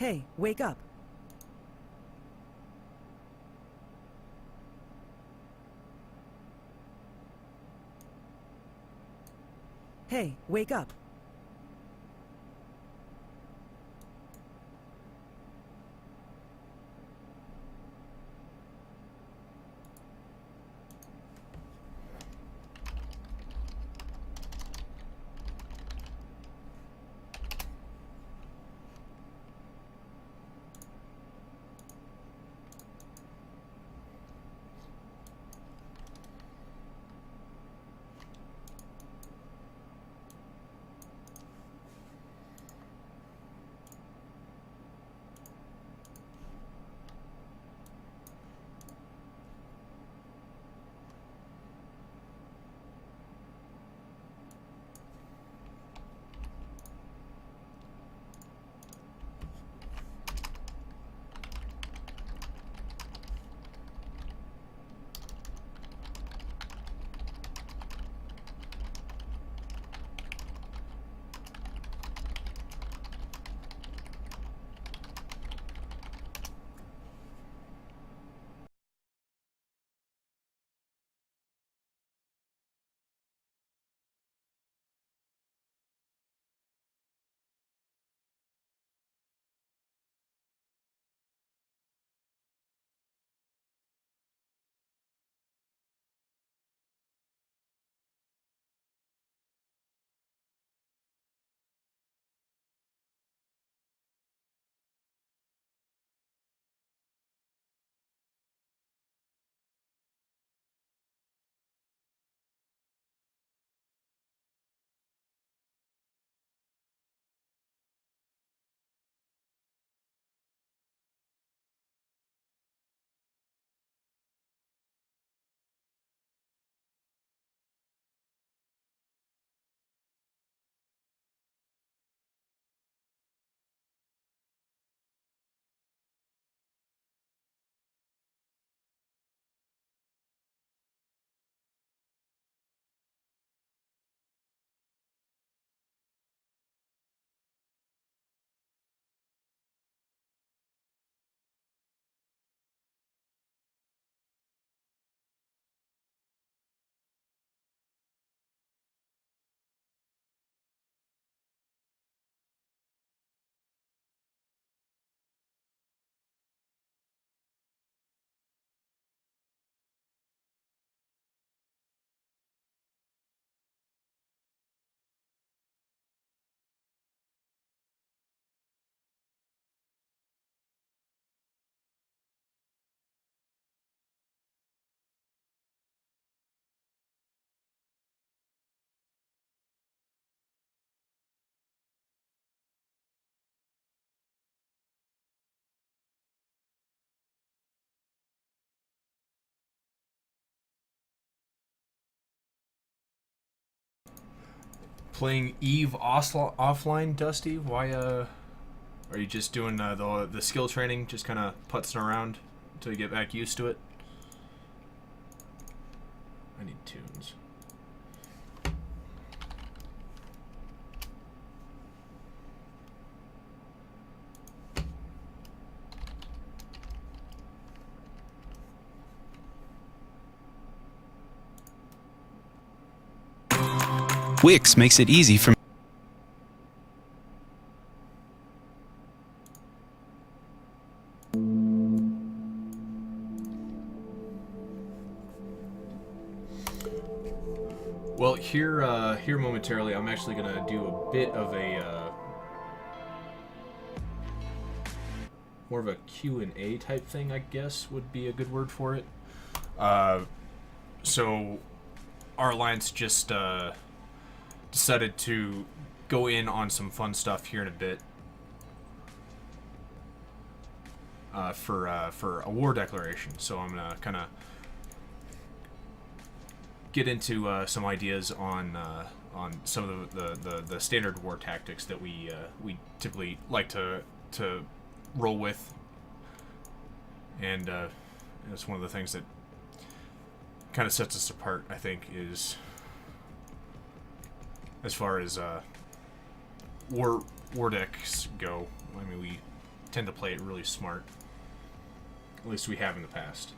Hey, wake up. Hey, wake up. Playing Eve offline, Dusty? Why are you just doing the skill training, just kind of putzing around until you get back used to it? I need tunes. Wix makes it easy for Well, here momentarily, I'm actually gonna do a bit of a more of a Q&A type thing, I guess would be a good word for it. So our alliance just decided to go in on some fun stuff here in a bit for a war declaration. So I'm gonna kind of get into some ideas on some of the standard war tactics that we typically like to roll with, and it's one of the things that kind of sets us apart, I think, is as far as war decks go. I mean, tend to play it really smart. At least we have in the past.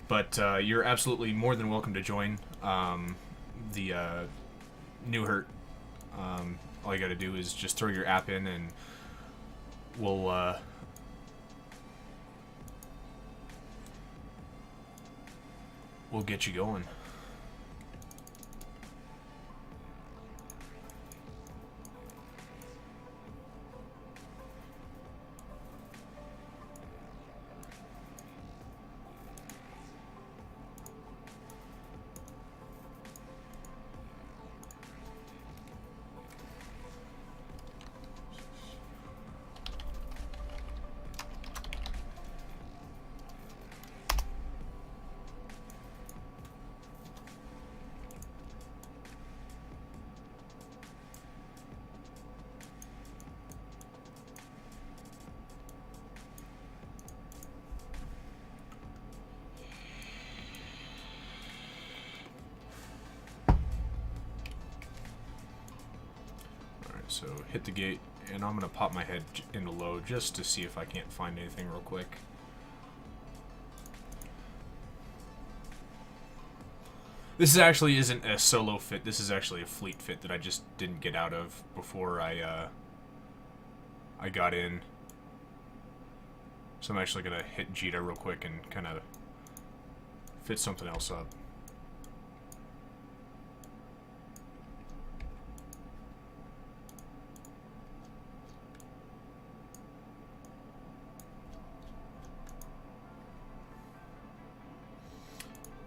But you're absolutely more than welcome to join the NewHurt. All you got to do is just throw your app in, and we'll get you going. So hit the gate, and I'm gonna pop my head into low just to see if I can't find anything real quick. This actually isn't a solo fit. This is actually a fleet fit that I just didn't get out of before I got in. So I'm actually gonna hit Jita real quick and kind of fit something else up.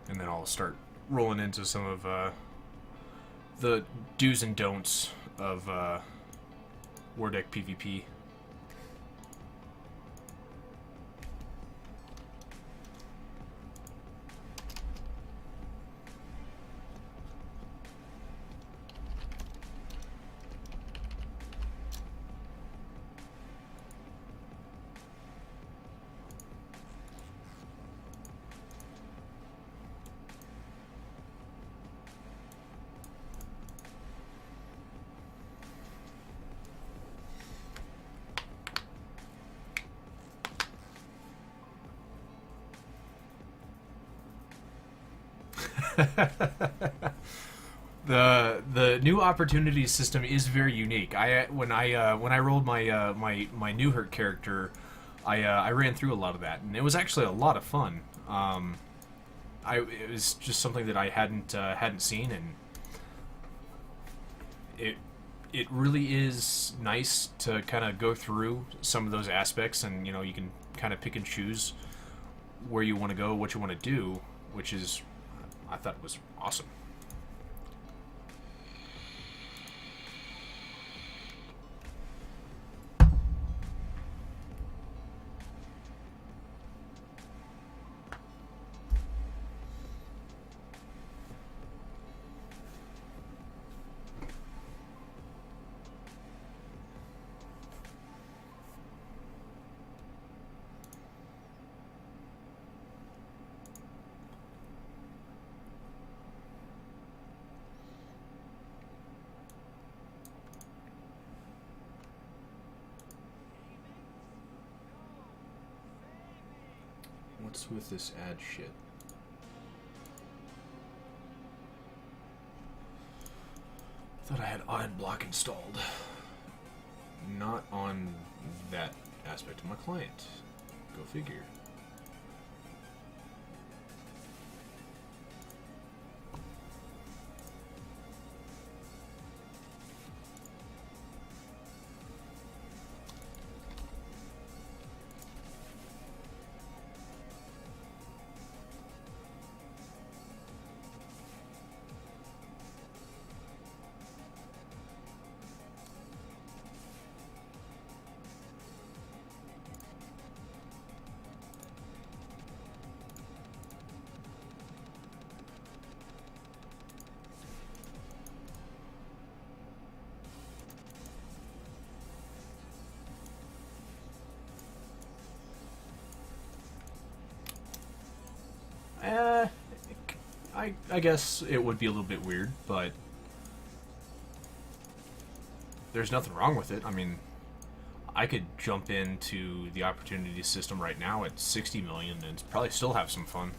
And then I'll start rolling into some of the do's and don'ts of War Deck PvP. The new opportunity system is very unique. When I rolled my my NewHurt character, I ran through a lot of that, and it was actually a lot of fun. It was just something that I hadn't seen, and it really is nice to kind of go through some of those aspects, and you know, you can kind of pick and choose where you want to go, what you want to do, which is, I thought it was awesome. What's with this ad shit? Thought I had audit block installed. Not on that aspect of my client. Go figure. I guess it would be a little bit weird, but there's nothing wrong with it. I mean, I could jump into the opportunity system right now at 60 million and probably still have some fun.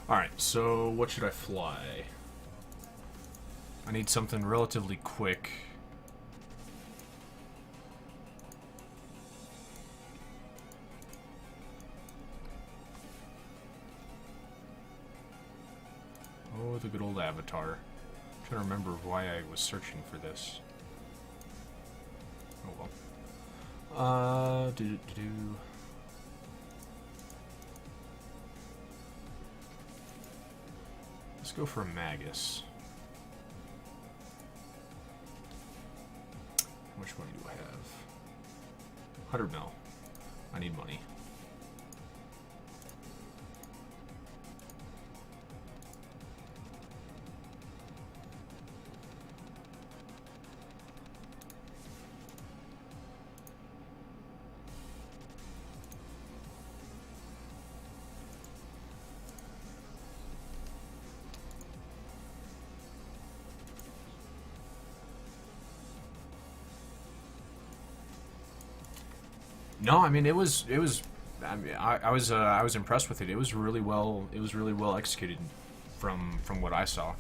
Alright, so what should I fly? I need something relatively quick. Oh, the good old Avatar. I'm trying to remember why I was searching for this. Oh well. Let's go for a Magus. How much money do I have? 100 mil. I need money. No, I mean it was. I mean, I was impressed with it. It was really well. It was really well executed, from what I saw.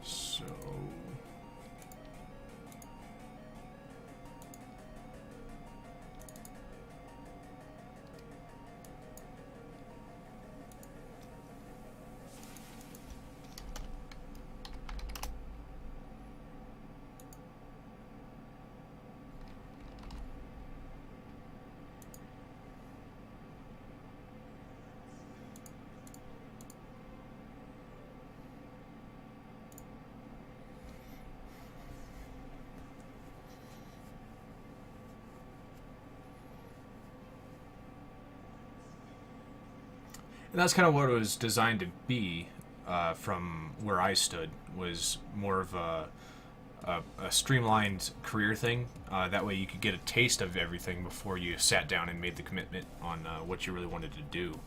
So. And that's kind of what it was designed to be, from where I stood, was more of a streamlined career thing. That way you could get a taste of everything before you sat down and made the commitment on what you really wanted to do.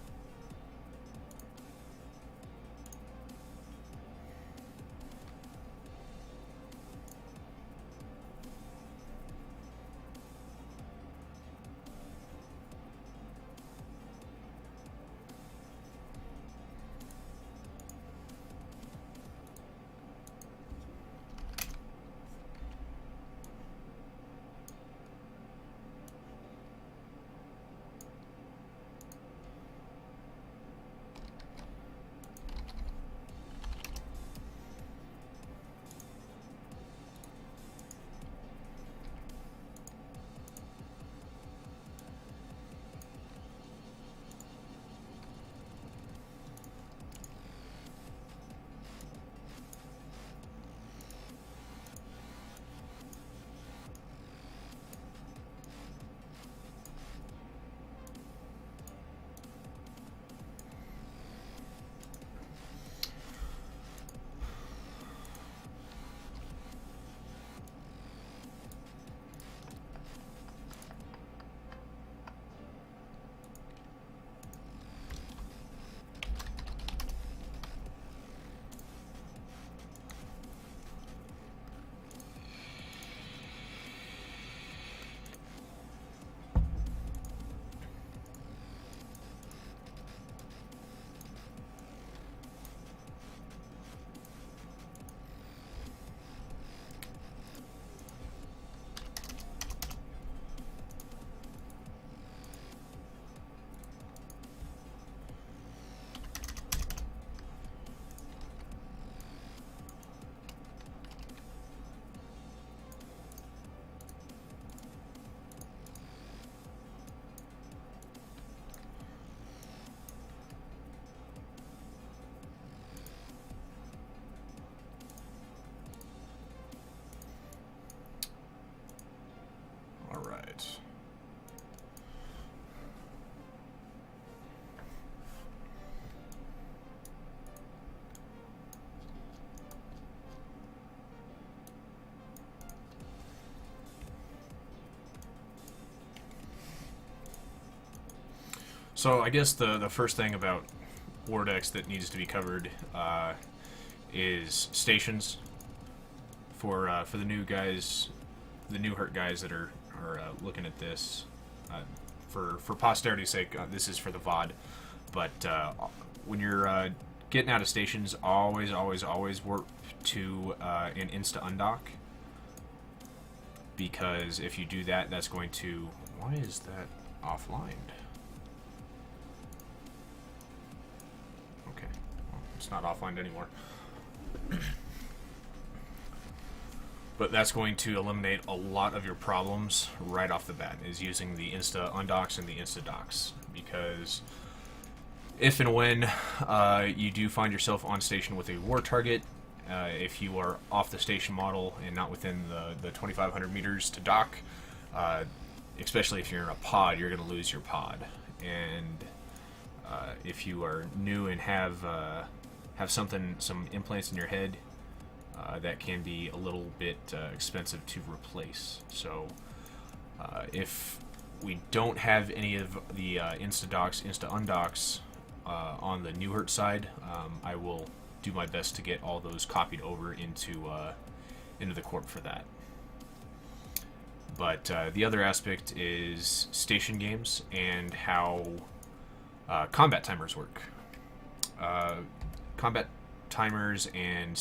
right. So I guess the first thing about war decks that needs to be covered is stations for the new guys, the NewHurt guys that are looking at this. For posterity's sake, this is for the VOD. But when you're getting out of stations, always warp to an insta undock, because if you do that, that's going to. Why is that offline? Okay, well, it's not offline anymore. But that's going to eliminate a lot of your problems right off the bat, is using the insta undocks and the insta docks. Because if and when you do find yourself on station with a war target, if you are off the station model and not within the 2,500 meters to dock, especially if you're in a pod, you're going to lose your pod. And if you are new and have some implants in your head, that can be a little bit expensive to replace. So if we don't have any of the insta-docks, insta-undocks on the NewHurt side, I will do my best to get all those copied over into the corp for that. But the other aspect is station games and how combat timers work. Combat timers and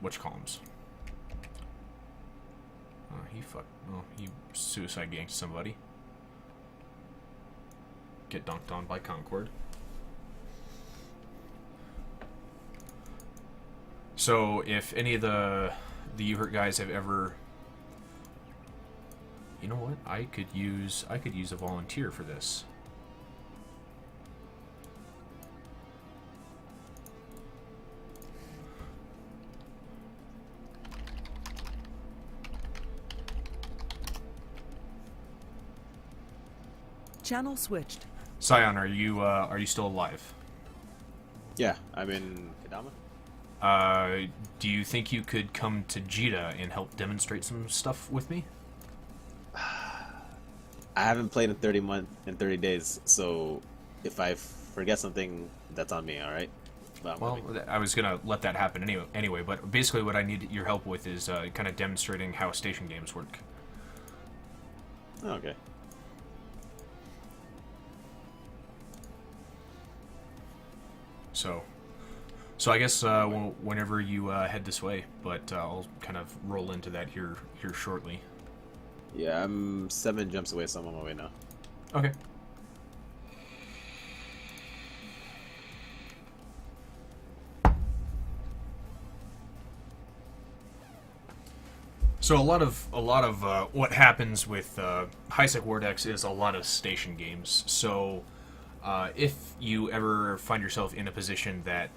whatchamacallits. He suicide ganked somebody. Get dunked on by Concord. So if any of the NewHurt guys have ever, you know what, I could use a volunteer for this. Channel switched. Scion, are you still alive? Yeah, I'm in Kadama. Do you think you could come to Jita and help demonstrate some stuff with me? I haven't played in 30 days, so if I forget something, that's on me, alright? Well, I was gonna let that happen anyway, but basically what I need your help with is kind of demonstrating how station games work. Oh, okay. So I guess whenever you head this way, but I'll kind of roll into that here shortly. Yeah, I'm 7 jumps away, so I'm on my way now. Okay. So a lot of what happens with high-sec war decks is a lot of station games. So if you ever find yourself in a position that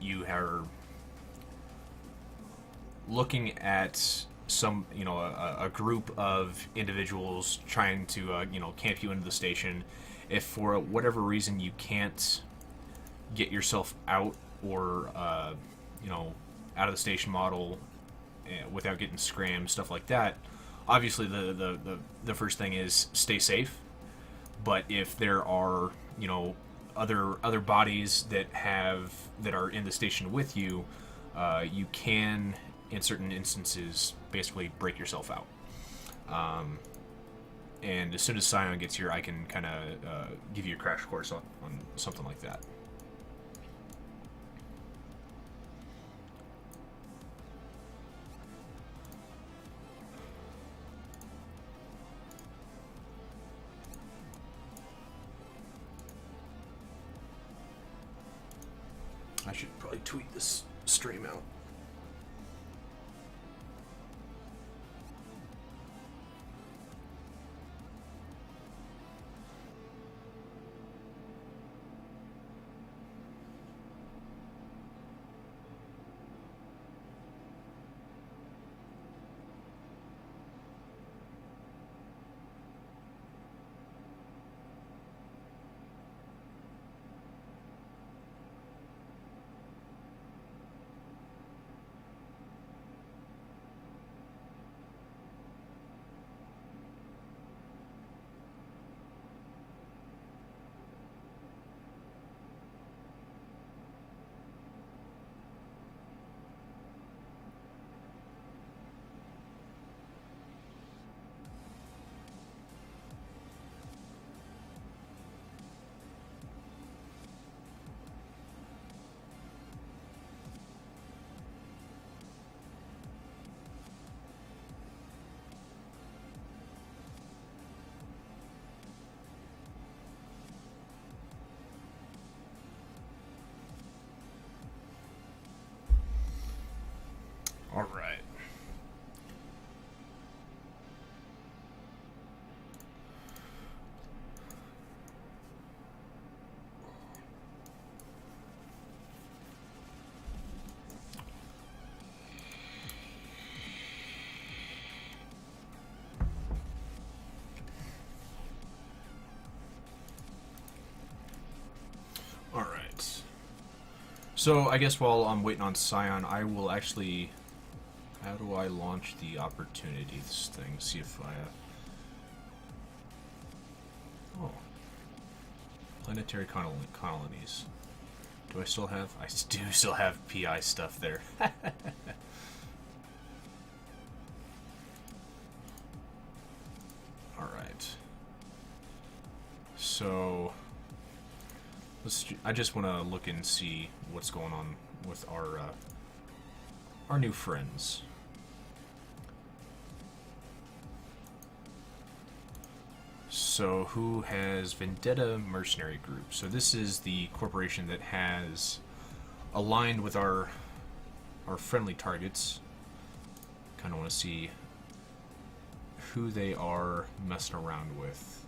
you are looking at some, a group of individuals trying to, camp you into the station, if for whatever reason you can't get yourself out or, out of the station model without getting scrammed, stuff like that, obviously the first thing is stay safe. But if there are, other bodies that are in the station with you, you can, in certain instances, basically break yourself out. And as soon as Scion gets here, I can kind of give you a crash course on something like that. I should probably tweet this stream out. All right. All right. So I guess while I'm waiting on Scion, I will actually. How do I launch the opportunities thing? See if I. Oh. Planetary colonies. Do I still have? I do still have PI stuff there. Alright. So. I just want to look and see what's going on with our new friends. So, who has Vendetta Mercenary Group? So this is the corporation that has aligned with our friendly targets. Kind of want to see who they are messing around with,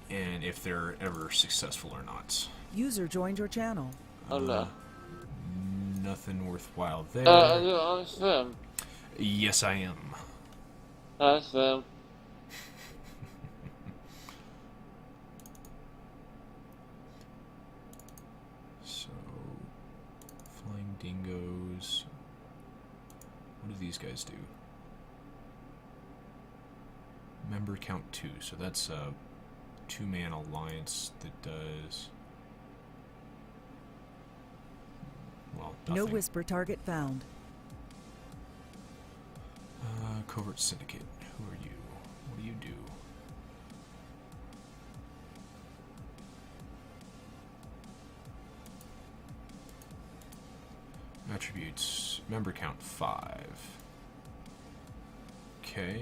and if they're ever successful or not. User joined your channel. Hola. Nothing worthwhile there. I'm Sam. Yes, I am. Hi, Sam. So, flying dingoes. What do these guys do? Member count 2. So that's a 2-man alliance that does. Well, nothing. No whisper target found. Covert Syndicate. Who are you? What do you do? Attributes. Member count 5. Okay.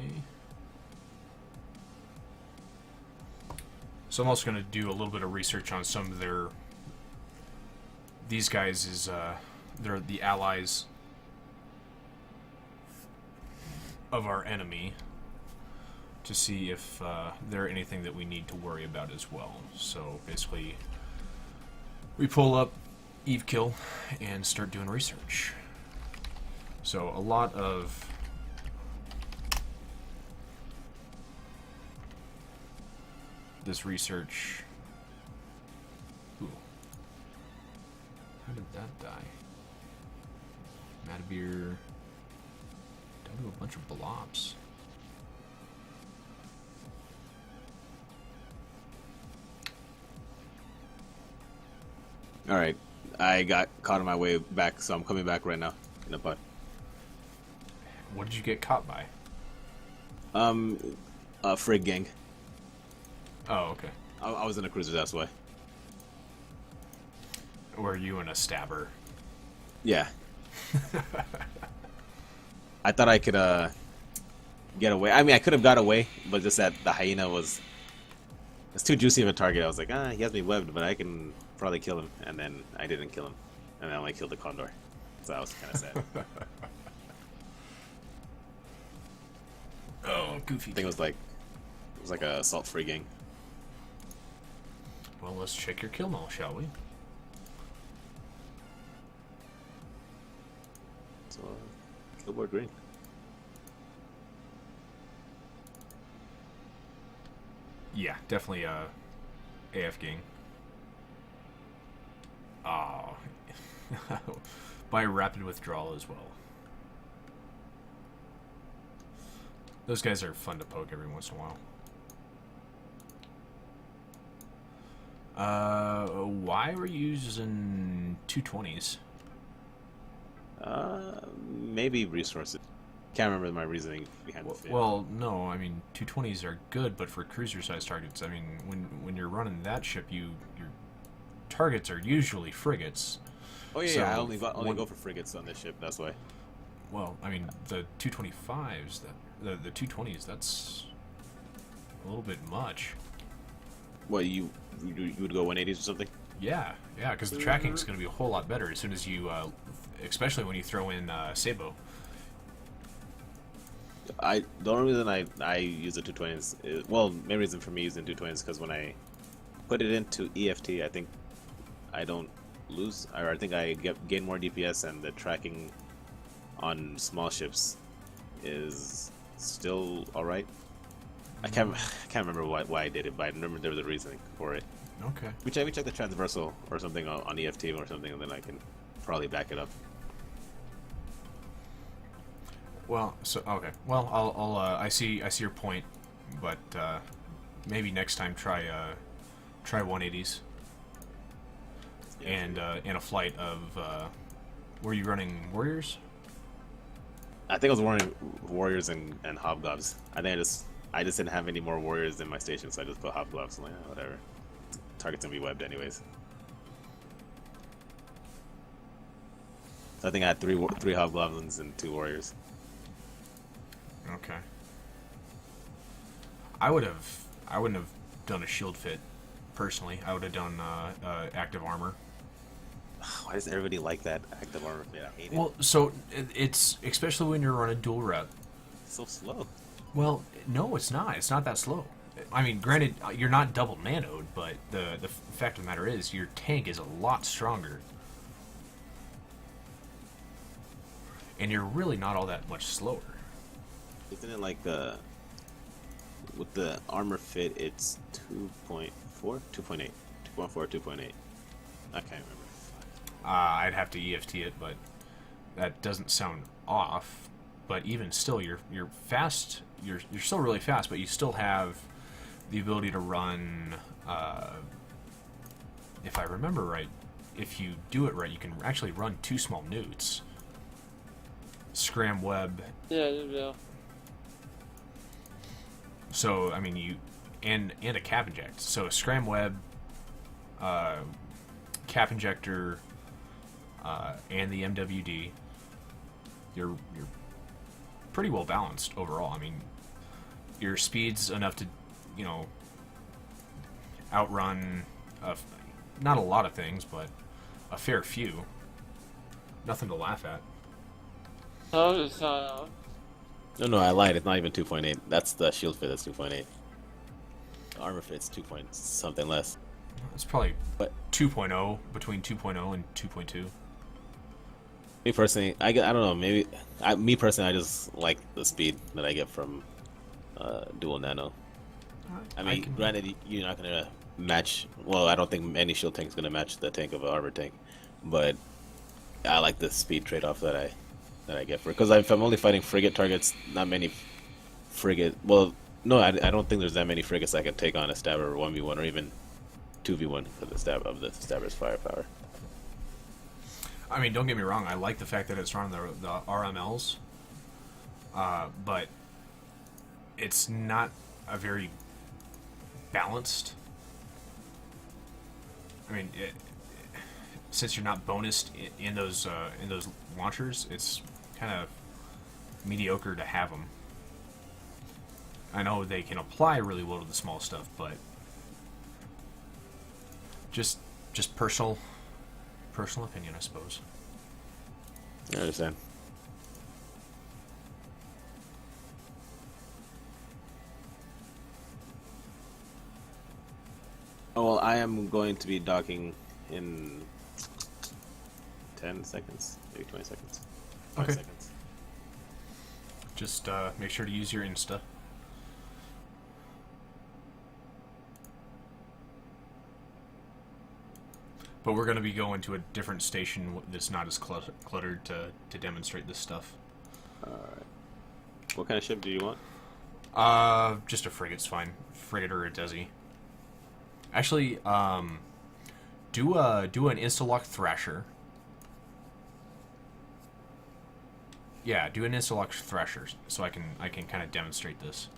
So I'm also going to do a little bit of research on some of their. These guys is they're the allies of our enemy, to see if they're anything that we need to worry about as well. So basically, we pull up Eve Kill and start doing research. So a lot of this research. Ooh. How did that die? Madabir. Died to a bunch of blobs. Alright. I got caught on my way back, so I'm coming back right now in a pod. What did you get caught by? A frig gang. Oh, okay. I was in a cruiser, that's why. Were you in a stabber? Yeah. I thought I could get away. I mean, I could have got away, but just that the hyena was it's too juicy of a target. I was like, he has me webbed, but I can probably kill him. And then I didn't kill him, and I only killed the condor. So I was kind of sad. Oh, goofy. I think it was like a assault free gang. Well, let's check your kill mail, shall we? So, killboard green. Yeah, definitely AF gang. Oh. By rapid withdrawal as well. Those guys are fun to poke every once in a while. Why were you using 220s? Maybe resources. Can't remember my reasoning behind the fit. Well, no, I mean 220s are good, but for cruiser-sized targets, I mean, when you're running that ship, your targets are usually frigates. Oh yeah, so I only go for frigates on this ship. That's why. Well, I mean the 225s, the 220s, that's a little bit much. What you would go 180s or something? Yeah, because the tracking's going to be a whole lot better as soon as you especially when you throw in Sabo. The only reason I use the 220s is, well, main reason for me using 220s because when I put it into EFT, I think I don't lose, or I think I gain more DPS, and the tracking on small ships is still all right. I can't remember why I did it, but I remember there was a reasoning for it. Okay. We check the transversal or something on EFT or something, and then I can probably back it up. Well, so okay. Well, I'll I see your point, but maybe next time try 180s and a flight of were you running warriors? I think I was running warriors and hobgobs. I think I just didn't have any more warriors in my station, so I just put hobgobs. And like, whatever. Target's gonna be webbed anyways. So I think I had three hobgoblins and 2 warriors. Okay. I wouldn't have done a shield fit personally. I would have done active armor. Why does everybody like that active armor fit? I hate it. Well, so it's especially when you're running dual rep. It's so slow. Well, no, it's not. It's not that slow. I mean, granted, you're not double nanoed, but the fact of the matter is your tank is a lot stronger. And you're really not all that much slower. Isn't it like with the armor fit, it's 2.4? 2.8. 2.4, 2.8. I can't remember. I'd have to EFT it, but that doesn't sound off. But even still, you're fast. You're still really fast, but you still have the ability to run. If I remember right, if you do it right, you can actually run 2 small newts. Scram web. Yeah. So I mean you and a cap inject. So a scram web, cap injector, and the MWD. You're pretty well balanced overall. I mean, your speed's enough to, outrun not a lot of things, but a fair few. Nothing to laugh at. How does it sound? No, I lied. It's not even 2.8. That's the shield fit. That's 2.8. Armor fit's 2 point something less. It's probably But 2.0, between 2.0 and 2.2. me personally, I don't know. Maybe me personally, I just like the speed that I get from dual nano. I mean, granted, you're not gonna match. Well, I don't think any shield tank is gonna match the tank of an armor tank, but I like the speed trade-off that I get for it. Because if I'm only fighting frigate targets, not many frigate. Well, no, I don't think there's that many frigates I can take on a stabber 1v1 or even 2v1 for the stabber's firepower. I mean, don't get me wrong. I like the fact that it's running the RMLs, but it's not a very balanced. I mean, since you're not bonused in those launchers, it's kind of mediocre to have them. I know they can apply really well to the small stuff, but just personal opinion, I suppose. I understand. Oh, well, I am going to be docking in 10 seconds, maybe 20 seconds. 5 Okay. seconds. Just make sure to use your Insta. But we're going to be going to a different station that's not as cluttered to demonstrate this stuff. Alright. What kind of ship do you want? Just a frigate's fine. Frigate or a Desi. Actually, do an Instalock Thrasher. Yeah, do an Instalock Thrasher so I can kind of demonstrate this.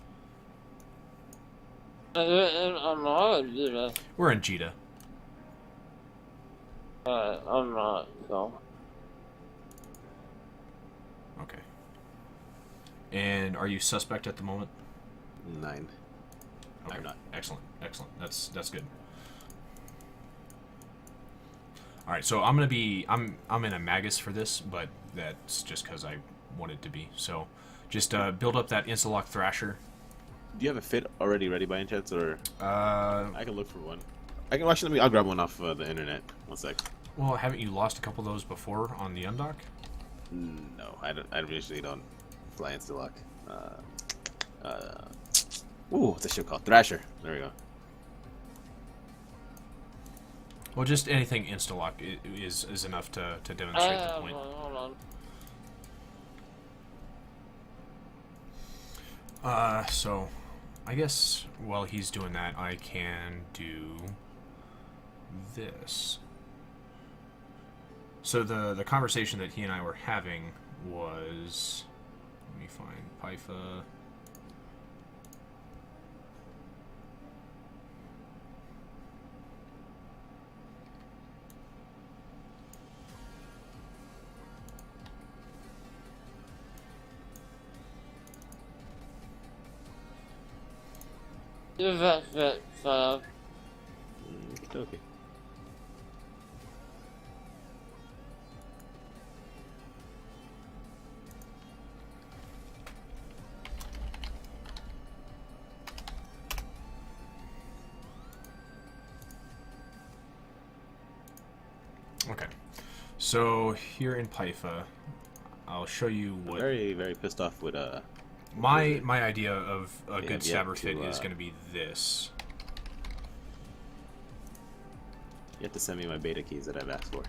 I'm not, dude. We're in Jita. I'm not, so. Okay. And are you suspect at the moment? 9. Okay. I'm not. Excellent. That's good. All right, so I'm in a Magus for this, but that's just because I wanted to be. So, just build up that Instalock Thrasher. Do you have a fit already ready by any chance, or I can look for one? I can actually. I'll grab one off the internet. One sec. Well, haven't you lost a couple of those before on the undock? No, I don't. I usually don't fly Instalock. Ooh, what's this ship called? Thrasher. There we go. Well, just anything Instalock is enough to demonstrate the point. Hold on. So, I guess while he's doing that, I can do this. So the conversation that he and I were having was, let me find Pytha. You vet fit, son. Okay. Okay. So here in Pytha, I'll show you what Very, very pissed off with my idea of a Yeah, good you stabber have to, fit is going to be this. You have to send me my beta keys that I've asked for.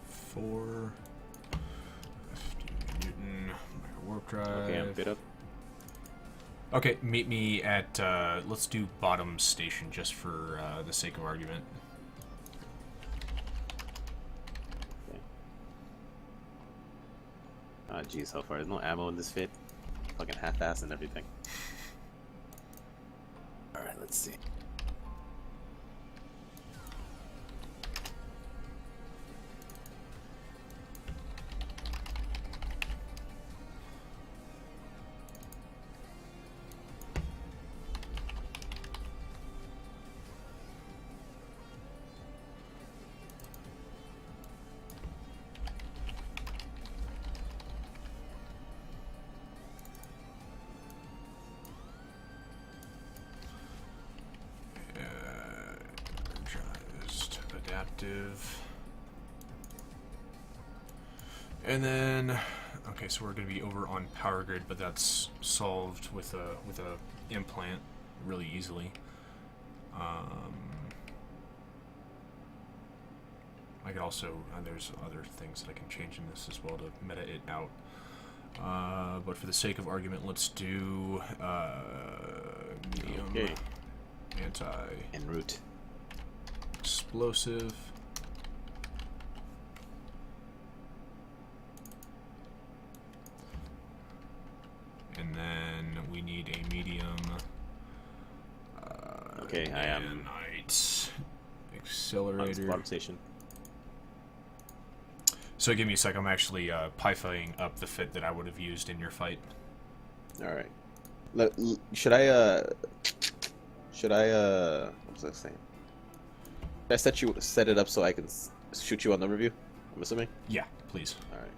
For Newton, warp drive. Okay, I'm fit up. Okay, meet me at, let's do bottom station just for the sake of argument. Okay. Oh, jeez, how far? There's no ammo in this fit. Fucking half-ass and everything. Alright, let's see. Energized, adaptive. And then, okay, so we're going to be over on power grid, but that's solved with a implant really easily. I could also, there's other things that I can change in this as well to meta it out. But for the sake of argument, let's do medium, Okay. anti, En route. explosive. And then we need a medium. Okay, I am. Nanite On accelerator. bottom station. So give me a sec. I'm actually Pythaing up the fit that I would have used in your fight. Alright. Should I, what was I saying? Should I set it up so I can shoot you on the overview? I'm assuming? Yeah, please. Alright.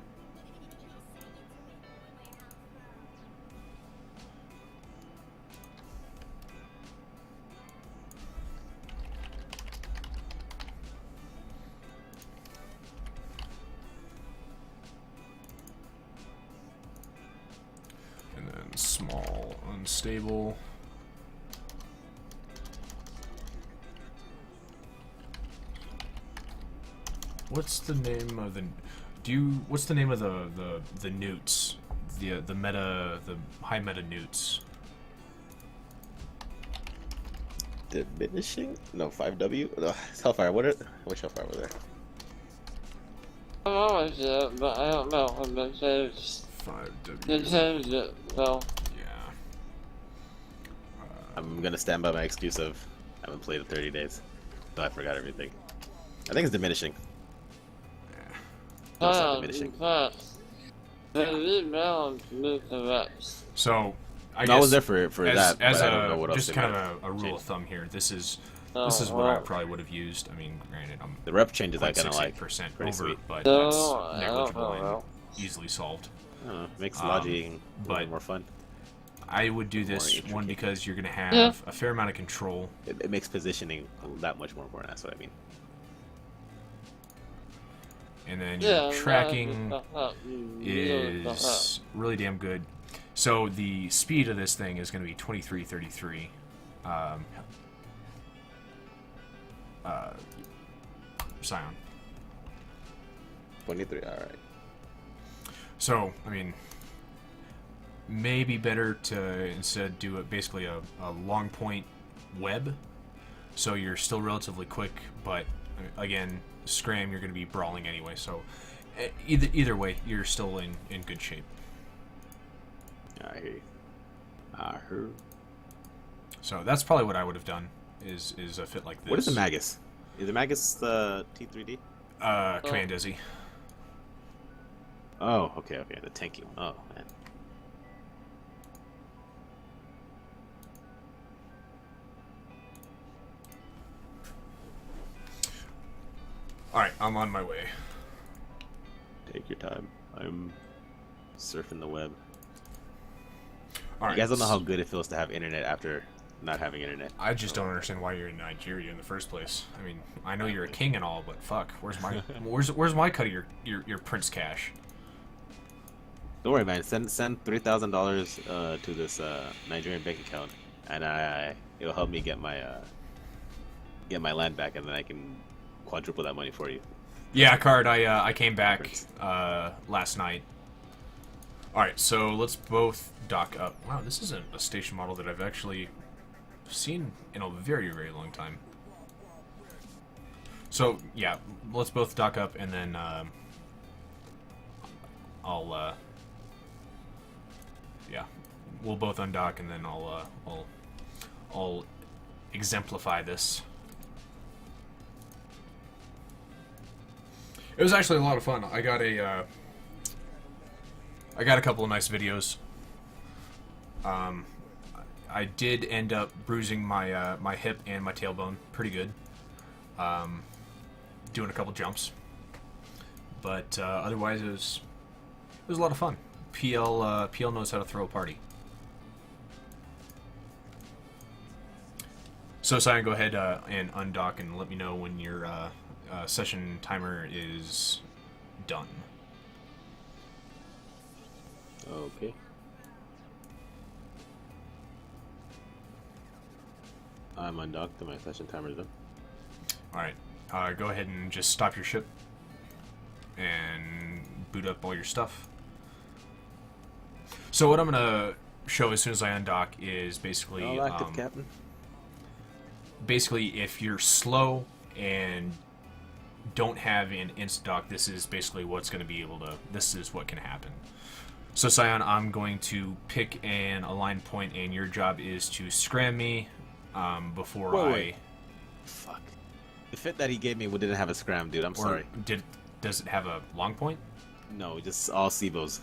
And then small, unstable. What's the name of the? What's the name of the newts? The meta, the high meta newts. Diminishing? No, 5W? Ugh, Hellfire, what are... Which Hellfire was there? I'm always it, but I don't know if it saves. 5W. They changed it, so. Yeah. I'm gonna stand by my excuse of I haven't played in 30 days. So I forgot everything. I think it's diminishing. No, it's not diminishing. But So, I No, guess I was there for that, as but I don't know what else just they kind might of a rule change. of thumb here. This is what I probably would have used. I mean, granted, I'm The rep changes I kind of like. 0.68% Pretty over, sweet. but No, that's I don't negligible know. and easily solved. I don't know. Makes lodging a but little more fun. I would do More this intricate. one because you're going to have Yeah. a fair amount of control. It makes positioning that much more important. That's what I mean. And then your tracking is is really damn good. So the speed of this thing is going to be 2333. Scion. 23. All right. So, I mean, maybe better to instead do it basically a long point web. So you're still relatively quick, but again, scram, you're going to be brawling anyway. So either way, you're still in good shape. I hear you. I heard. So that's probably what I would have done. Is a fit like this. What is the Magus? Is the Magus the T3D? Command Dizzy. Oh, okay. The tanky one. Oh, man. All right, I'm on my way. Take your time. I'm surfing the web. All right. You guys don't know how good it feels to have internet after not having internet. I just don't understand why you're in Nigeria in the first place. I mean, I know you're a king and all, but fuck, where's my where's my cut of your prince cash? Don't worry, man. Send $3,000 to this Nigerian bank account, and it'll help me get my land back, and then I can quadruple that money for you. Yeah, card. I came back last night. All right, so let's both dock up. Wow, this isn't a station model that I've actually seen in a very, very long time. So yeah, let's both dock up, and then yeah, we'll both undock, and then I'll exemplify this. It was actually a lot of fun. I got a couple of nice videos. I did end up bruising my my hip and my tailbone pretty good. Doing a couple jumps, but otherwise it was a lot of fun. PL knows how to throw a party. So Cyan, go ahead and undock and let me know when your session timer is done. Okay. I'm undocked and my session timer is done. Alright, go ahead and just stop your ship and boot up all your stuff. So what I'm going to show as soon as I undock is basically... All active, Captain. Basically, if you're slow and don't have an insta-dock, this is basically what's going to be able to... This is what can happen. So Cyan, I'm going to pick an aligned point, and your job is to scram me before Wait. Fuck. The fit that he gave me didn't have a scram, dude. I'm sorry. Does it have a long point? No, just all SIBOs.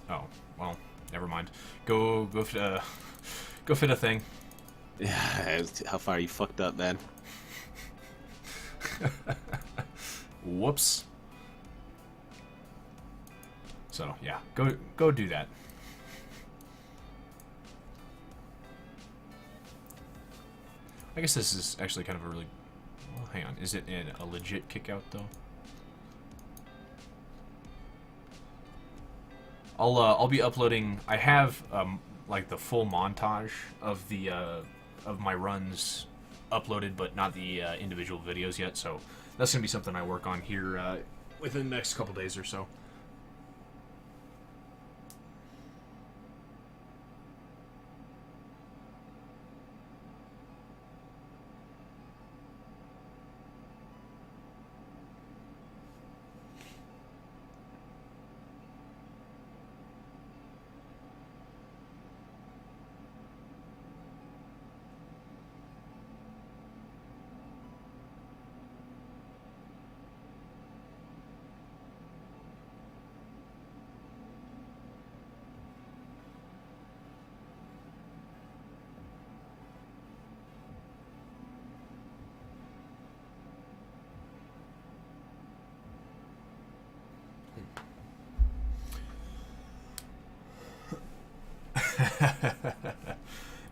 Oh, well, never mind. Go fit a thing. Yeah, how far you fucked up, man? Whoops. So yeah, go do that. I guess this is actually kind of a really... Well, hang on. Is it a legit kickout though? I'll be uploading. I have like the full montage of the of my runs uploaded, but not the individual videos yet. So that's gonna be something I work on here within the next couple days or so.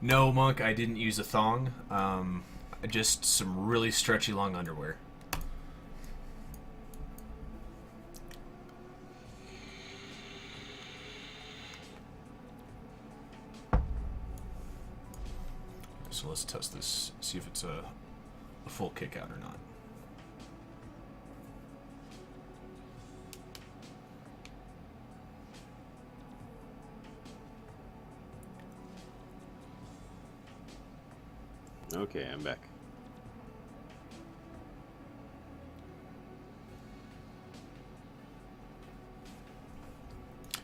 No, Monk, I didn't use a thong. Just some really stretchy long underwear. So let's test this, see if it's a full kick out or not. Okay, I'm back.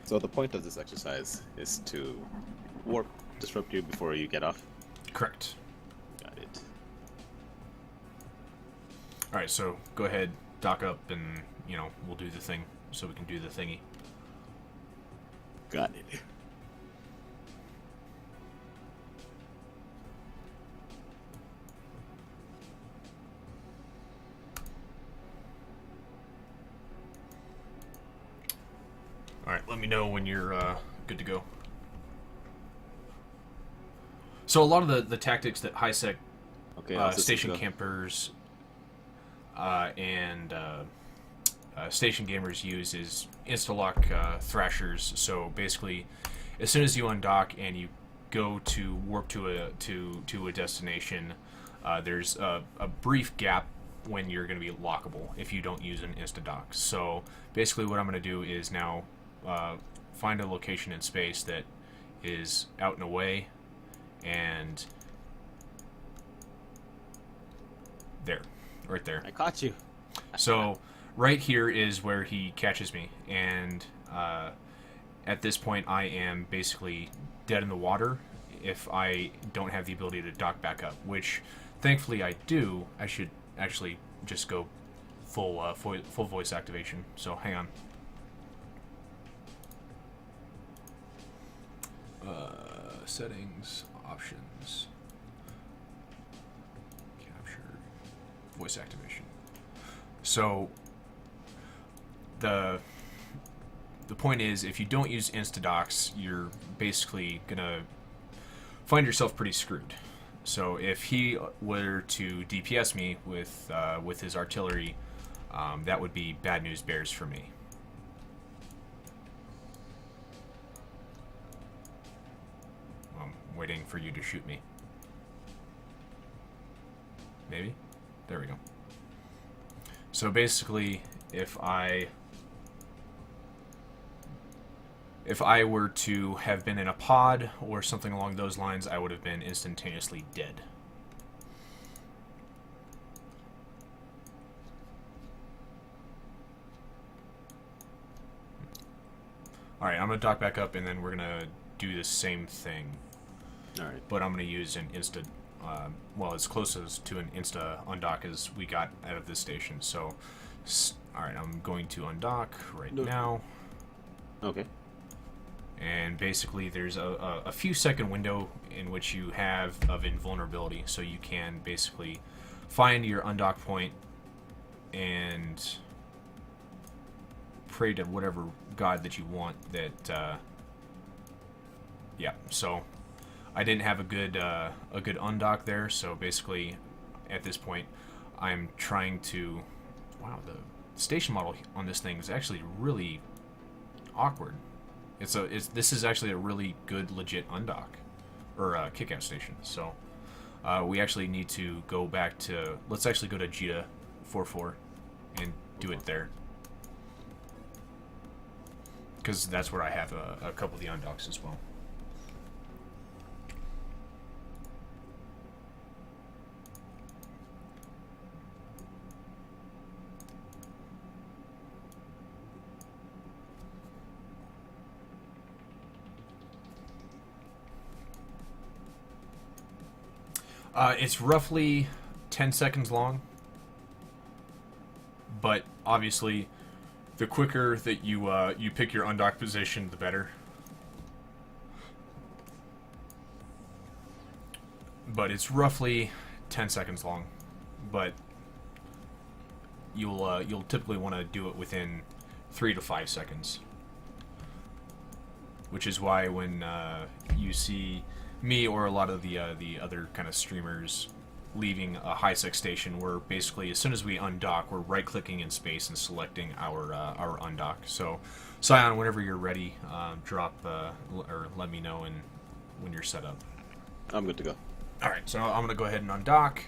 So the point of this exercise is to warp disrupt you before you get off. Correct. Got it. Alright, so go ahead, dock up, and, you know, we'll do the thing so we can do the thingy. Got it. Alright, let me know when you're good to go. So a lot of the tactics that high-sec Okay, station campers and station gamers use is insta-lock thrashers. So basically, as soon as you undock and you go to warp to a destination, there's a brief gap when you're going to be lockable if you don't use an insta-dock. So basically what I'm going to do is now find a location in space that is out and away, and there, right there. I caught you. So right here is where he catches me, and at this point I am basically dead in the water if I don't have the ability to dock back up, which thankfully I do. I should actually just go full voice activation. So hang on. Settings, options, capture, voice activation. So the point is, if you don't use insta-docks, you're basically gonna find yourself pretty screwed. So if he were to DPS me with his artillery, that would be bad news bears for me. Waiting for you to shoot me. Maybe? There we go. So basically, if I were to have been in a pod or something along those lines, I would have been instantaneously dead. Alright, I'm going to dock back up, and then we're going to do the same thing. Alright. But I'm going to use an insta, well, as close as to an insta undock as we got out of this station. So, alright, I'm going to undock right now. Okay. And basically there's a few second window in which you have of invulnerability, so you can basically find your undock point and pray to whatever god that you want that, yeah, so I didn't have a good undock there, so basically at this point I'm trying to, wow, the station model on this thing is actually really awkward. This is actually a really good legit undock or kick-out station. So we actually need to go back to, let's actually go to Jita 44 and do it there, because that's where I have a couple of the undocks as well. It's roughly 10 seconds long, but obviously the quicker that you pick your undock position, the better. But it's roughly 10 seconds long, but you'll typically want to do it within 3 to 5 seconds. which is why when you see me or a lot of the other kind of streamers leaving a high sec station, we're basically, as soon as we undock, we're right-clicking in space and selecting our undock. So, Scion, whenever you're ready, drop or let me know when you're set up. I'm good to go. All right, so I'm gonna go ahead and undock.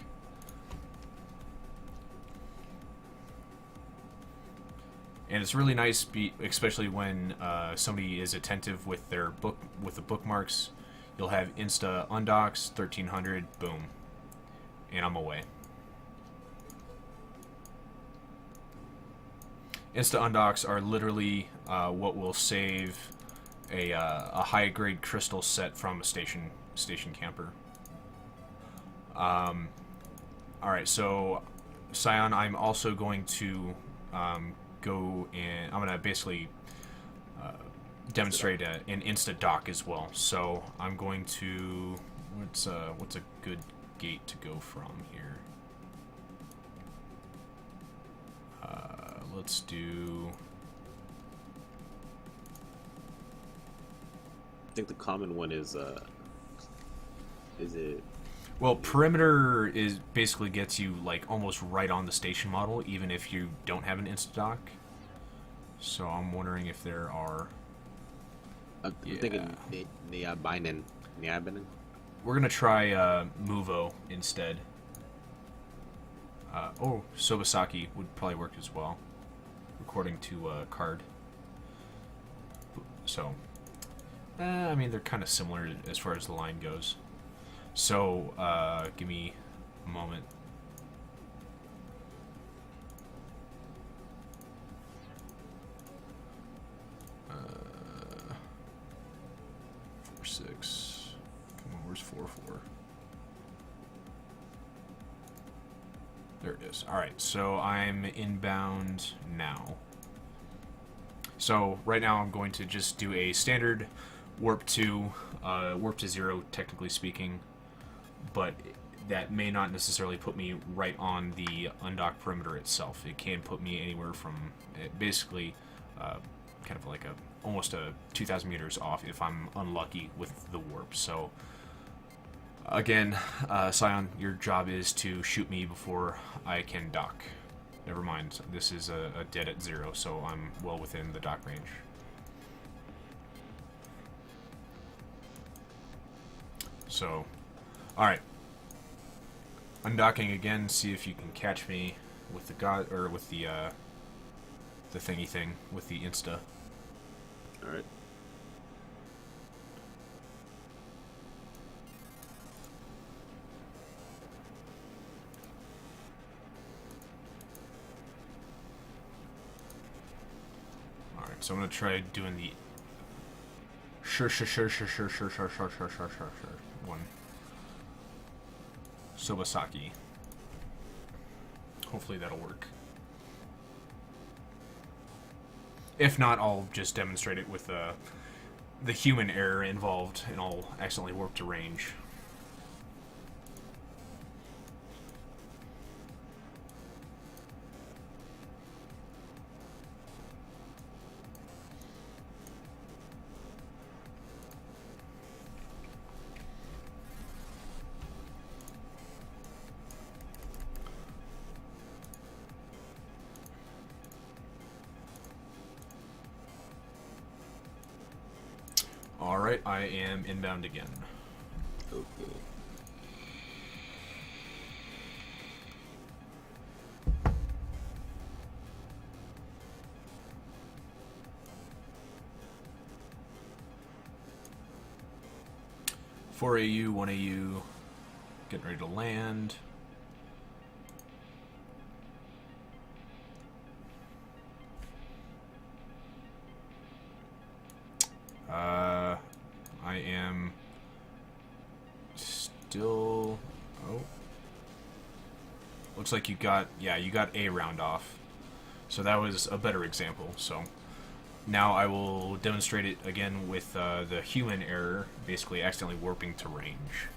And it's really nice, especially when somebody is attentive with their the bookmarks. You'll have Insta undocks 1300, boom, and I'm away. Insta undocks are literally what will save a high grade crystal set from a station camper. All right, so Scion, I'm also going to go and I'm gonna basically demonstrate an insta dock as well. So I'm going to what's a good gate to go from here? Let's do. I think the common one is it? Well, perimeter is basically gets you like almost right on the station model, even if you don't have an insta dock. So I'm wondering if there are. I'm thinking Niabinen. We're gonna try Muvo instead. Sobasaki would probably work as well, according to Card. So, I mean, they're kind of similar as far as the line goes. So, give me a moment. Uh, 4-6. Come on, where's 4-4? There it is. Alright, so I'm inbound now. So, right now I'm going to just do a standard warp to 0, technically speaking, but that may not necessarily put me right on the undock perimeter itself. It can put me anywhere from basically kind of like almost 2,000 meters off if I'm unlucky with the warp. So again, Scion, your job is to shoot me before I can dock. Never mind, this is a dead at 0, so I'm well within the dock range. So, alright. Undocking again, see if you can catch me with the thingy thing, with the insta. Alright. Alright, so I'm gonna try doing the sure one. Sobasaki. Hopefully that'll work. If not, I'll just demonstrate it with the human error involved, and I'll accidentally warp to range. Alright, I am inbound again. Okay. Four AU, 1 AU, getting ready to land. I am still... Oh. Looks like you got A round off. So that was a better example. So now I will demonstrate it again with the human error, basically accidentally warping to range.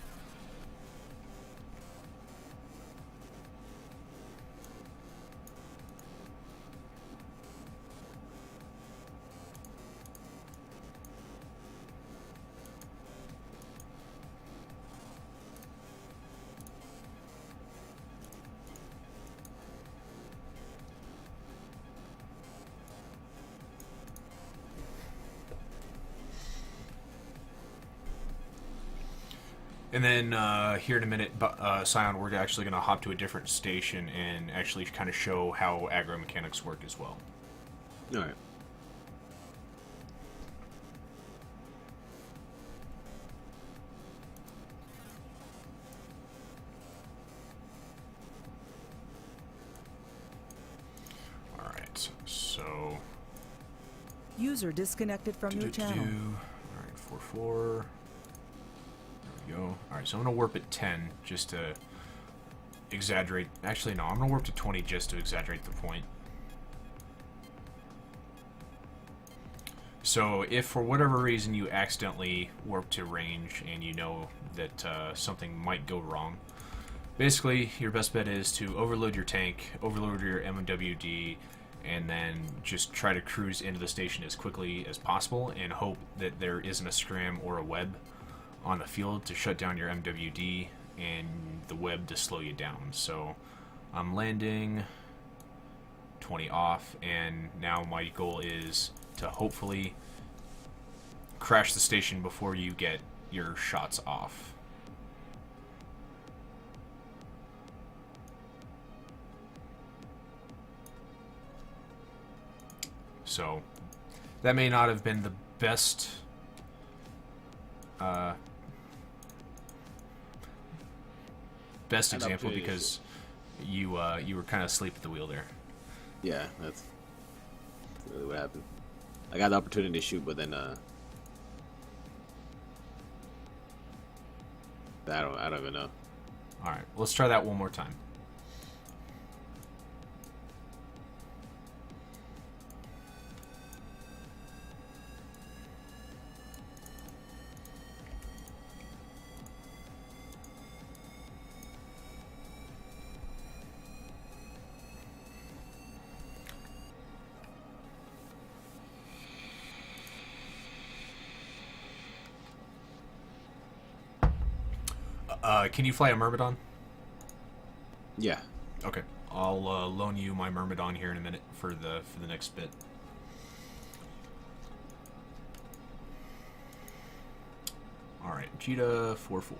And then here in a minute, Scion, we're actually going to hop to a different station and actually kind of show how aggro mechanics work as well. All right. All right. So. User disconnected from your channel. All right, 4-4. There we go. All right, so I'm gonna warp at 10 just to exaggerate. Actually, no, I'm gonna warp to 20 just to exaggerate the point. So if for whatever reason you accidentally warp to range and you know that something might go wrong, basically your best bet is to overload your tank, overload your MWD, and then just try to cruise into the station as quickly as possible and hope that there isn't a scram or a web on the field to shut down your MWD and the web to slow you down. So I'm landing 20 off, and now my goal is to hopefully crash the station before you get your shots off. So that may not have been the best example because you were kind of asleep at the wheel there. Yeah, that's really what happened. I got the opportunity to shoot, but then I don't even know. All right, let's try that one more time. Can you fly a Myrmidon? Yeah. Okay, I'll loan you my Myrmidon here in a minute for the next bit. All right, Cheetah 4-4.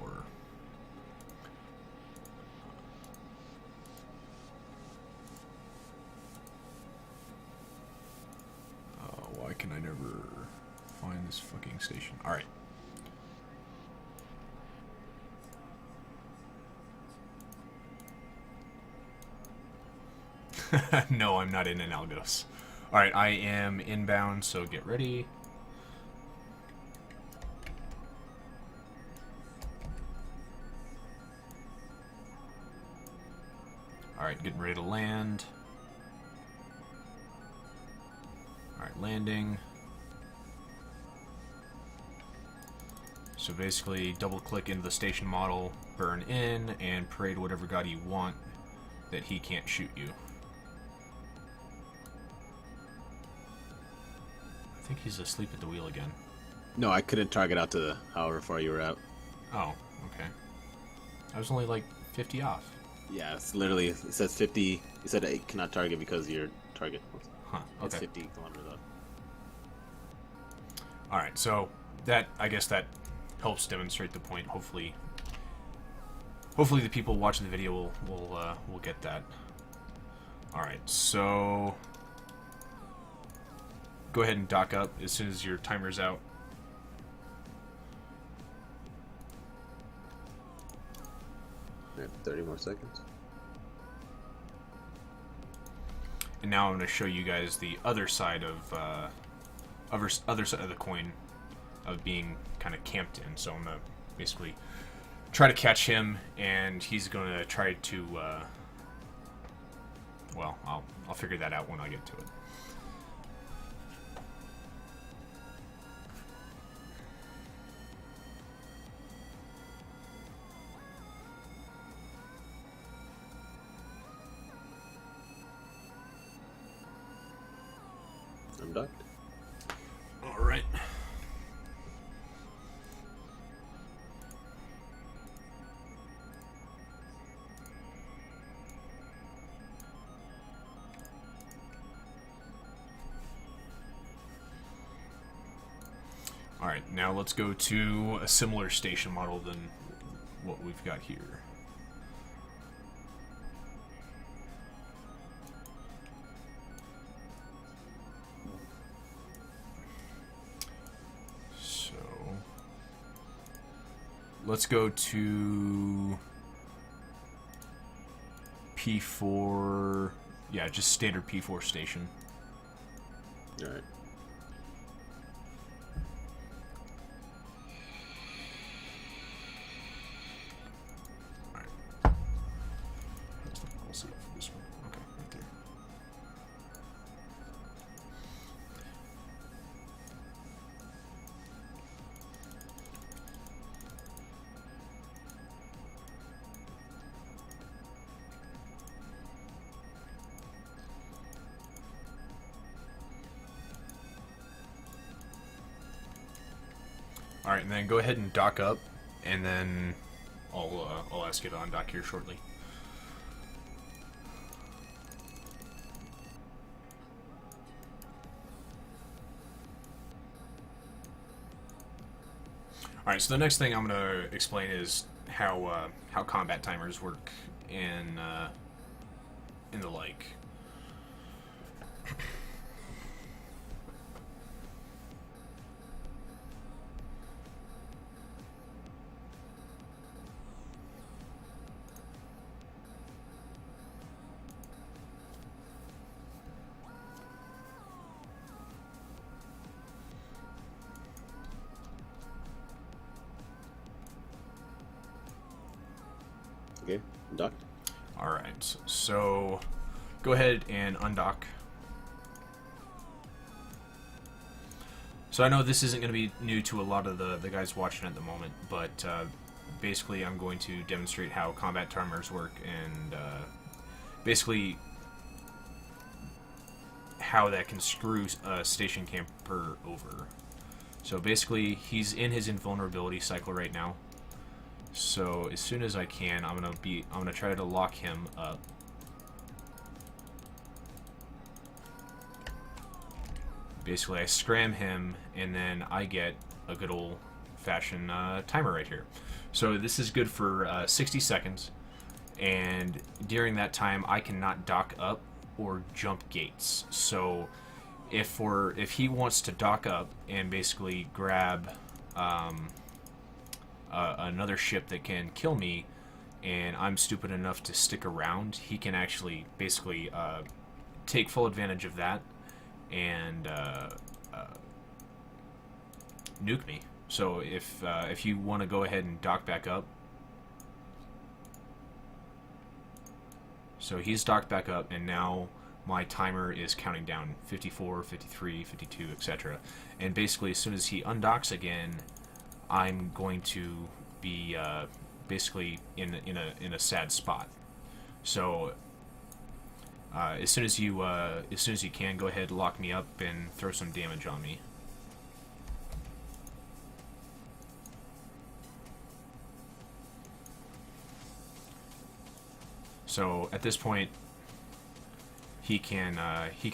Why can I never find this fucking station? All right. No, I'm not in an Algos. Alright, I am inbound, so get ready. Alright, getting ready to land. Alright, landing. So basically, double click into the station model, burn in, and parade whatever god you want that he can't shoot you. I think he's asleep at the wheel again. No, I couldn't target out to however far you were out. Oh, okay. I was only like 50 off. Yeah, it's literally, it says 50. It said it cannot target because your target Huh, is okay. 50 kilometers off. Alright, so that, I guess that helps demonstrate the point. Hopefully the people watching the video will get that. Alright, so go ahead and dock up as soon as your timer's out. Yeah, 30 more seconds. And now I'm going to show you guys the other side of other side of the coin of being kind of camped in. So I'm going to basically try to catch him, and he's going to try to well, I'll figure that out when I get to it. I'm docked. All right. All right, now let's go to a similar station model than what we've got here. So let's go to P4. Yeah, just standard P4 station. All right. I'll see it for this one. Okay, right there. All right, and then go ahead and dock up, and then I'll ask you to undock here shortly. All right, so the next thing I'm going to explain is how combat timers work in the like. Okay, docked. Alright, so go ahead and undock. So I know this isn't going to be new to a lot of the guys watching at the moment, but basically I'm going to demonstrate how combat timers work and basically how that can screw a station camper over. So basically he's in his invulnerability cycle right now. So as soon as I can, I'm gonna try to lock him up. Basically, I scram him, and then I get a good old-fashioned timer right here. So this is good for 60 seconds, and during that time, I cannot dock up or jump gates. So if he wants to dock up and basically grab another ship that can kill me, and I'm stupid enough to stick around, he can actually basically take full advantage of that and nuke me. So if you want to go ahead and dock back up, so he's docked back up, and now my timer is counting down 54, 53, 52, etc. And basically, as soon as he undocks again, I'm going to be basically in a sad spot. So as soon as you can, go ahead, lock me up and throw some damage on me. So at this point, he can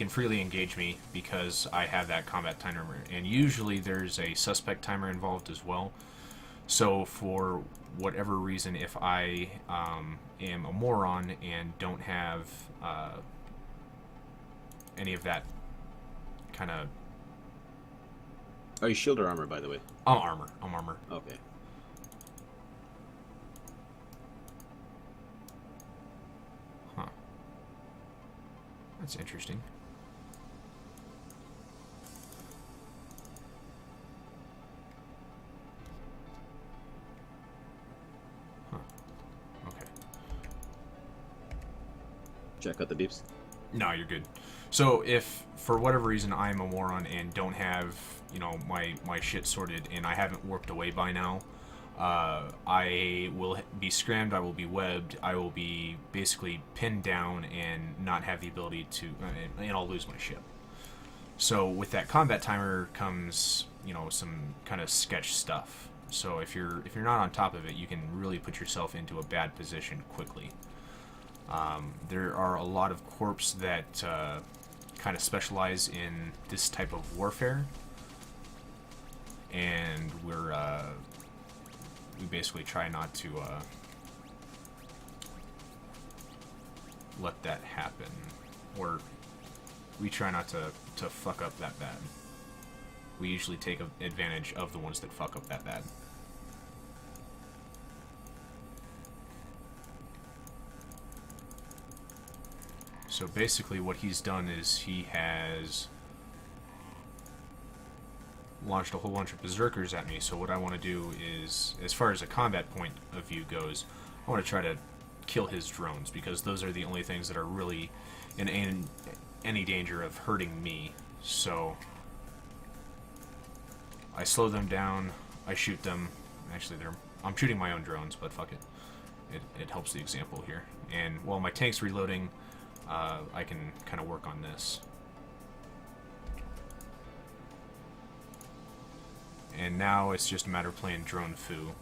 freely engage me because I have that combat timer, and usually there's a suspect timer involved as well. So for whatever reason, if I am a moron and don't have any of that kind of... Are you shield or armor, by the way? I'm armor. I'm armor. Okay. Huh. That's interesting. Huh. Okay. Check out the deeps. No, you're good. So if for whatever reason I'm a moron and don't have, you know, my shit sorted and I haven't warped away by now, I will be scrammed, I will be webbed, I will be basically pinned down and not have the ability to, and I'll lose my ship. So with that combat timer comes, you know, some kind of sketch stuff. So if you're not on top of it, you can really put yourself into a bad position quickly. There are a lot of corps that kind of specialize in this type of warfare, and we basically try not to let that happen, or we try not to fuck up that bad. We usually take advantage of the ones that fuck up that bad. So basically what he's done is he has launched a whole bunch of berserkers at me. So what I want to do is, as far as a combat point of view goes, I want to try to kill his drones, because those are the only things that are really in any danger of hurting me. So I slow them down, I shoot them. Actually, I'm shooting my own drones, but fuck it. It helps the example here. And while my tank's reloading, I can kind of work on this. And now it's just a matter of playing drone foo.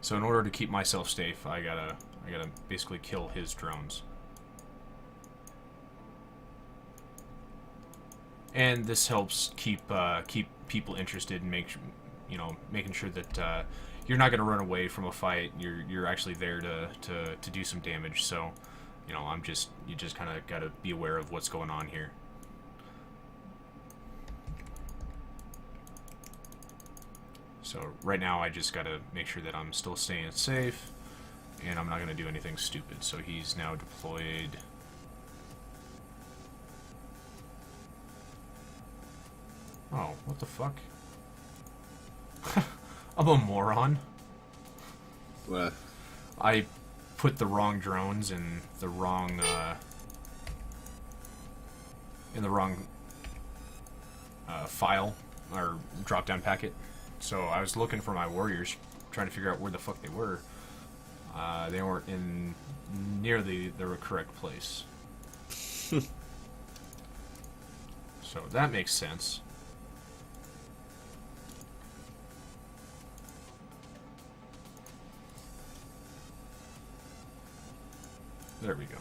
So in order to keep myself safe, I gotta basically kill his drones. And this helps keep people interested and making sure that you're not gonna run away from a fight. You're actually there to do some damage. So, you just kind of gotta be aware of what's going on here. So right now I just gotta make sure that I'm still staying safe, and I'm not gonna do anything stupid. So he's now deployed. Oh, what the fuck? I'm a moron. What? I put the wrong drones in the wrong file or drop-down packet. So I was looking for my warriors, trying to figure out where the fuck they were. They weren't in near the correct place. So that makes sense. There we go.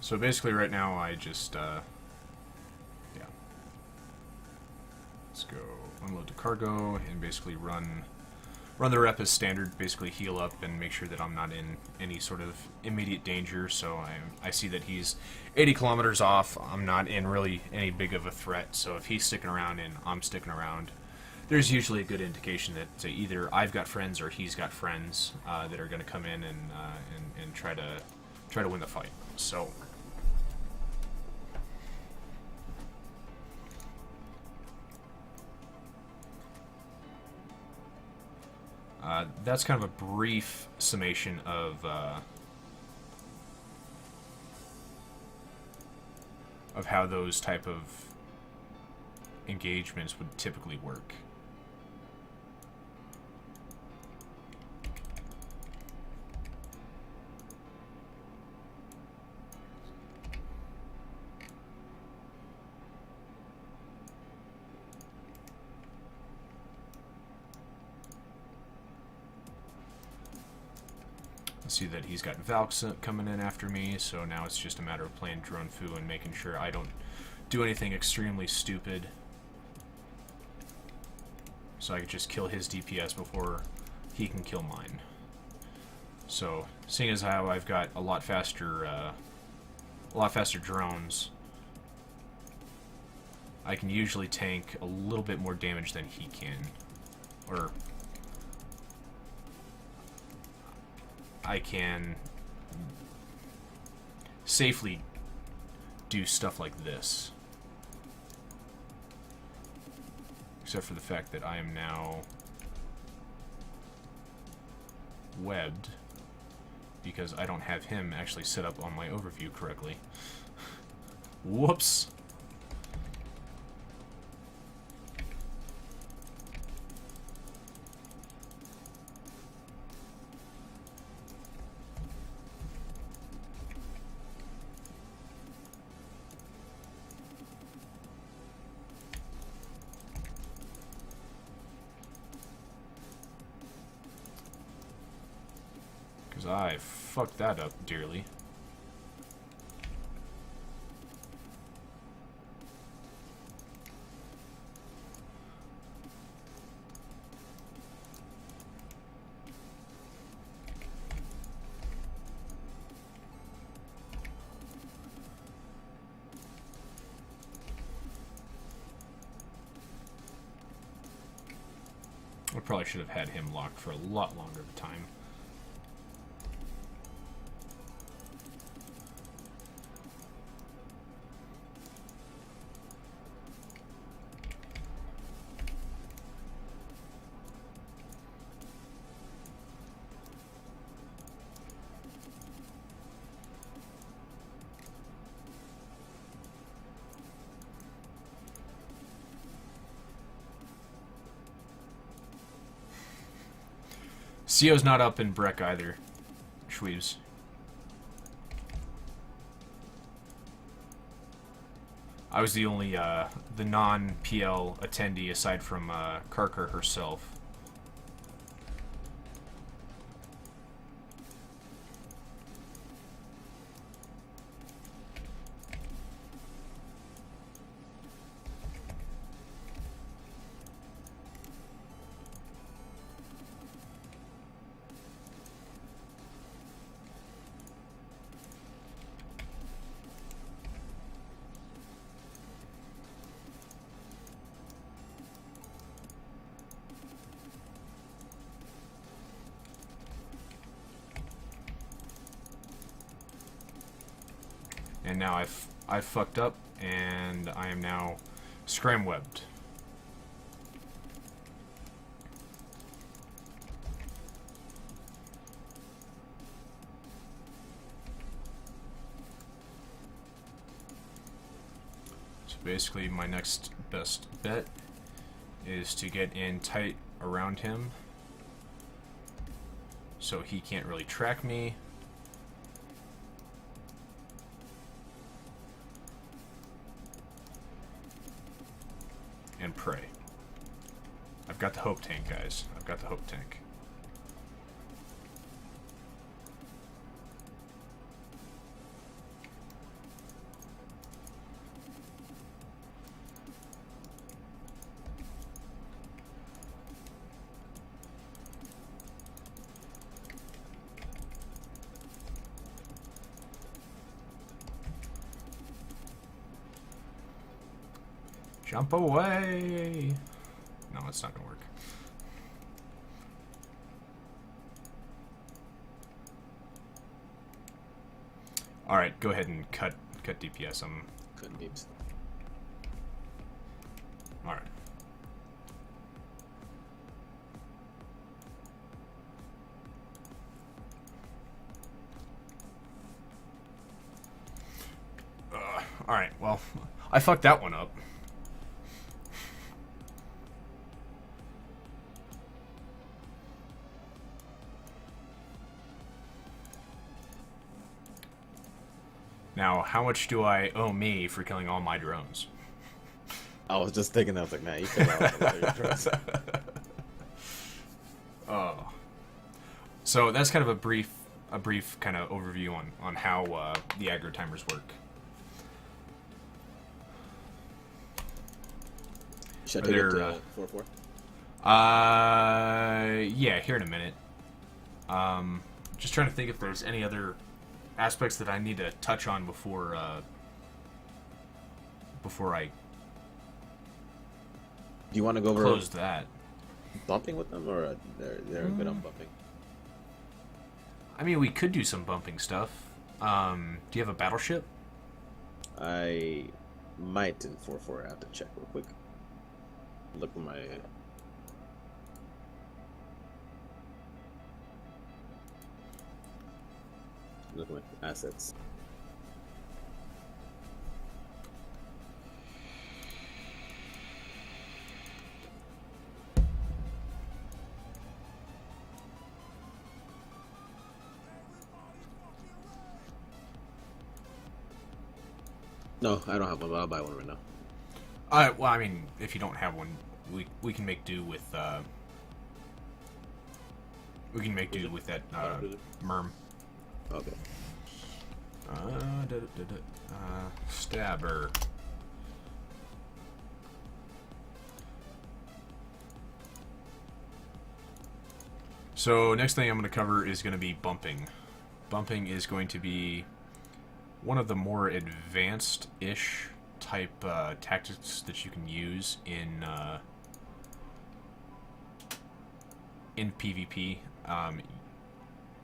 So basically right now I just, yeah. Let's go unload the cargo and basically run the rep as standard, basically heal up and make sure that I'm not in any sort of immediate danger. So I see that he's 80 kilometers off. I'm not in really any big of a threat. So if he's sticking around and I'm sticking around, there's usually a good indication that either I've got friends or he's got friends that are going to come in and try to win the fight. So. That's kind of a brief summation of how those type of engagements would typically work. See that he's got Valks coming in after me, so now it's just a matter of playing drone foo and making sure I don't do anything extremely stupid, so I can just kill his DPS before he can kill mine. So seeing as how I've got a lot faster drones, I can usually tank a little bit more damage than he can, or I can safely do stuff like this. Except for the fact that I am now webbed because I don't have him actually set up on my overview correctly. Whoops. Because I fucked that up dearly. I probably should have had him locked for a lot longer of a time. CO's not up in Breck either. Schweebs. I was the only, the non-PL attendee aside from, Karker herself. And now I've fucked up, and I am now scram-webbed. So basically, my next best bet is to get in tight around him, so he can't really track me. And pray. I've got the hope tank, guys. I've got the hope tank. Jump away! No, it's not gonna work. Alright, go ahead and cut DPS. I'm Couldn't beeps. alright. Alright, well, I fucked that one up. Now, how much do I owe me for killing all my drones? I was just thinking, I was like, nah, you killed all of your drones. Oh. So that's kind of a brief kind of overview on how the aggro timers work. Should I take it to 4-4? Yeah, here in a minute. Just trying to think if there's any other aspects that I need to touch on before I Do you want to go over close that. bumping with them, or they're good on bumping? I mean, we could do some bumping stuff. Do you have a battleship? I might in 4-4. I have to check real quick. Look at my. Look at my assets. No, I don't have one, but I'll buy one right now. Well, I mean, if you don't have one, we can make do with that merm. Okay. Stabber. So next thing I'm going to cover is going to be bumping. Bumping is going to be one of the more advanced-ish type tactics that you can use in PvP.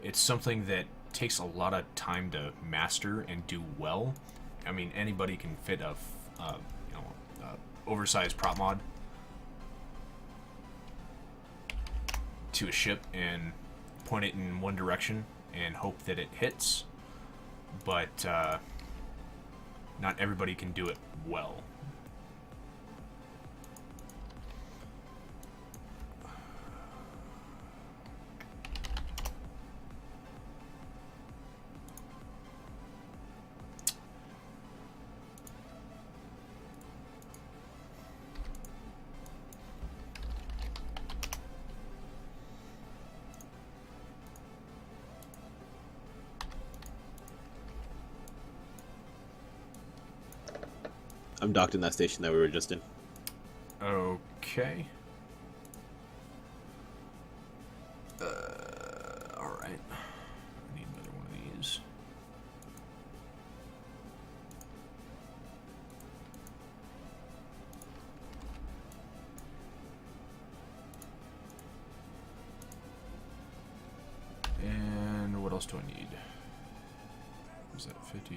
It's something that takes a lot of time to master and do well. I mean, anybody can fit a oversized prop mod to a ship and point it in one direction and hope that it hits, but not everybody can do it well. I'm docked in that station that we were just in. Okay. Alright. I need another one of these. And what else do I need? Is that 50?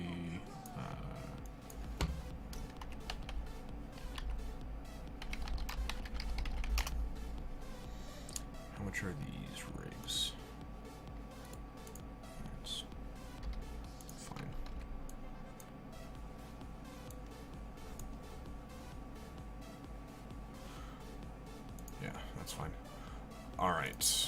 How much are these rigs? That's fine. Yeah, that's fine. All right.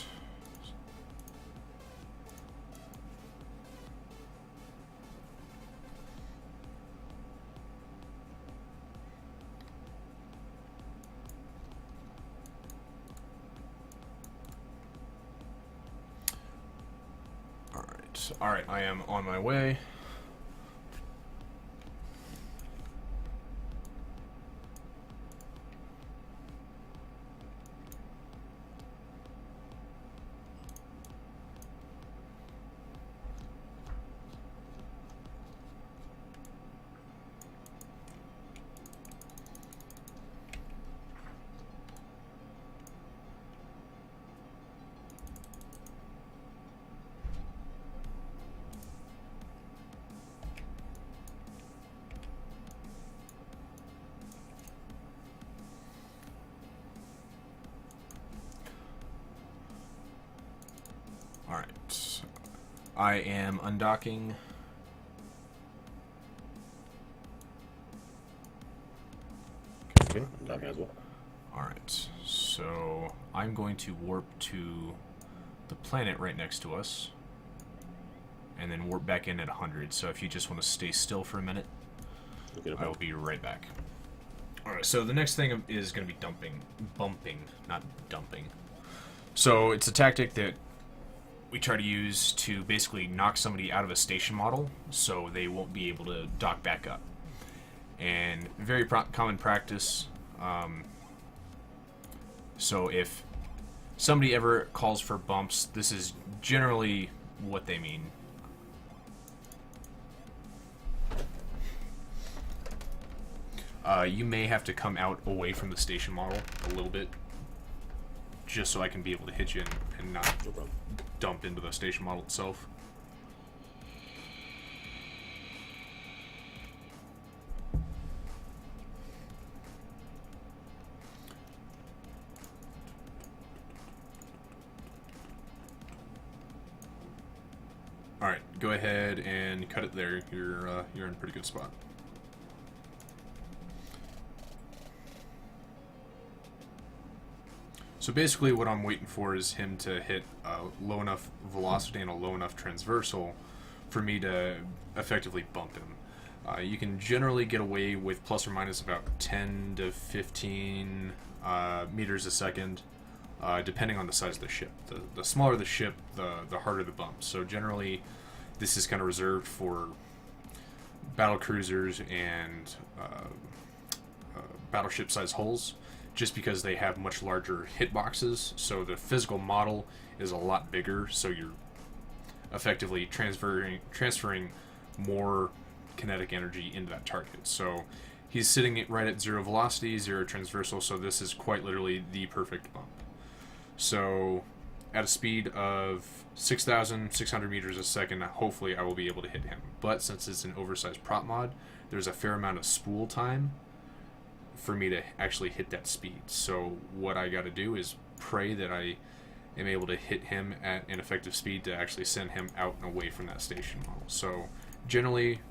Alright, I am on my way. Alright. I am undocking. Okay, I'm docking as well. Alright, so I'm going to warp to the planet right next to us. And then warp back in at 100. So if you just want to stay still for a minute, Okay, I will be right back. Alright, so the next thing is going to be bumping, not dumping. So it's a tactic that we try to use to basically knock somebody out of a station model so they won't be able to dock back up. And very common practice. So if somebody ever calls for bumps, this is generally what they mean. You may have to come out away from the station model a little bit, just so I can be able to hit you and not dump into the station model itself. Alright, go ahead and cut it there. You're in a pretty good spot. So basically what I'm waiting for is him to hit a low enough velocity and a low enough transversal for me to effectively bump him. You can generally get away with plus or minus about 10 to 15 meters a second, depending on the size of the ship. The smaller the ship, the harder the bump. So generally this is kind of reserved for battle cruisers and battleship size hulls, just because they have much larger hitboxes, so the physical model is a lot bigger, so you're effectively transferring more kinetic energy into that target. So he's sitting right at 0 velocity, 0 transversal, so this is quite literally the perfect bump. So at a speed of 6,600 meters a second, hopefully I will be able to hit him. But since it's an oversized prop mod, there's a fair amount of spool time for me to actually hit that speed. So what I got to do is pray that I am able to hit him at an effective speed to actually send him out and away from that station model. So generally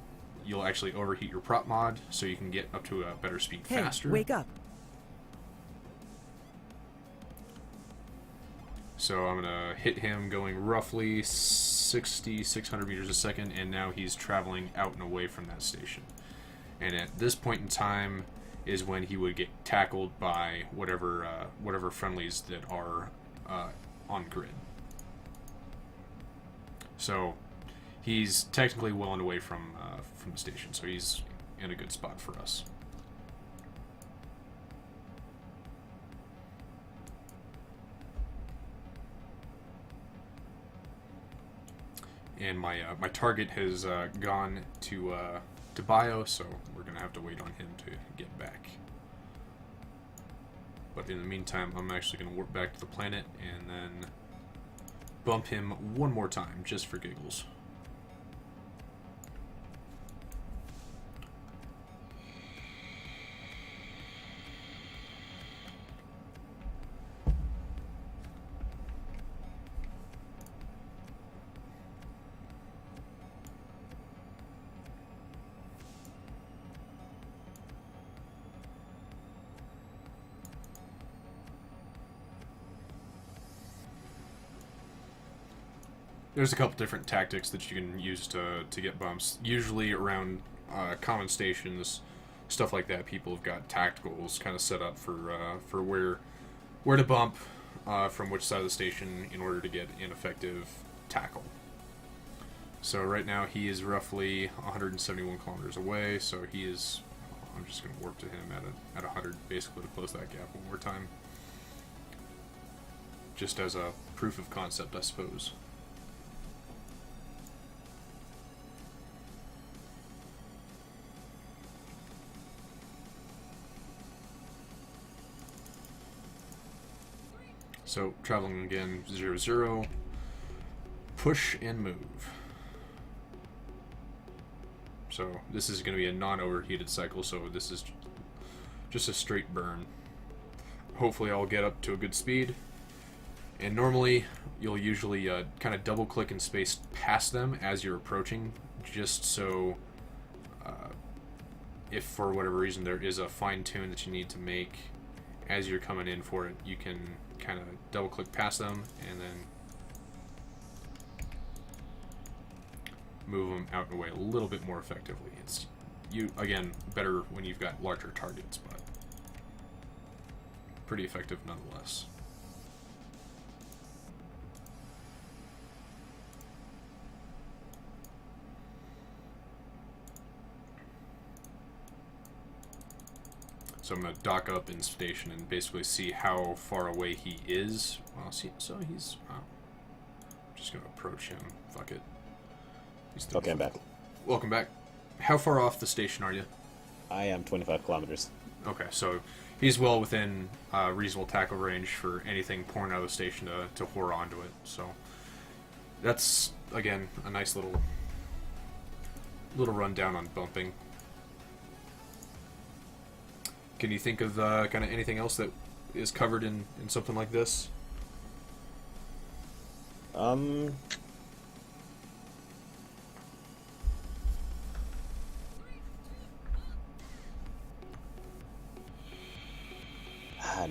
you'll actually overheat your prop mod so you can get up to a better speed Hey, faster. wake up. So I'm gonna hit him going roughly 6,600 meters a second, and now he's traveling out and away from that station. And at this point in time is when he would get tackled by whatever friendlies that are on grid. So he's technically well and away from the station, so he's in a good spot for us. And my target has gone to bio, so we're gonna have to wait on him to get back. But in the meantime, I'm actually gonna warp back to the planet and then bump him one more time, just for giggles. There's a couple different tactics that you can use to get bumps. Usually around common stations, stuff like that, people have got tacticals kind of set up for where to bump from which side of the station in order to get an effective tackle. So right now he is roughly 171 kilometers away, so he is... I'm just going to warp to him at 100, basically, to close that gap one more time. Just as a proof of concept, I suppose. So, traveling again, 0, 0, push and move. So, this is going to be a non-overheated cycle, so this is just a straight burn. Hopefully I'll get up to a good speed, and normally you'll usually kind of double-click and space past them as you're approaching, just so if for whatever reason there is a fine-tune that you need to make as you're coming in for it, you can kind of double click past them and then move them out and away a little bit more effectively. It's again better when you've got larger targets, but pretty effective nonetheless. So I'm going to dock up in station and basically see how far away he is. Well, see, so he's... Oh. I'm just going to approach him. Fuck it. Okay, I'm back. Welcome back. How far off the station are you? I am 25 kilometers. Okay, so he's well within reasonable tackle range for anything pouring out of the station to whore onto it. So that's, again, a nice little rundown on bumping. Can you think of kind of anything else that is covered in something like this?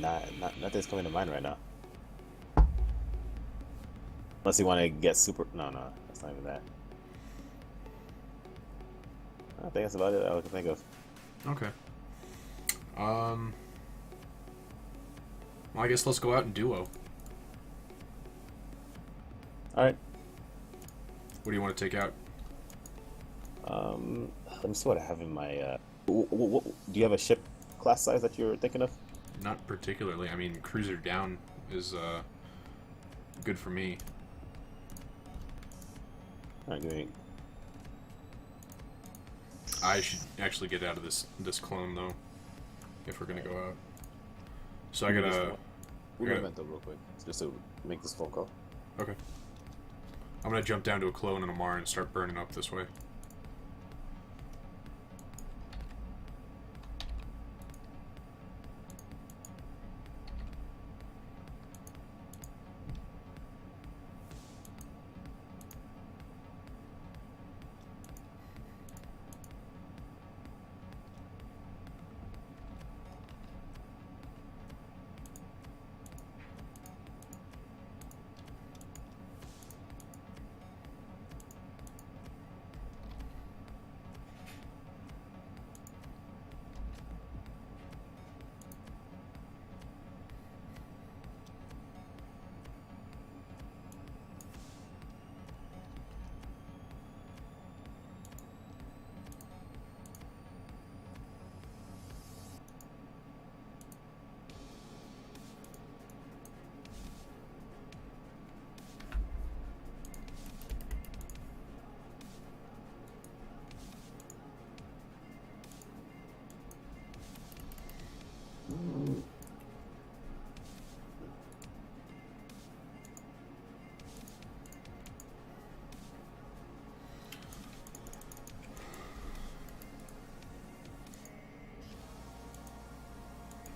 nothing's coming to mind right now. Unless you want to get super. No, that's not even that. I think that's about it I can think of. Okay. Well, I guess let's go out and duo. All right. What do you want to take out? Let me see what I have in my. Do you have a ship class size that you're thinking of? Not particularly. I mean, cruiser down is good for me. All right, give me. I should actually get out of this clone though, if we're gonna go out. So I gotta. We'll event though real quick, just to make this phone call. Okay. I'm gonna jump down to a clone and a Mar and start burning up this way.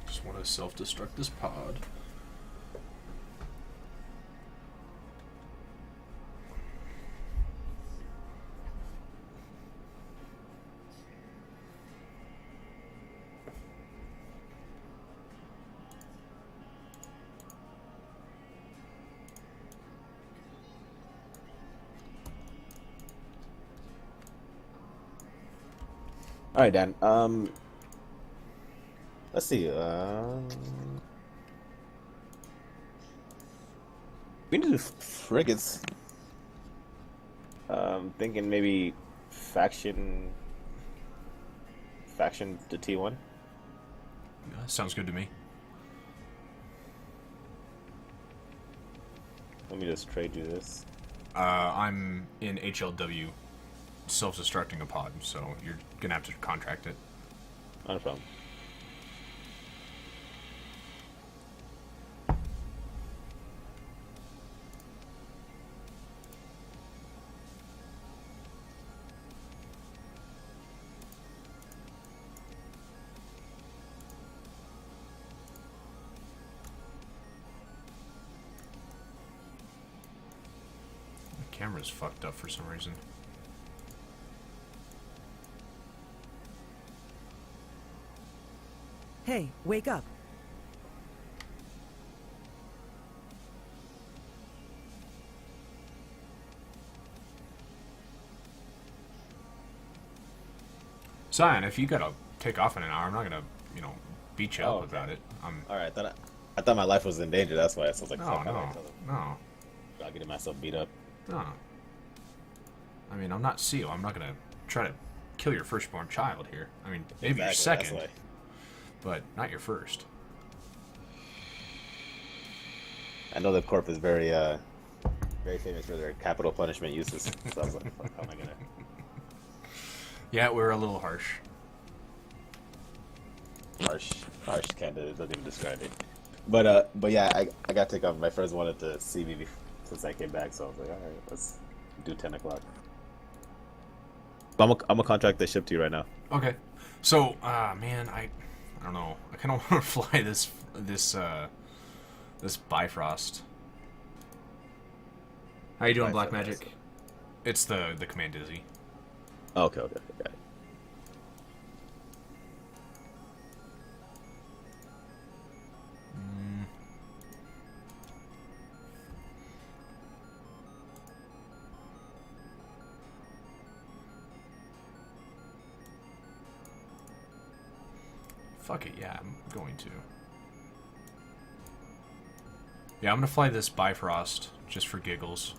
Just want to self-destruct this pod. All right, Dan. Let's see. We need to do frigates. Thinking maybe faction to T1. Sounds good to me. Let me just trade you this. I'm in HLW, self-destructing a pod, so you're gonna have to contract it. Not a problem. The camera's fucked up for some reason. Hey, wake up. Cyan, if you gotta take off in an hour, I'm not gonna, beat you up okay. about it. All right, I thought my life was in danger. That's why I was like, No, fuck, no, I'm getting myself beat up. no. I mean, I'm not Seal. I'm not gonna try to kill your firstborn child here. I mean, maybe your Exactly, second, that's but not your first. why. I know the Corp is very famous for their capital punishment uses. So I was like, fuck, how am I gonna? Yeah, we're a little harsh. Harsh, kind of doesn't even describe it. But yeah, I got to take off. My friends wanted to see me since I came back, so I was like, all right, let's do 10 o'clock. I'm gonna contract the ship to you right now. Okay. So, man, I don't know. I kind of want to fly this Bifrost. How you doing, Black Magic? It's the Command Dizzy. Okay, got it. Fuck it, yeah, I'm going to. Yeah, I'm gonna fly this Bifrost just for giggles.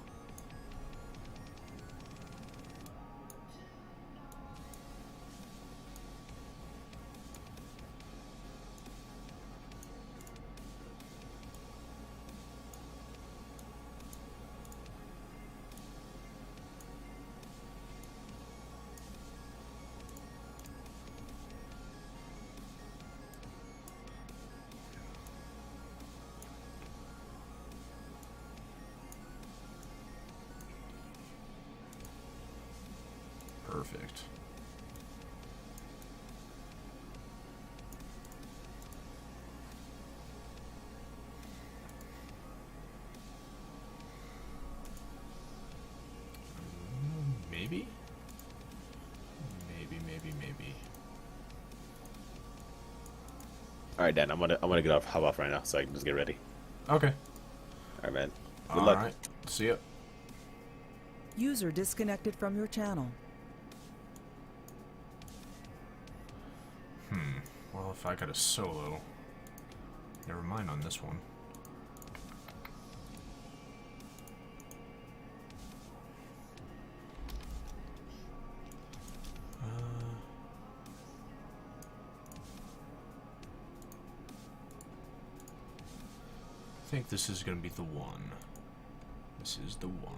Perfect. Maybe? Maybe. All right, Dan. I'm gonna get off. Hop off right now, so I can just get ready. Okay. All right, man. Good luck. Alright. See ya. User disconnected from your channel. Well, if I got a solo... Never mind on this one. I think this is going to be the one. This is the one.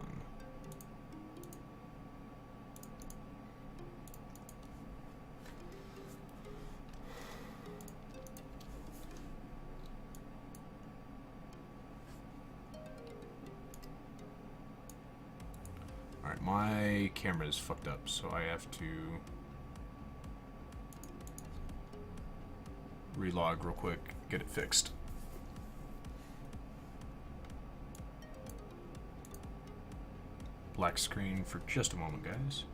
Alright, my camera is fucked up, so I have to relog real quick, get it fixed. Black screen for just a moment, guys.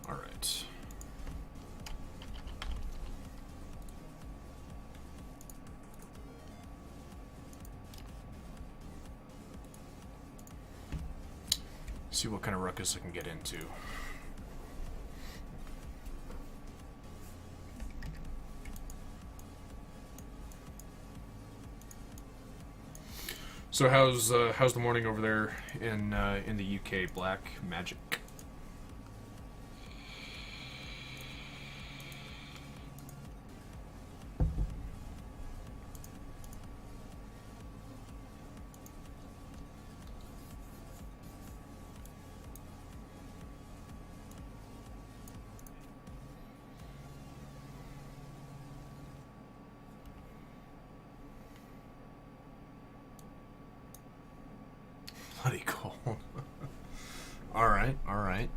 All right. See what kind of ruckus I can get into. So how's the morning over there in the UK, Black Magic? Bloody cold. All right, all right.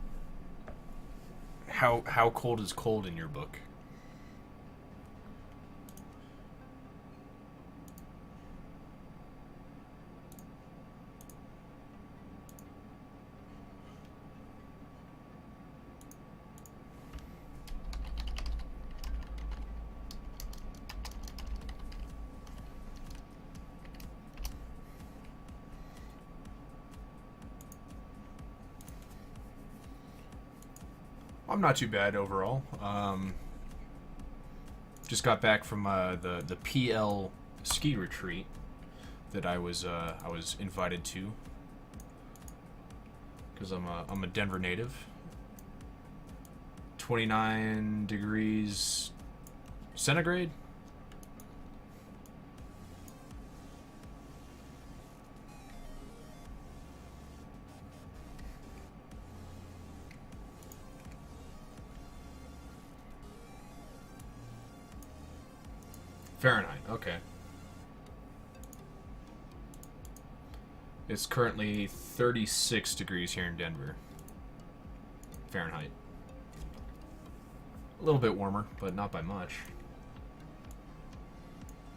How cold is cold in your book? I'm not too bad overall. Just got back from the PL ski retreat that I was invited to, because I'm a Denver native. 29 degrees centigrade. Fahrenheit, okay. It's currently 36 degrees here in Denver. Fahrenheit. A little bit warmer, but not by much.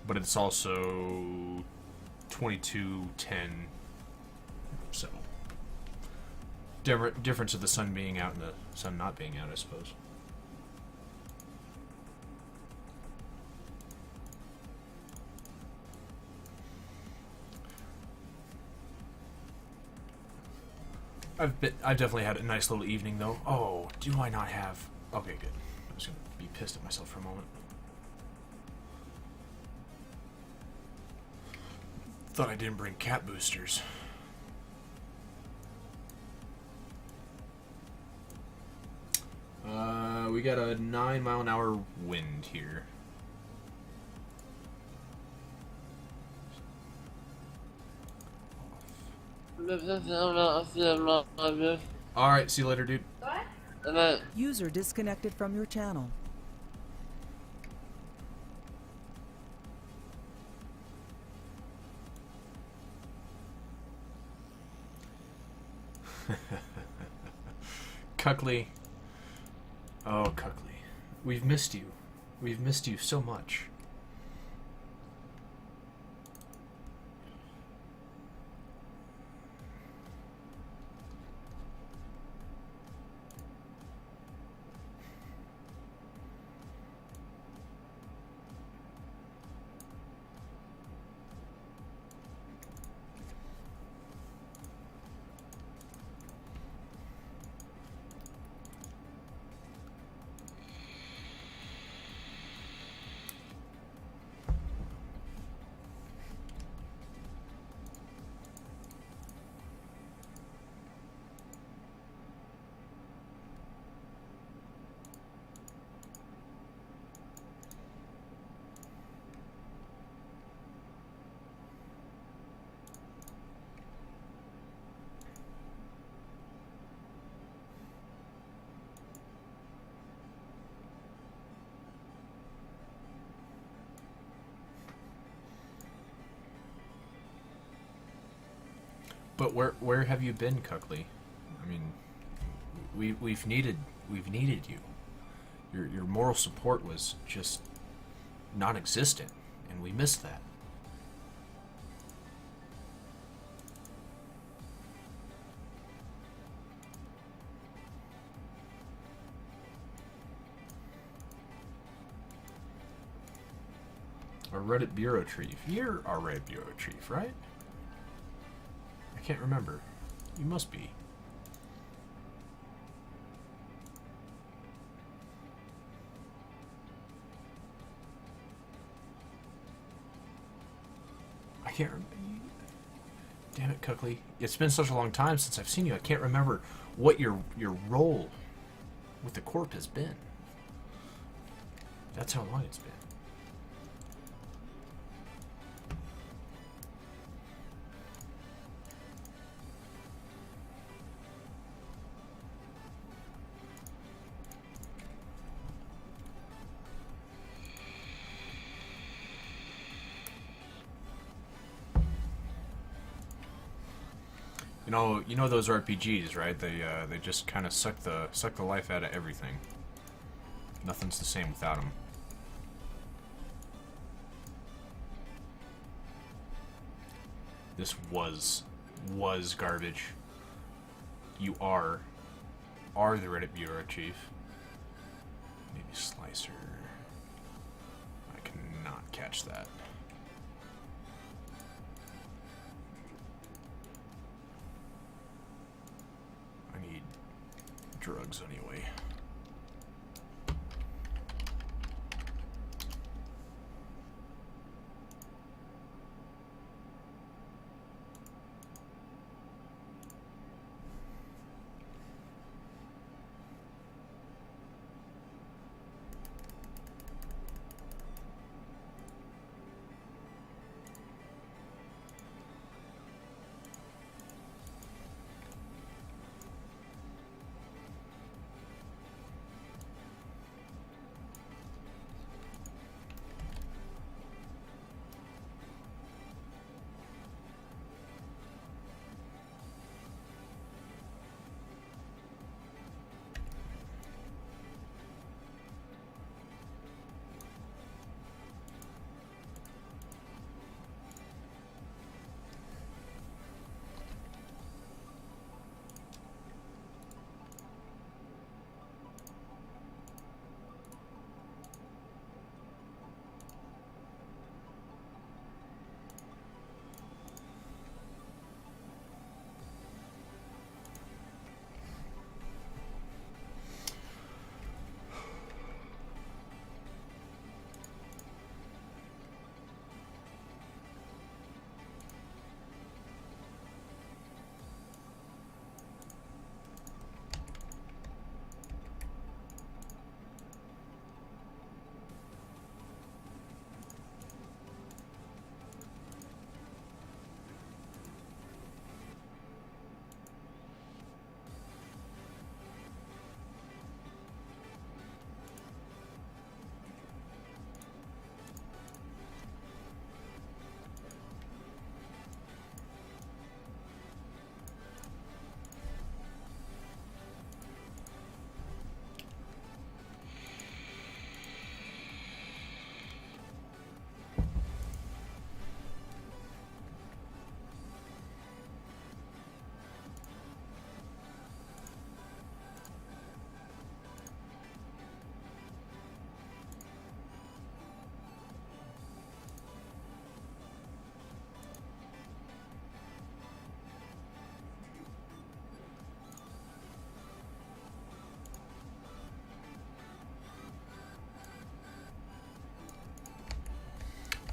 But it's also 22:10. So, difference of the sun being out and the sun not being out, I suppose. I've definitely had a nice little evening though. Oh, do I not have? Okay, good. I was gonna be pissed at myself for a moment. Thought I didn't bring cat boosters. We got a 9-mile-an-hour wind here. Alright, see you later, dude. User disconnected from your channel. Cuckley. Oh, Cuckley. We've missed you. We've missed you so much. But where have you been, Cuckley? I mean, we've needed you. Your moral support was just non-existent, and we missed that. Our Reddit bureau chief. You're our Reddit bureau chief, right? I can't remember. You must be. I can't remember. Damn it, Cuckley. It's been such a long time since I've seen you. I can't remember what your role with the Corp has been. That's how long it's been. You know those RPGs, right? They just kind of suck the life out of everything. Nothing's the same without them. This was garbage. You are the Reddit bureau chief. Maybe Slicer. I cannot catch that. I need drugs anyway.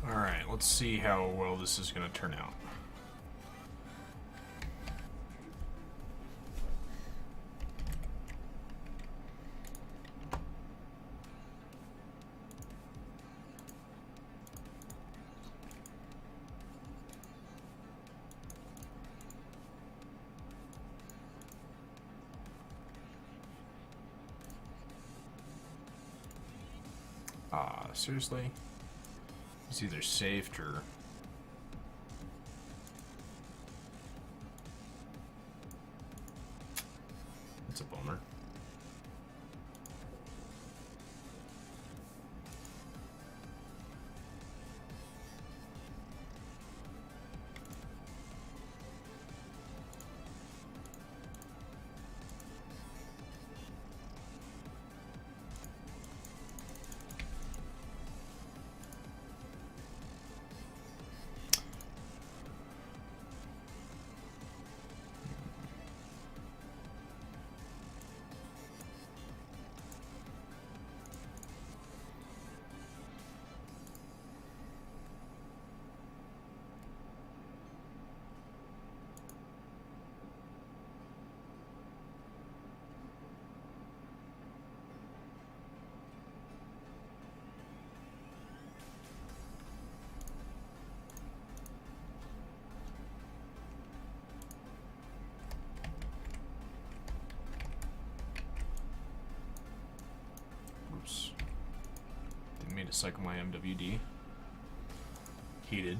Alright, let's see how well this is going to turn out. Seriously? It's either saved or... It's a bummer. Oops. Didn't mean to cycle my MWD. Heated.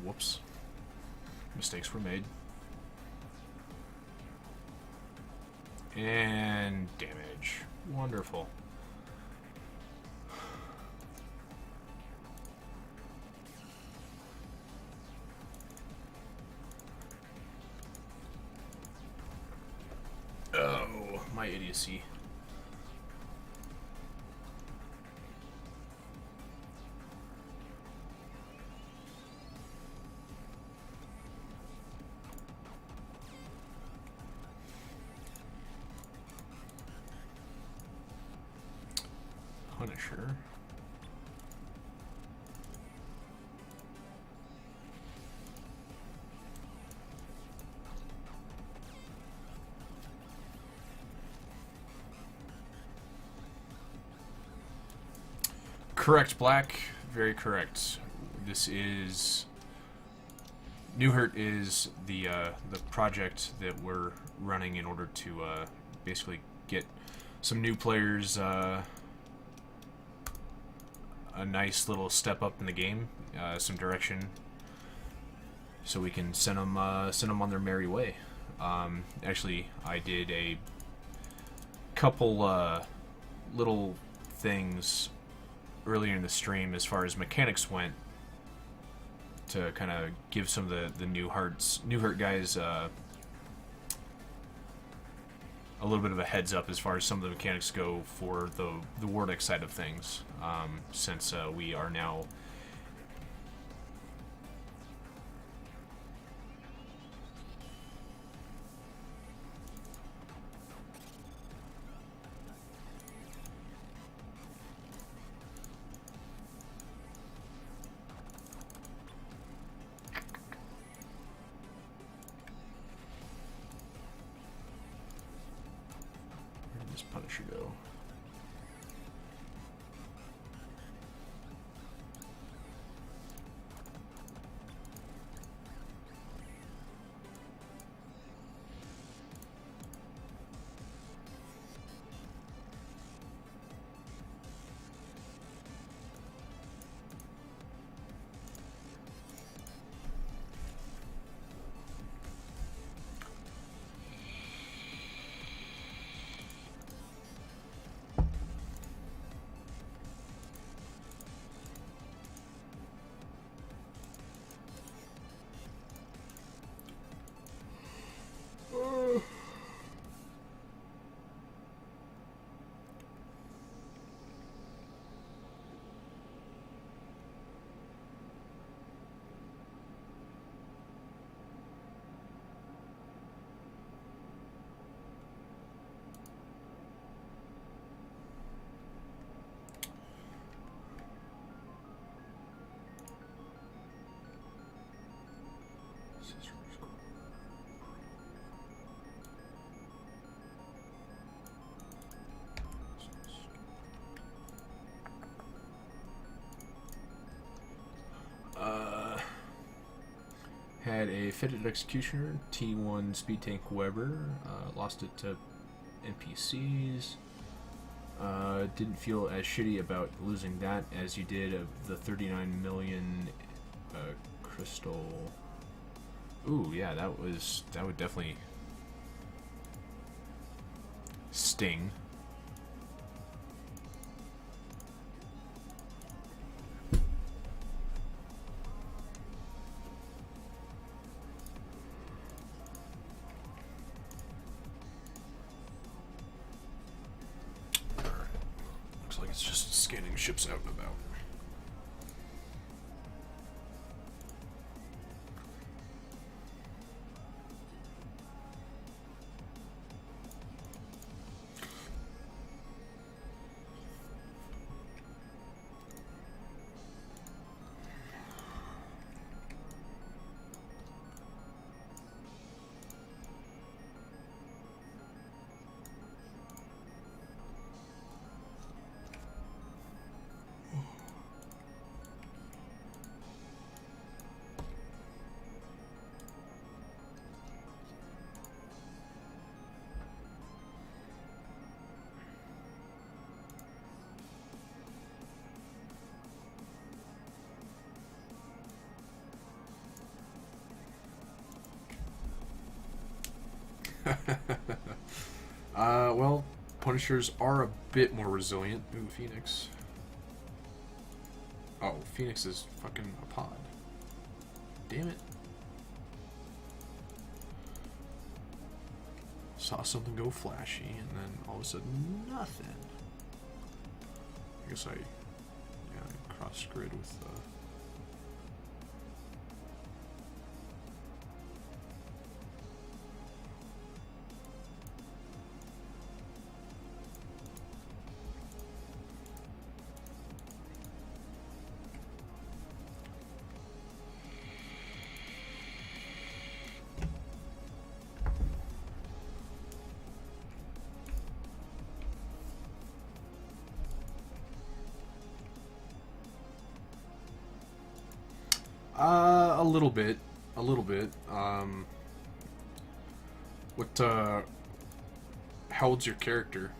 Whoops. Mistakes were made. And damage. Wonderful. Oh, my idiocy. Punisher. Correct, Black. Very correct. This is NewHurt is the project that we're running in order to basically get some new players a nice little step up in the game, some direction, so we can send them on their merry way. Actually, I did a couple little things earlier in the stream as far as mechanics went to kind of give some of the NewHurt guys a little bit of a heads up as far as some of the mechanics go for the Wardeck side of things, since we are now Punisher go. Had a fitted executioner, T1 speed tank Weber, lost it to NPCs. Didn't feel as shitty about losing that as you did of the 39 million crystal. Ooh, yeah, that would definitely sting. Looks like it's just scanning ships out and about. Well, Punishers are a bit more resilient. Ooh, Phoenix. Oh, Phoenix is fucking a pod. Damn it. Saw something go flashy, and then all of a sudden, nothing. I guess I cross grid with a little bit. How old's your character?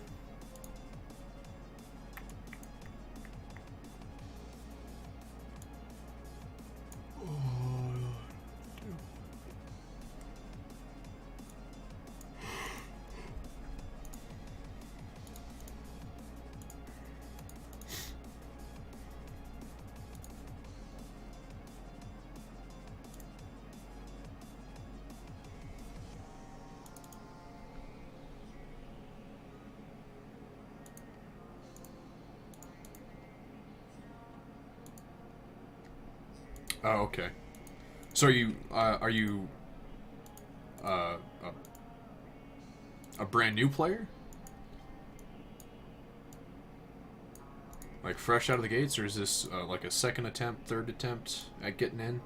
Oh, okay. So are you a brand new player? Like fresh out of the gates, or is this like a second attempt, third attempt at getting in?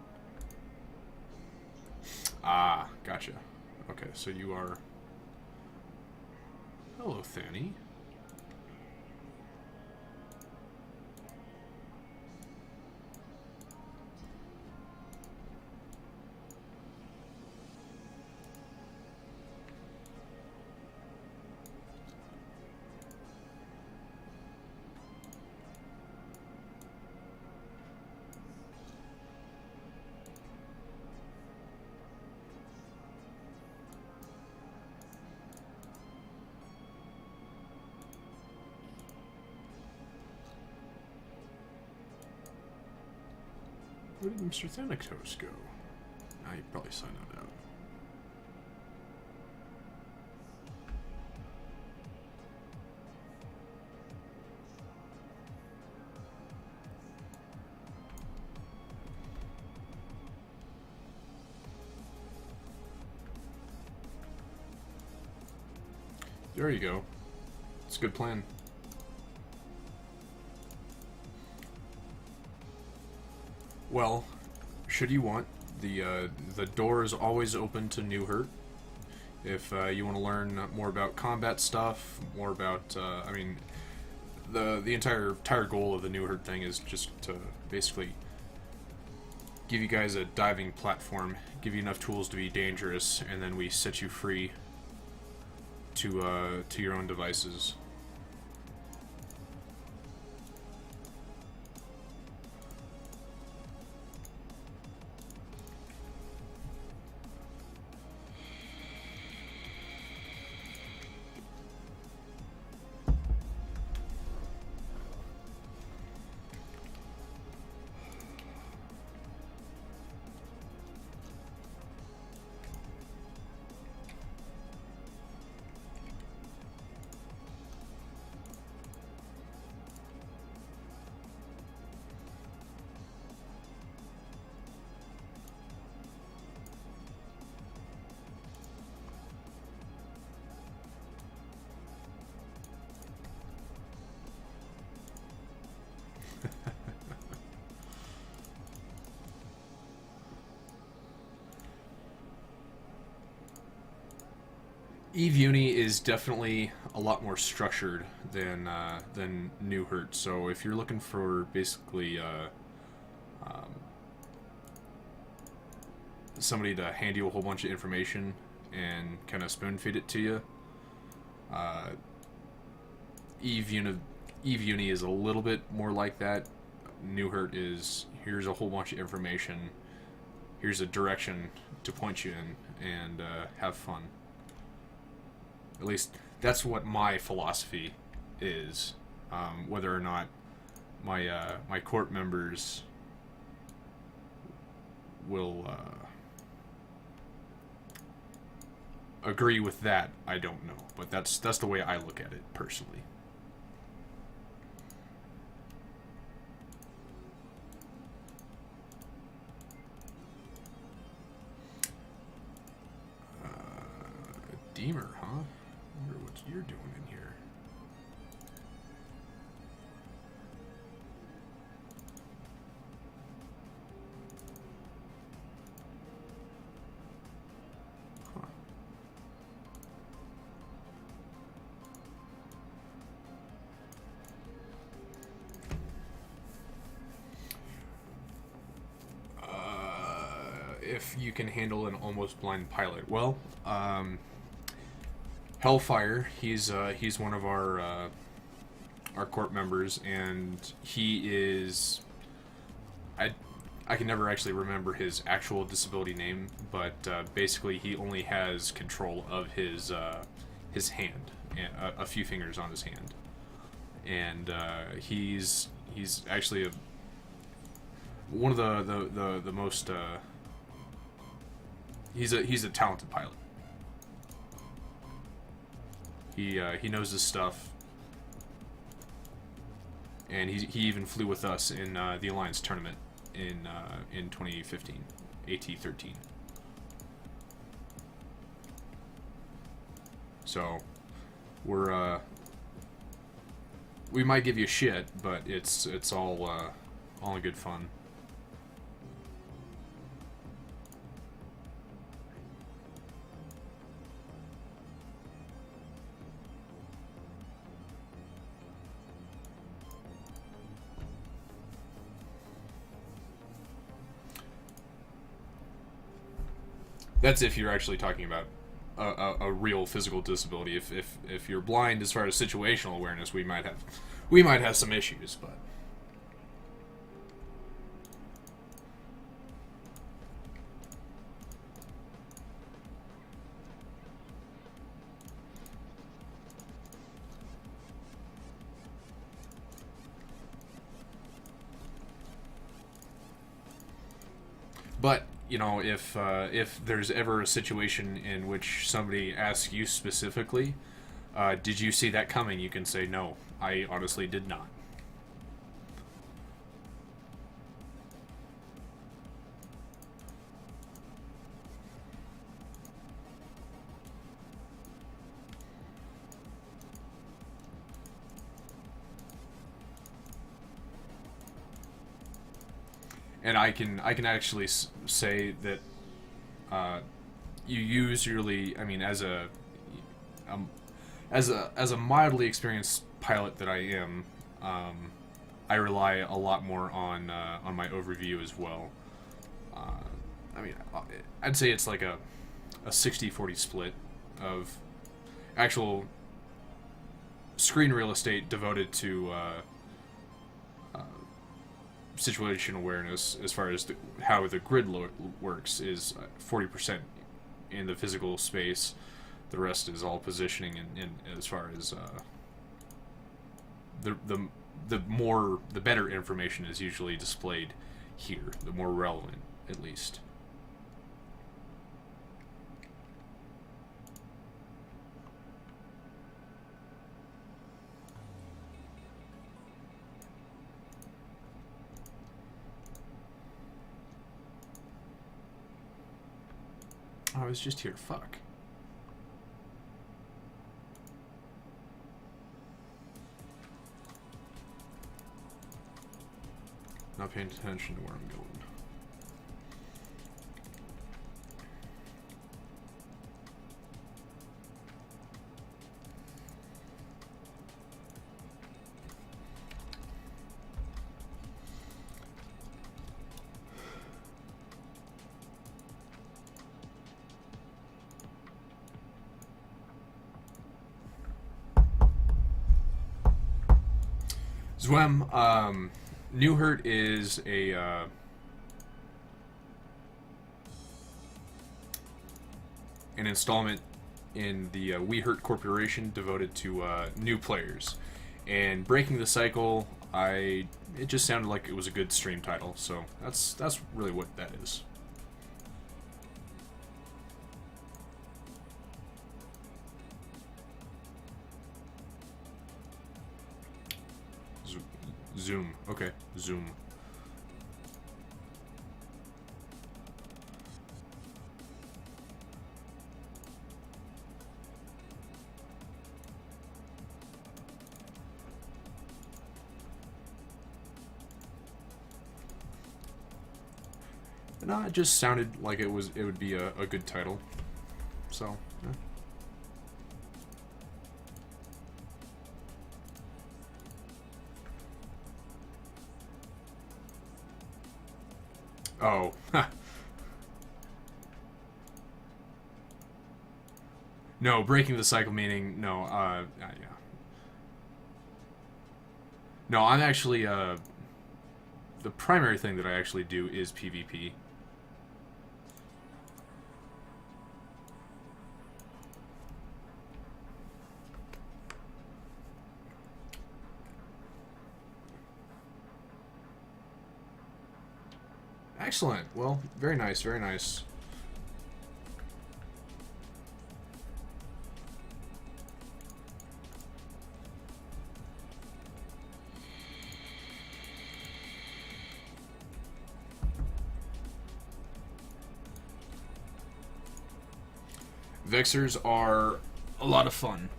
Ah, gotcha. Okay, so you are... Hello, Fanny. Where did Mr. Thanatos go? Ah, you probably signed that out. There you go. It's a good plan. Well, should you want the door is always open to NewHurt. If you want to learn more about combat stuff, more about, I mean, the entire goal of the NewHurt thing is just to basically give you guys a diving platform, give you enough tools to be dangerous, and then we set you free to your own devices. Eve Uni is definitely a lot more structured than NewHurt. So if you're looking for basically somebody to hand you a whole bunch of information and kind of spoon feed it to you, Eve Uni is a little bit more like that. NewHurt is, here's a whole bunch of information, here's a direction to point you in, and have fun. At least that's what my philosophy is. Whether or not my my court members will agree with that, I don't know. But that's the way I look at it personally. Deemer, huh? I wonder what you're doing in here. Huh. If you can handle an almost blind pilot. Well, Hellfire, he's one of our court members, and he is, I can never actually remember his actual disability name, but basically he only has control of his hand, a few fingers on his hand, and he's actually one of the most he's a talented pilot. He knows his stuff, and he even flew with us in the Alliance tournament in 2015, AT-13. So we might give you shit, but it's all in good fun. That's if you're actually talking about a real physical disability. If you're blind as far as situational awareness, we might have some issues, but you know, if there's ever a situation in which somebody asks you specifically, did you see that coming? You can say, no, I honestly did not. and I can actually say that you usually, I mean, as a mildly experienced pilot that I am, I rely a lot more on my overview as well. I mean, I'd say it's like a 60-40 split of actual screen real estate devoted to situation awareness, as far as how the grid works, is 40% in the physical space. The rest is all positioning, and as far as the better information is usually displayed here, the more relevant, at least. I was just here. Fuck. Not paying attention to where I'm going. Zwem, NewHurt is a an installment in the WeHurt Corporation devoted to new players. And Breaking the Cycle, it just sounded like it was a good stream title, so that's really what that is. Zoom. Okay, Zoom. No, it just sounded like it would be a good title. So, yeah. Oh. No, breaking the cycle meaning no, yeah. No, I'm actually the primary thing that I actually do is PvP. Excellent. Well, very nice, very nice. Vexers are a lot of fun.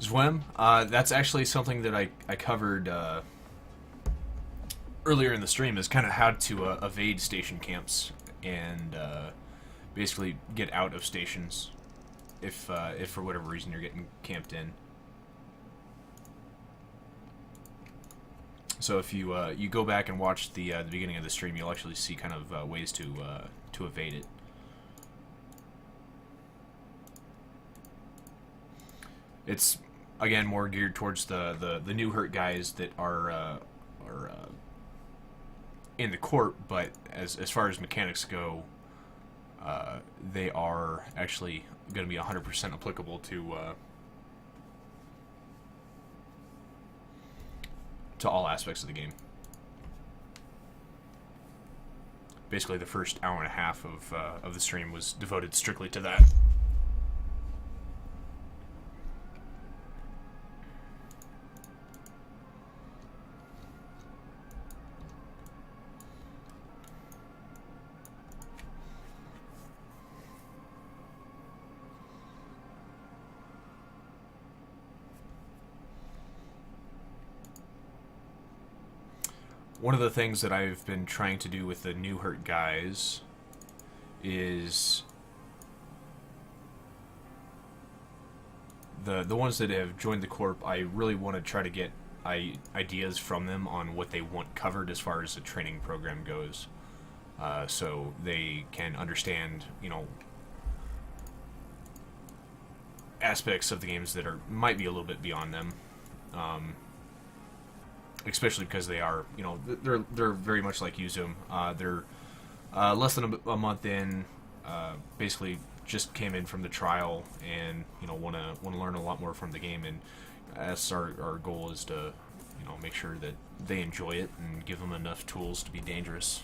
Zwem, that's actually something that I covered earlier in the stream, is kind of how to evade station camps and basically get out of stations if for whatever reason you're getting camped in. So if you you go back and watch the beginning of the stream, you'll actually see kind of ways to evade it. It's again more geared towards the NewHurt guys that are in the court, but as far as mechanics go, they are actually going to be 100% applicable to all aspects of the game. basically the first hour and a half of the stream was devoted strictly to that. One of the things that I've been trying to do with the NewHurt guys is the ones that have joined the Corp, I really want to try to get ideas from them on what they want covered as far as the training program goes, so they can understand, you know, aspects of the games that might be a little bit beyond them. Especially because they are, you know, they're very much like you, Zoom. They're less than a month in, basically just came in from the trial, and you know want to learn a lot more from the game. And that's our goal, is to, you know, make sure that they enjoy it and give them enough tools to be dangerous.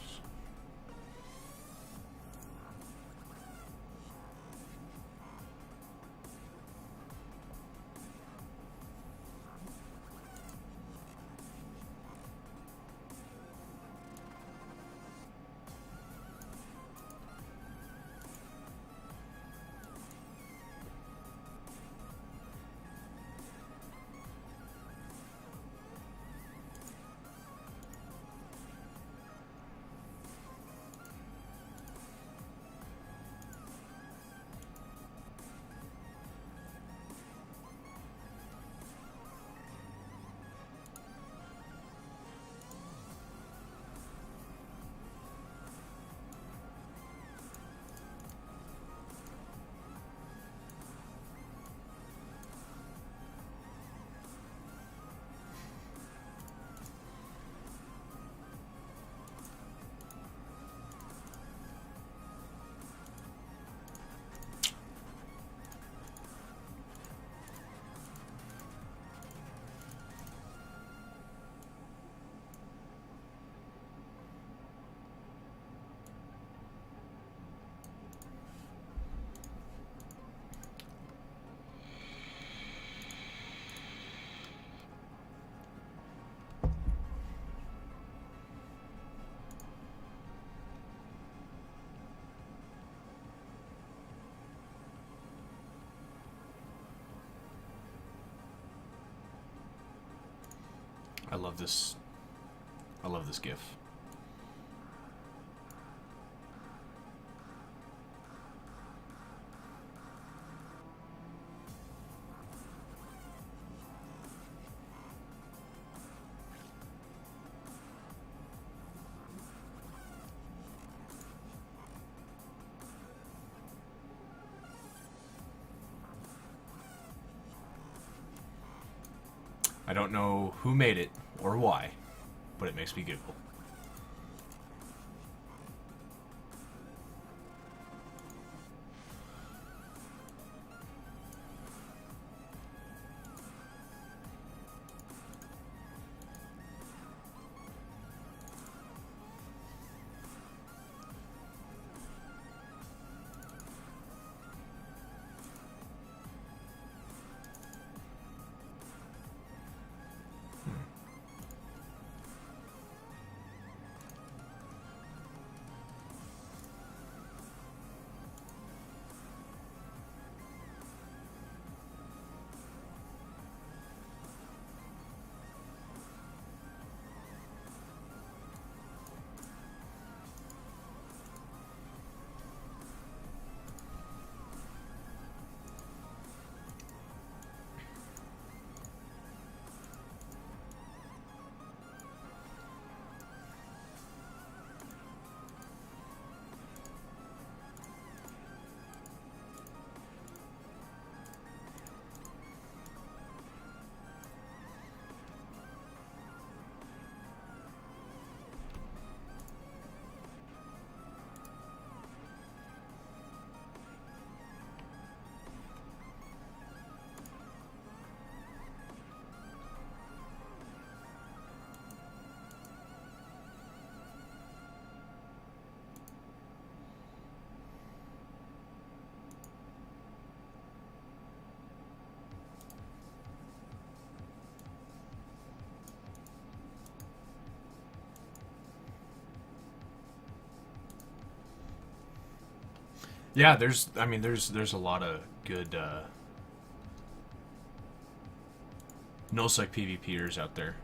I love this GIF. I don't know who made it or why, but it makes me giggle. Yeah, I mean, there's a lot of good null-sec PvPers out there.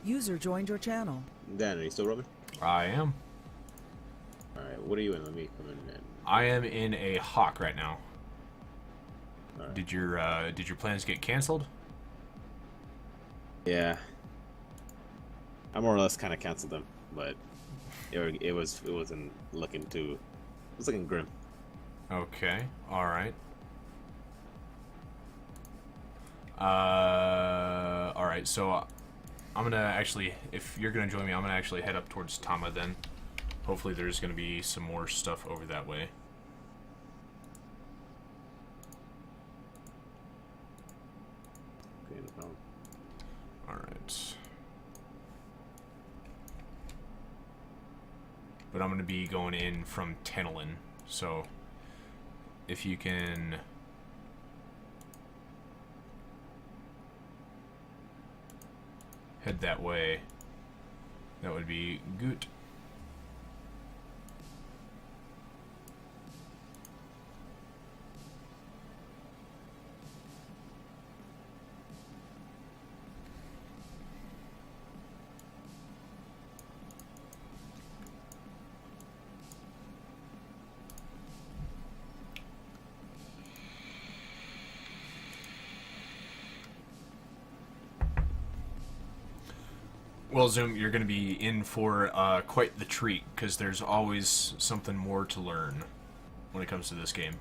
User joined your channel. Dan, are you still rubbing? I am. Alright, what are you in? Let me come in and... I am in a hawk right now. Alright. Did your plans get canceled? Yeah. I more or less kind of canceled them, but it wasn't looking too... It was looking grim. Okay. All right. All right. So I'm gonna actually, if you're gonna join me, I'm gonna actually head up towards Tama then. Hopefully, there's gonna be some more stuff over that way. Okay, no problem. All right. But I'm gonna be going in from Tenelin, so if you can. Head that way, that would be good. Well, Zoom, you're going to be in for quite the treat, because there's always something more to learn when it comes to this game.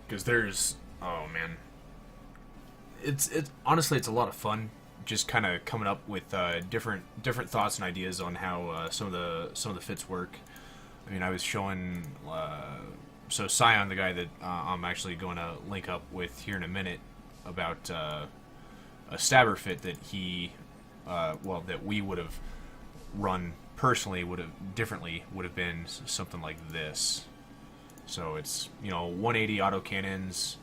Because there's, oh man, it's honestly, it's a lot of fun just kind of coming up with different thoughts and ideas on how some of the fits work. I mean, I was showing so Scion, the guy that I'm actually going to link up with here in a minute, about a stabber fit that he well, that we would have run personally, would have been something like this. So it's, you know, 180 autocannons,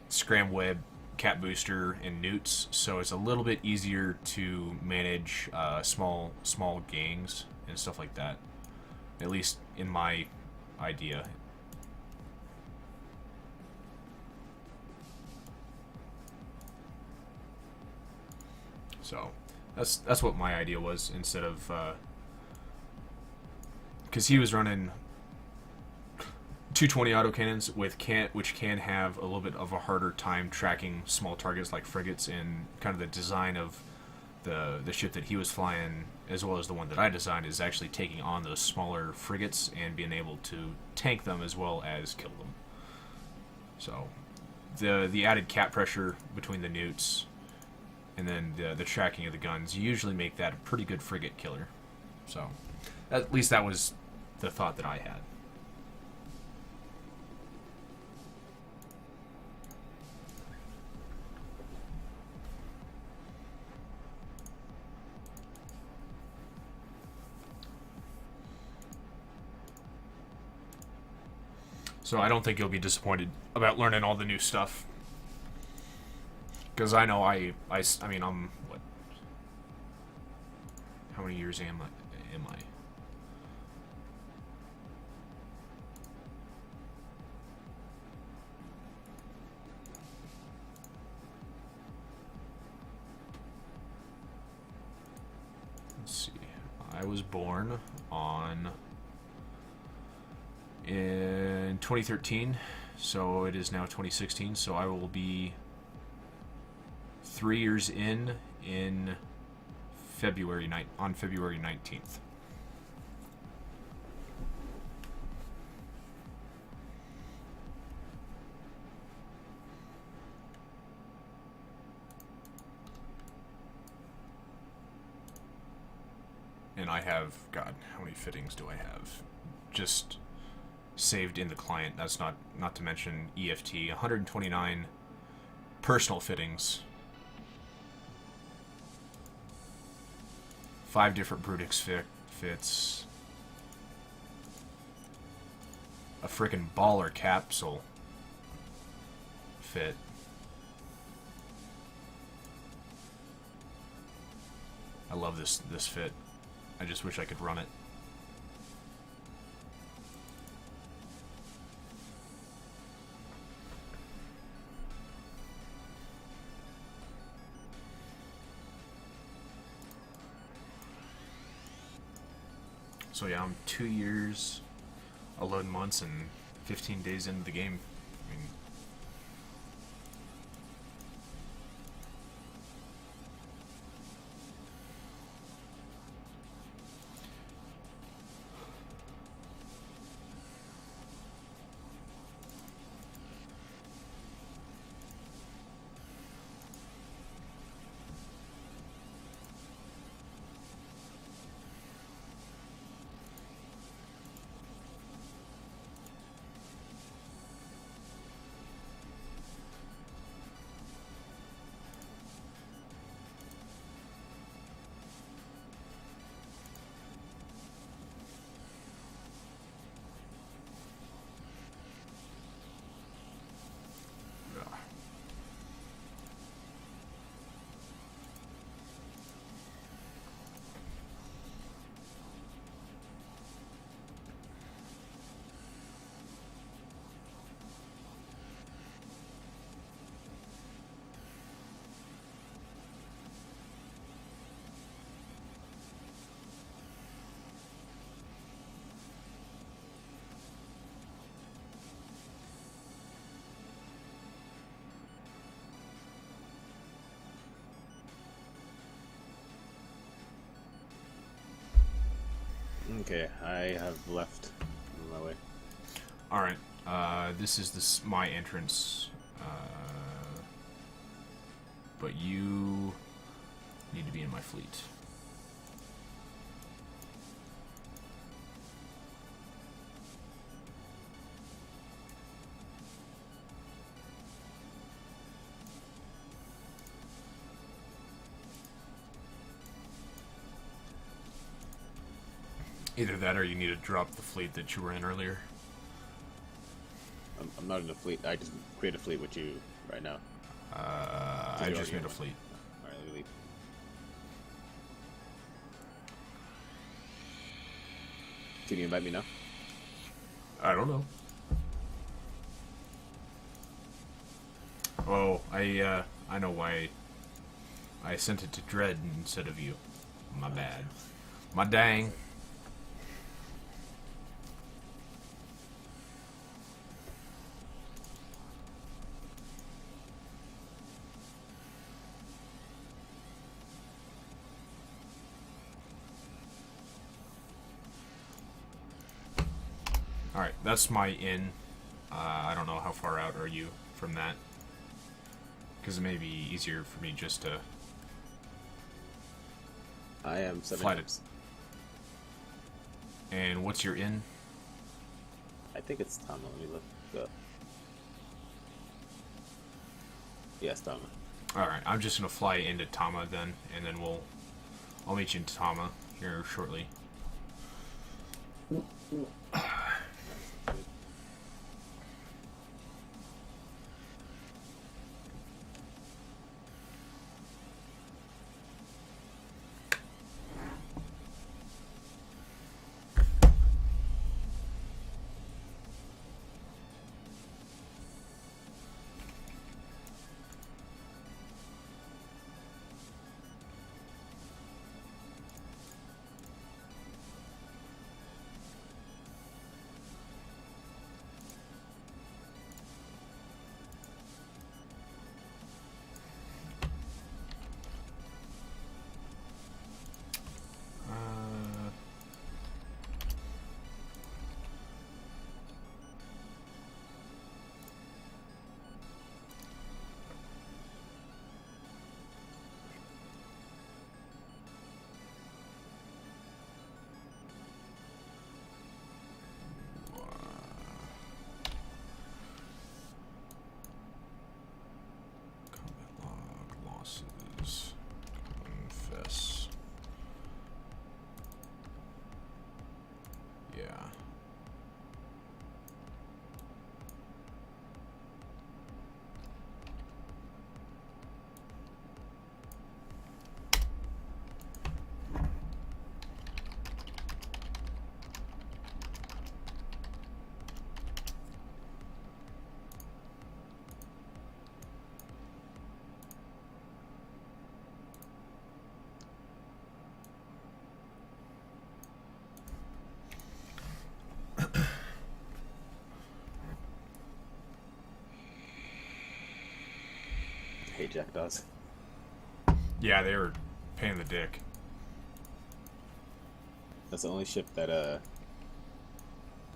scram web, cat booster, and newts. So it's a little bit easier to manage small gangs and stuff like that. At least in my idea. So that's what my idea was, instead of because he was running 220 autocannons which can have a little bit of a harder time tracking small targets like frigates, and kind of the design of the ship that he was flying, as well as the one that I designed, is actually taking on those smaller frigates and being able to tank them as well as kill them. So the added cap pressure between the newts and then the tracking of the guns usually make that a pretty good frigate killer. So at least that was the thought that I had. So I don't think you'll be disappointed about learning all the new stuff. Because I know I mean, I'm, what? How many years am I? Let's see. I was born in 2013, so it is now 2016, so I will be 3 years in on February 19th. And I have, God, how many fittings do I have? Just saved in the client. That's not to mention EFT. 129 personal fittings. 5 different Brutix fits. A frickin' baller capsule fit. I love this fit. I just wish I could run it. So yeah, I'm 2 years, 11 months, and 15 days into the game. I mean, Okay, I have left on my way. alright, this is my entrance, but you need to be in my fleet. Either that or you need to drop the fleet that you were in earlier. I'm not in a fleet. I just create a fleet with you right now. I just made a fleet. Alright, let me leave. Can you invite me now? I don't know. Oh, I know why I sent it to Dread instead of you. My bad. My dang. Alright, that's my in. I don't know how far out are you from that. Because it may be easier for me just to I am 7 fly times. And what's your in? I think it's Tama. Let me look up. Yes, Tama. Alright, I'm just gonna fly into Tama then, and then I'll meet you in Tama here shortly. Yeah. I hate jackdaws. Yeah, they were a pain in the dick. That's the only ship that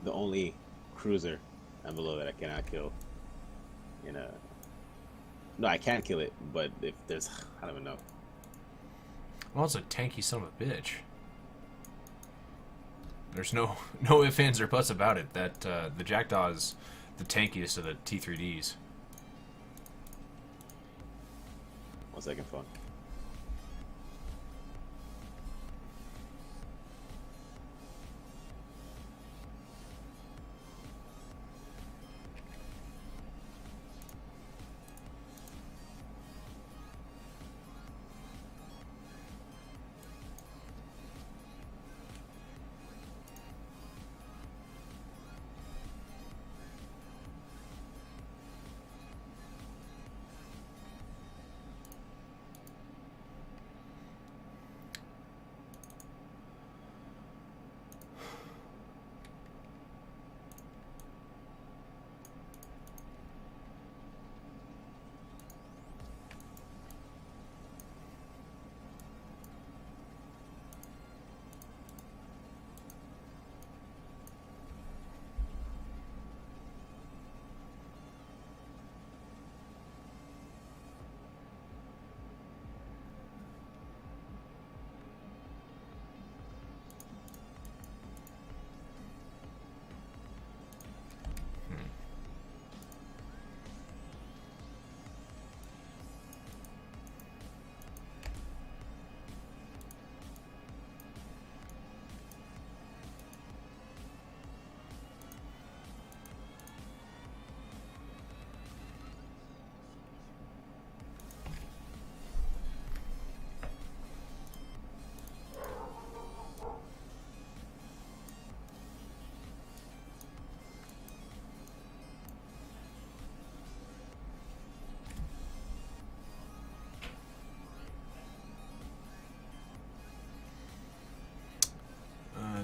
the only cruiser and below that I cannot kill. In a no, I can kill it, but if there's I don't even know. Well, it's a tanky son of a bitch. There's no ifs, ands, or buts about it. That the Jackdaw is the tankiest of the T3Ds. 1 second, phone.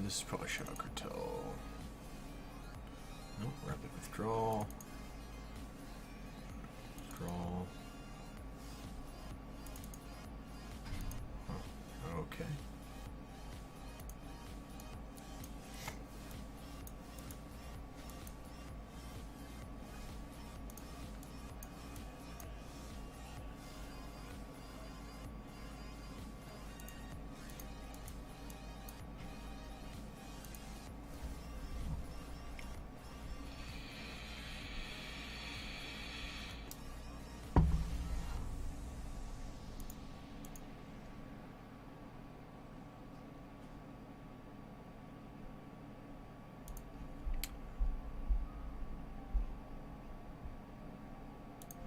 This is probably Shadow Cartel. Nope, rapid withdrawal. Withdrawal. Huh. Okay.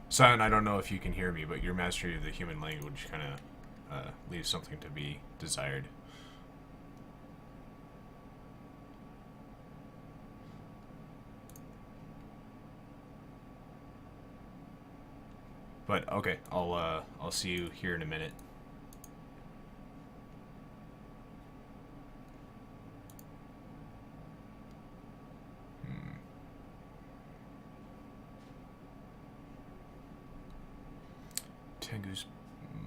Son, I don't know if you can hear me, but your mastery of the human language kind of leaves something to be desired. But okay, I'll see you here in a minute. Tengu's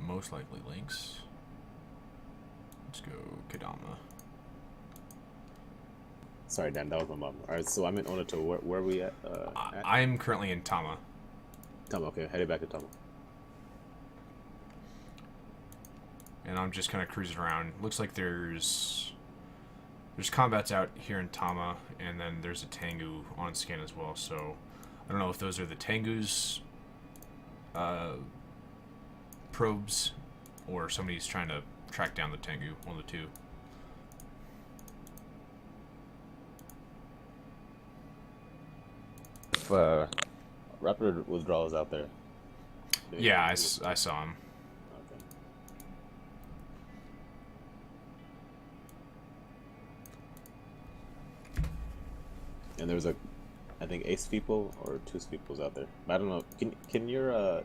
most likely links. Let's go Kadama. Sorry, Dan, that was my mom. Alright, so I'm in Onato. Where are we at? I'm currently in Tama. Tama, okay. Headed back to Tama. And I'm just kind of cruising around. Looks like there's combats out here in Tama, and then there's a Tengu on scan as well. So I don't know if those are the Tengu's probes, or somebody's trying to track down the Tengu. One of the two. if Raptor Withdrawal is out there. Yeah, I saw him. Okay. And there's I think Ace people or two peoples out there. I don't know. Can your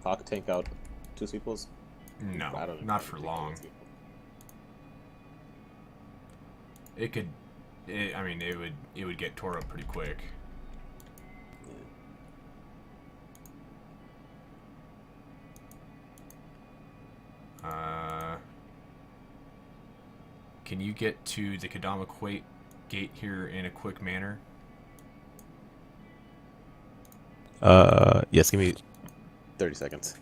Hawk tank out two peoples? No, I don't know. not for long. It could. I mean, it would get tore up pretty quick. Can you get to the Kadama gate here in a quick manner? Yes, give me 30 seconds.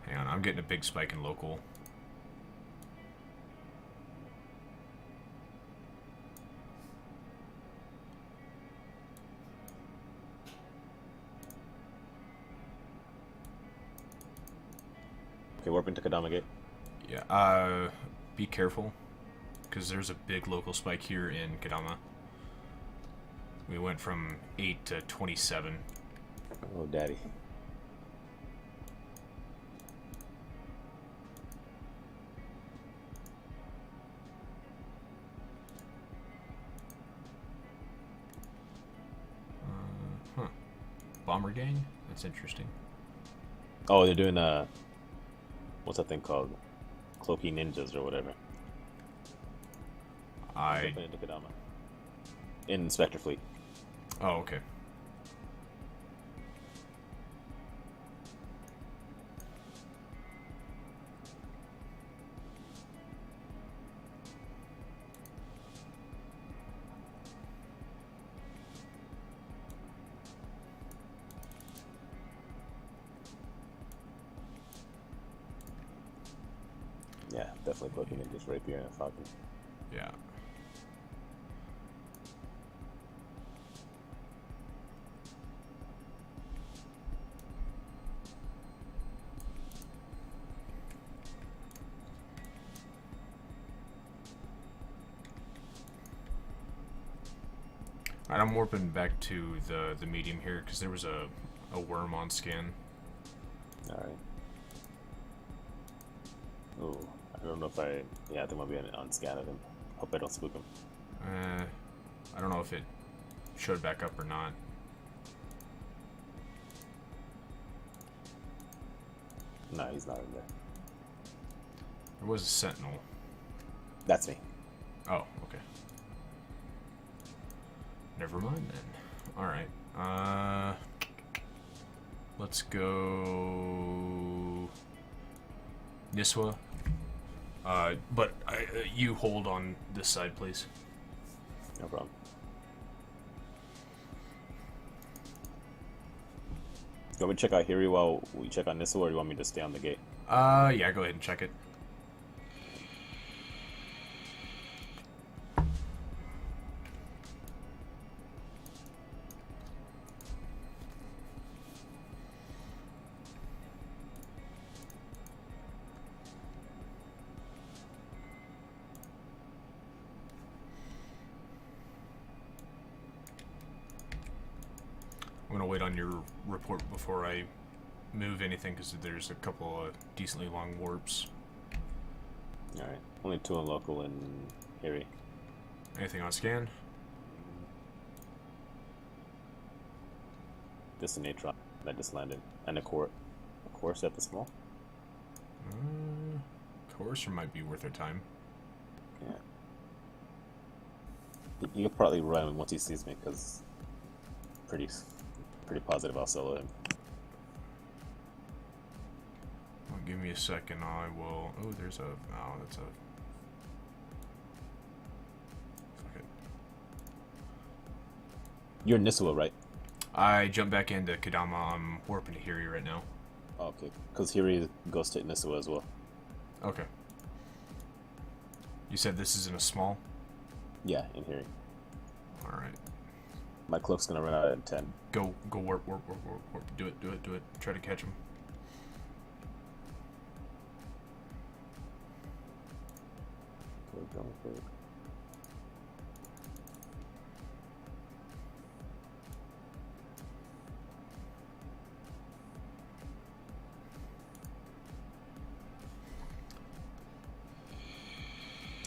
Hang on, I'm getting a big spike in local. Okay, warp into Kadama Gate. Yeah, be careful, because there's a big local spike here in Kadama. We went from 8 to 27. Oh, daddy. Huh. Bomber gang? That's interesting. Oh, they're doing what's that thing called? Cloaky Ninjas or whatever. Jumping into Kadama. In Spectre Fleet. Oh, okay. Yeah, definitely Cloaky Ninjas right here in a Falcon. Yeah. Alright, I'm warping back to the medium here because there was a worm on scan. Alright. Ooh, I don't know if yeah, I think I'll be on scan of him. Hope I don't spook him. I don't know if it showed back up or not. No, he's not in there. There was a sentinel. That's me. Oh, okay. Never mind then. Alright. Let's go Niswa. But you hold on this side, please. No problem. You want me to check out Hiri while we check on Nissa, or do you want me to stay on the gate? Yeah, go ahead and check it. I'm gonna wait on your report before I move anything because there's a couple of decently long warps. Alright. Only 2 on local and Hiri. Anything on scan? This is an Atron that just landed. And a core. A course at the small? Courser might be worth their time. Yeah. He'll probably run once he sees me because pretty positive I'll solo him. Well, give me a second. I will. Oh, there's a. Oh, that's a. Fuck it. You're Nisua, right? I jump back into Kadama. I'm warping to Hiri right now. Oh, okay. Because Hiri goes to Nisua as well. Okay. You said this is in a small? Yeah, in Hiri. Alright. My cloak's gonna run out in 10. Go warp. Do it. Try to catch him. Go for it.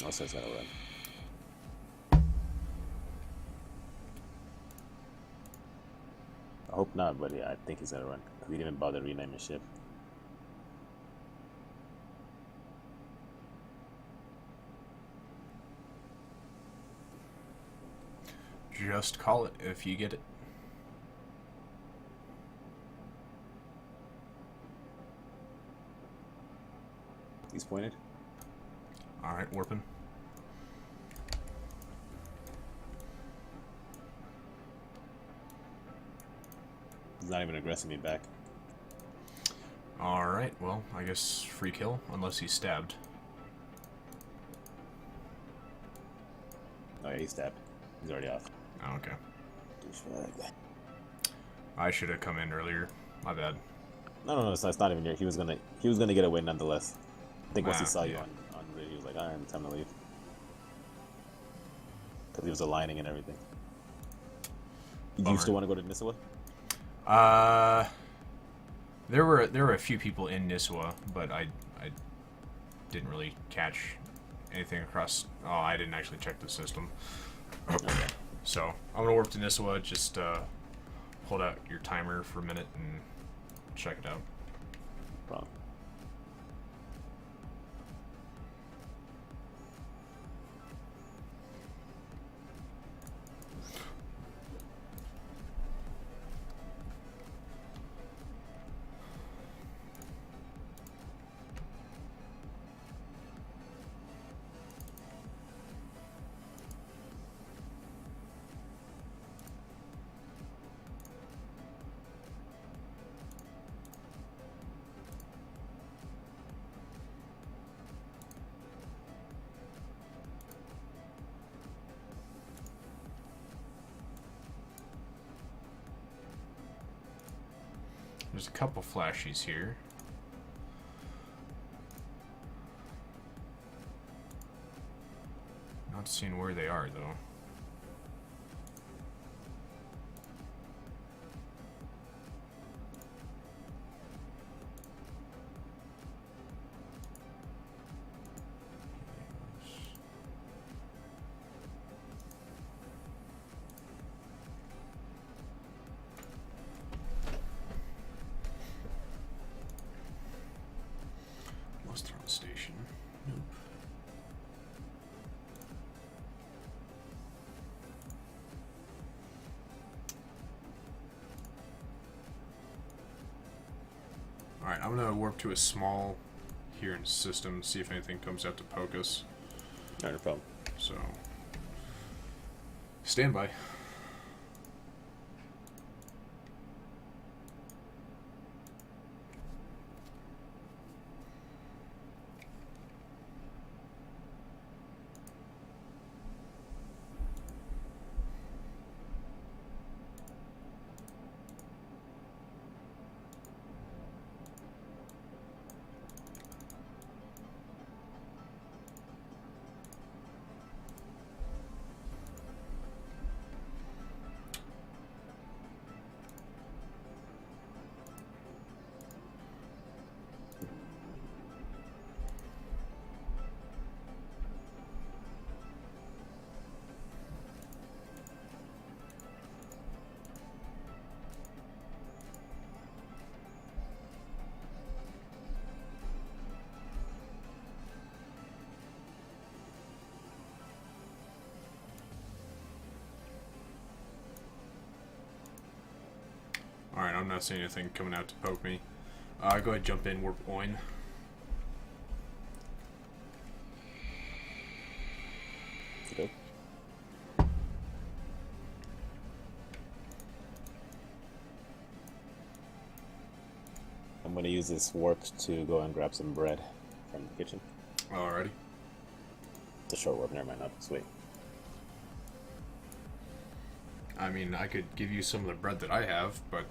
Also, it's gonna run. I hope not, but yeah, I think he's gonna run. Because he didn't even bother renaming his ship. Just call it if you get it. He's pointed. Alright, warping. He's not even aggressing me back. Alright, well, I guess free kill, unless he's stabbed. Oh yeah, he's stabbed. He's already off. Oh, okay. Douchebag. I should have come in earlier. My bad. No, it's not even here. He was gonna get away nonetheless. I think once he saw you yeah. on radio, he was like, alright, time to leave. Because he was aligning and everything. Did you still want to go to Niswa? There were a few people in Niswa, but I didn't really catch anything across. Oh, I didn't actually check the system. Okay. So I'm gonna warp to Niswa. Just hold out your timer for a minute and check it out. Problem. There's a couple flashies here. Not seeing where they are though. Lost Throne Station. Nope. Alright, I'm gonna warp to a small here in system, see if anything comes out to poke us. No problem. So, stand by. Alright, I'm not seeing anything coming out to poke me. Go ahead, jump in, warp Oin. Good. I'm gonna use this warp to go and grab some bread from the kitchen. Alrighty. It's a short warp, never mind, not sweet. I mean, I could give you some of the bread that I have, but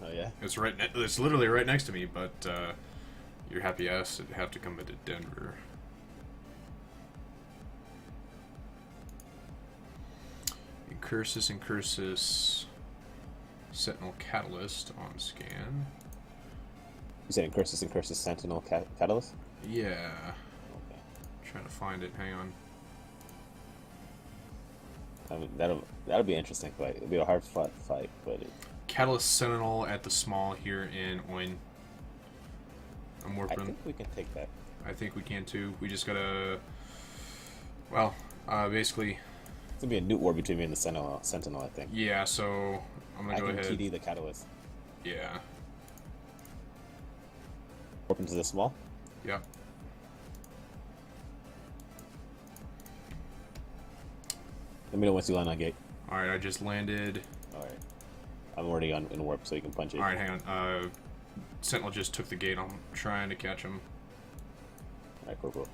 Oh yeah? it's it's literally right next to me. But your happy ass would have to come into Denver. Incursus, Sentinel Catalyst on scan. You said Incursus Sentinel Catalyst? Yeah. Okay. Trying to find it. Hang on. I mean, that'll be an interesting fight. It'll be a hard fought fight, but Catalyst Sentinel at the small here in Oin. I'm I warping. think we can take that. I think we can too. We just gotta. Well, basically. It's gonna be a newt war between me and the Sentinel, I think. Yeah. So I'm gonna go I can ahead. TD the Catalyst. Yeah. Warp into the small. Yep. Let me know once you land on gate. All right. I just landed. All right. I'm already in warp, so you can punch it. All right. Hang on. Sentinel just took the gate. I'm trying to catch him. All right, cool.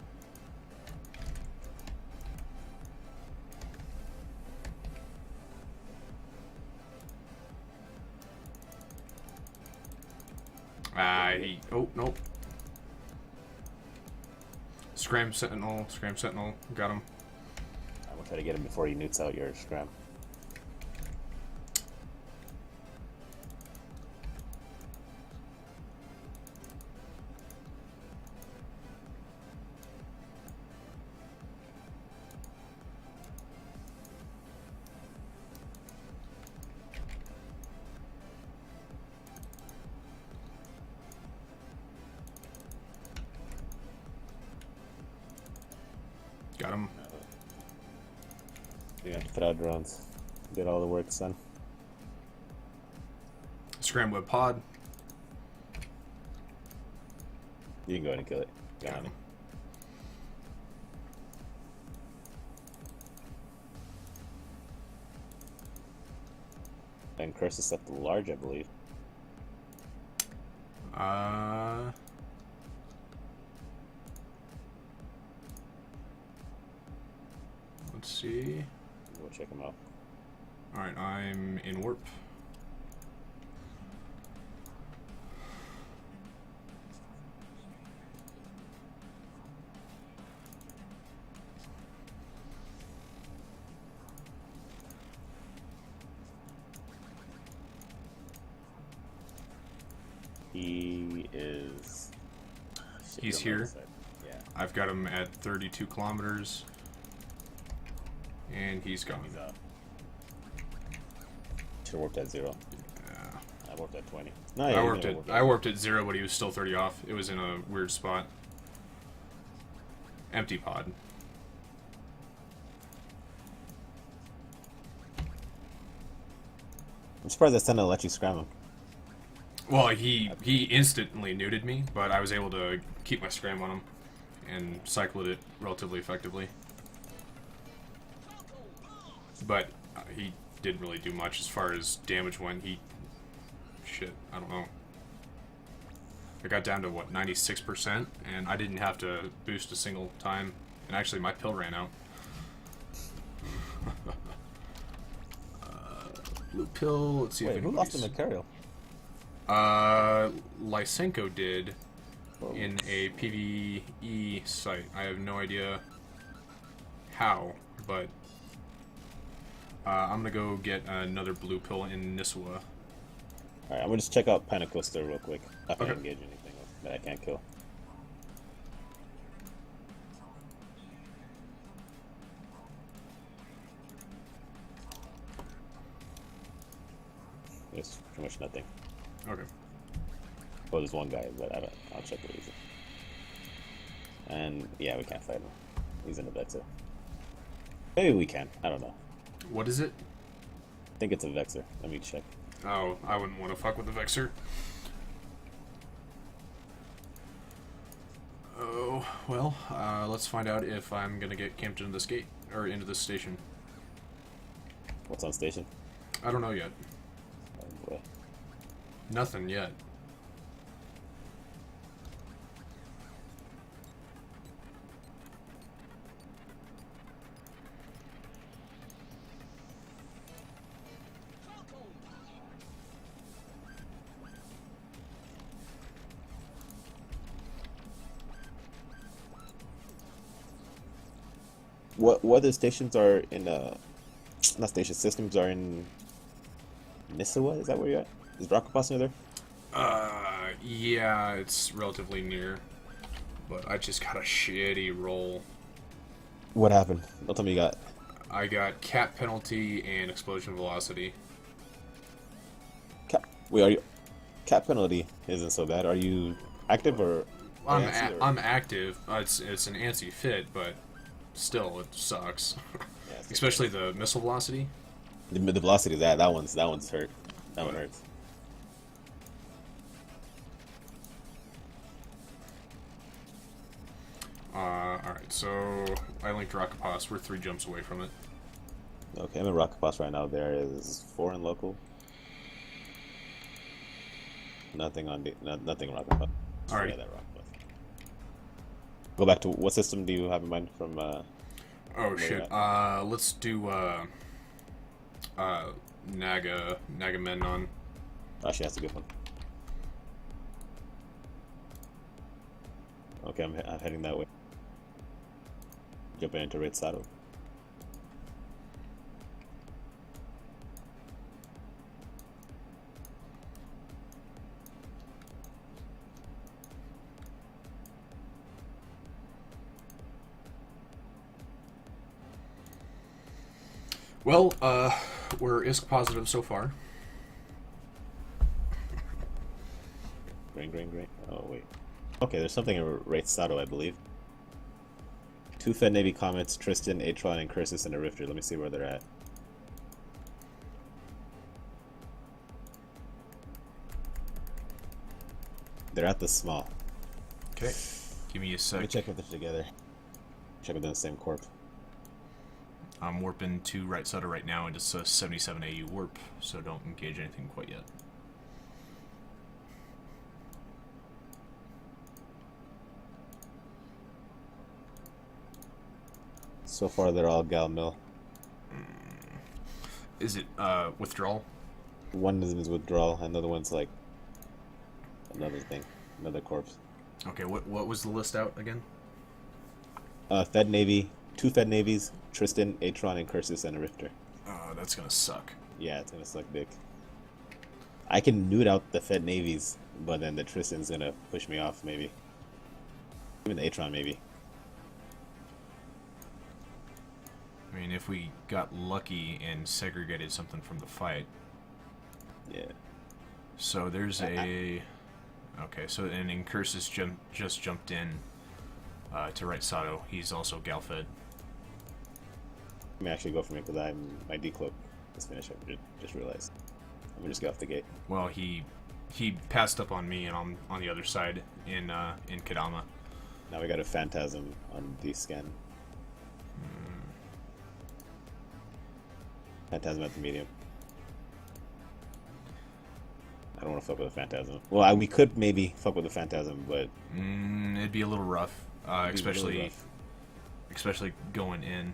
Oh, nope. Scram Sentinel. Got him. I'm gonna try to get him before he newts out your scram. Got him. You have to put out drones. Get all the work done. Scram Web Pod. You can go ahead and kill it. Got him. And curse is at the large, I believe. Let's see. Go check him out. Alright, I'm in warp. He is. He's on the here. other side. Yeah. I've got him at 32 kilometers. And he's gone. He's out. Should have warped at 0. Yeah. I warped at 20. No, I yeah, warped at 0, but he was still 30 off. It was in a weird spot. Empty pod. I'm surprised that Sentinel let you scram him. Well, he instantly neuted me, but I was able to keep my scram on him and cycled it relatively effectively. But he didn't really do much as far as damage went. Shit, I don't know. I got down to, what, 96%, and I didn't have to boost a single time. And actually, my pill ran out. Blue pill, let's see Wait, if who lost anybody's... the Macarial? Lysenko did in a PvE site. I have no idea how, but I'm gonna go get another blue pill in Niswa. Alright, I'm gonna just check out Panacosta real quick. If I Okay. engage anything that I can't kill. There's pretty much nothing. Okay. Well, there's one guy, but I'll check the reason. And yeah, we can't fight him. He's in the Vexer. Maybe we can. I don't know. What is it? I think it's a Vexer. Let me check. Oh, I wouldn't want to fuck with the Vexer. Oh, well, let's find out if I'm gonna get camped into this gate, or into this station. What's on station? I don't know yet. Oh boy. Nothing yet. What other stations are in not station systems are in Nissawa? Is that where you're at? Is Rockabos near there? Yeah, it's relatively near. But I just got a shitty roll. What happened? Don't tell me you got. I got cap penalty and explosion velocity. Cap. Wait, are you? Cap penalty isn't so bad. Are you active or? I'm active. It's an antsy fit, but still it sucks. Yeah, Especially the missile velocity. the velocity of that one's hurt. That one hurts. Alright, so I linked Rocket Pass. We're 3 jumps away from it. Okay, I'm in Rocket Pass right now. There is 4 in local. Nothing on nothing Rocket Pass. Alright. Yeah, that Rocket Pass. Go back to what system do you have in mind from? Oh shit. Let's do Naga Mennon. Actually, that's a good one. Okay, I'm heading that way. Jumping into Red Saddle. Well, we're ISK positive so far. Green. Oh, wait. Okay, there's something in Red Saddle, I believe. 2 Fed Navy Comets, Tristan, Atron, and Cursus in a Rifter. Let me see where they're at. They're at the small. Okay. Give me a Let sec. me check if they're together. Check if they're in the same corp. I'm warping to right Sutter right now, and it's a 77 AU warp, so don't engage anything quite yet. So far, they're all Gal Mill. Is it withdrawal? One is withdrawal, another one's like another thing, another corpse. Okay, what was the list out again? Fed Navy, 2 Fed Navies, Tristan, Atron, and Cursus and a Rifter. That's gonna suck. Yeah, it's gonna suck dick. I can nude out the Fed Navies, but then the Tristan's gonna push me off, maybe. Even the Atron, maybe. I mean, if we got lucky and segregated something from the fight. Yeah. So there's a... Okay, so and Incursus just jumped in to right Sato. He's also Galfed. Let me actually go for me because my decloak is finished. I just realized. I'm gonna just get off the gate. Well, he passed up on me, and I'm on the other side in Kadama. Now we got a Phantasm on the scan. Phantasm at the medium. I don't want to fuck with a Phantasm. Well, we could maybe fuck with a Phantasm, but It'd be a little rough, especially going in.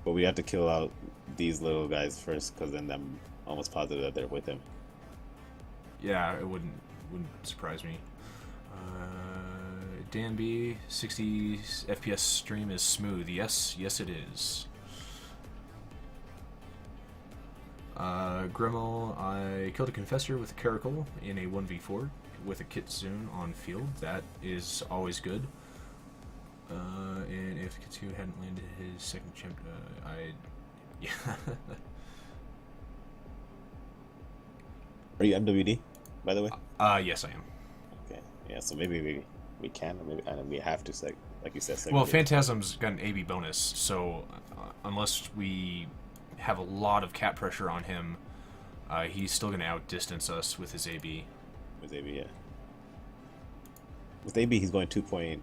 But we have to kill out these little guys first, because then I'm almost positive that they're with him. Yeah, it wouldn't surprise me. Dan B, 60 FPS stream is smooth. Yes, it is. Grimmel, I killed a Confessor with a Caracal in a 1v4 with a Kitsune on field. That is always good. And if Kitsune hadn't landed his second champ, yeah. Are you MWD, by the way? Yes, I am. Okay. Yeah, so maybe we can, or maybe we have to, like you said. Well, Phantasm's got an AB bonus, so unless we have a lot of cap pressure on him, he's still going to outdistance us with his AB. With AB, yeah. With AB, he's going 2 point.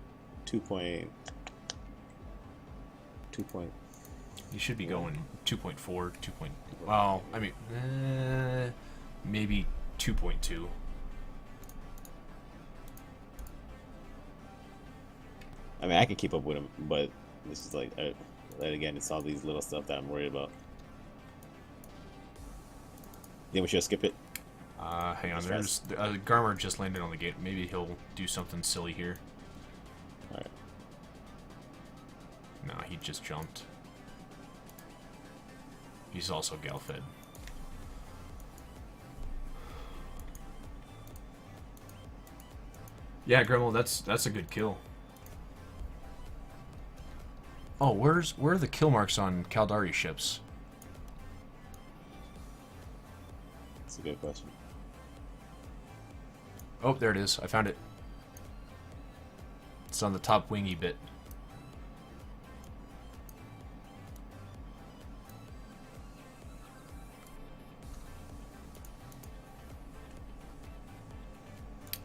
He should be going 2.4, 2. Well, I mean, maybe 2.2. I mean, I can keep up with him, but this is like, again, it's all these little stuff that I'm worried about. Think we should skip it? Hang on, there's Garmer just landed on the gate. Maybe he'll do something silly here. Alright. No, he just jumped. He's also Galfed. Yeah, Grimmel, that's a good kill. Oh, where are the kill marks on Caldari ships? That's a good question. Oh, there it is. I found it. It's on the top wingy bit.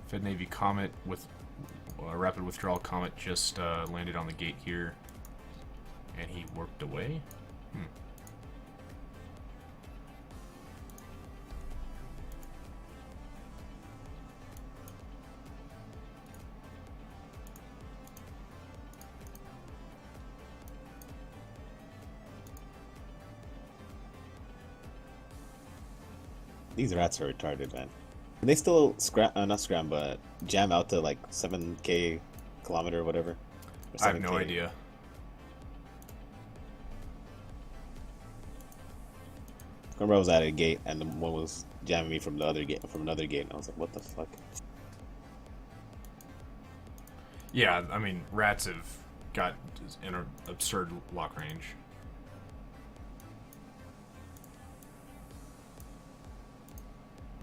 Fed Navy Comet with rapid withdrawal Comet just landed on the gate here, and he worked away. These rats are retarded, man. Can they still not scram, but jam out to like 7k kilometer or whatever? Or I have no 7K? idea. I remember I was at a gate and the one was jamming me from the other gate, from another gate, and I was like, "What the fuck?" Yeah, I mean, rats have got an absurd lock range.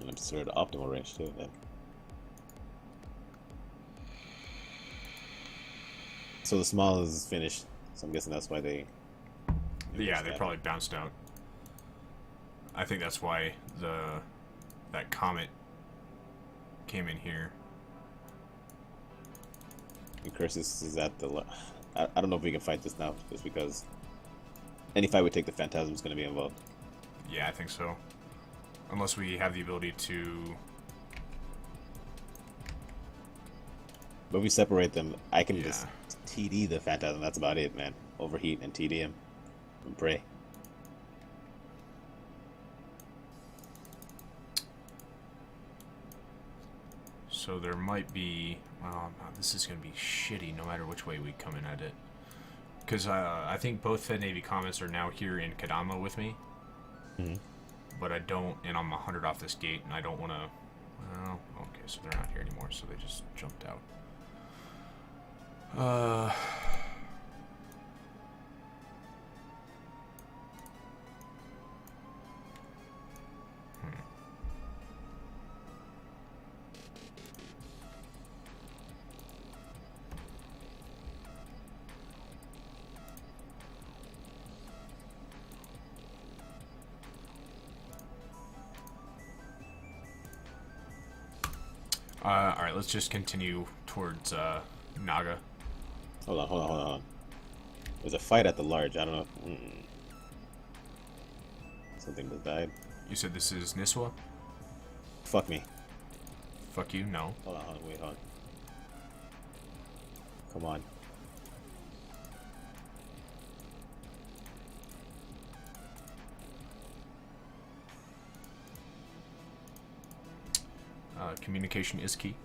An absurd optimal range too. Then. So the small is finished. So I'm guessing that's why they. Yeah, they probably bounced out. I think that's why that comet came in here. And Cursus is at the. I don't know if we can fight this now, just because any fight we take, the Phantasm is going to be involved. Yeah, I think so. Unless we have the ability to. But if we separate them, I can Yeah. just TD the Phantasm. That's about it, man. Overheat and TD him and pray. So there might be. Well, this is going to be shitty no matter which way we come in at it. Because I think both Fed Navy Comets are now here in Kadama with me. Mm-hmm. But I don't, and I'm 100 off this gate, and I don't want to. Well, okay, so they're not here anymore, so they just jumped out. Alright, let's just continue towards Naga. Hold on. There's a fight at the large. I don't know. Something just died. You said this is Niswa? Fuck me. Fuck you? No. Hold on. Wait. Come on. Communication is key.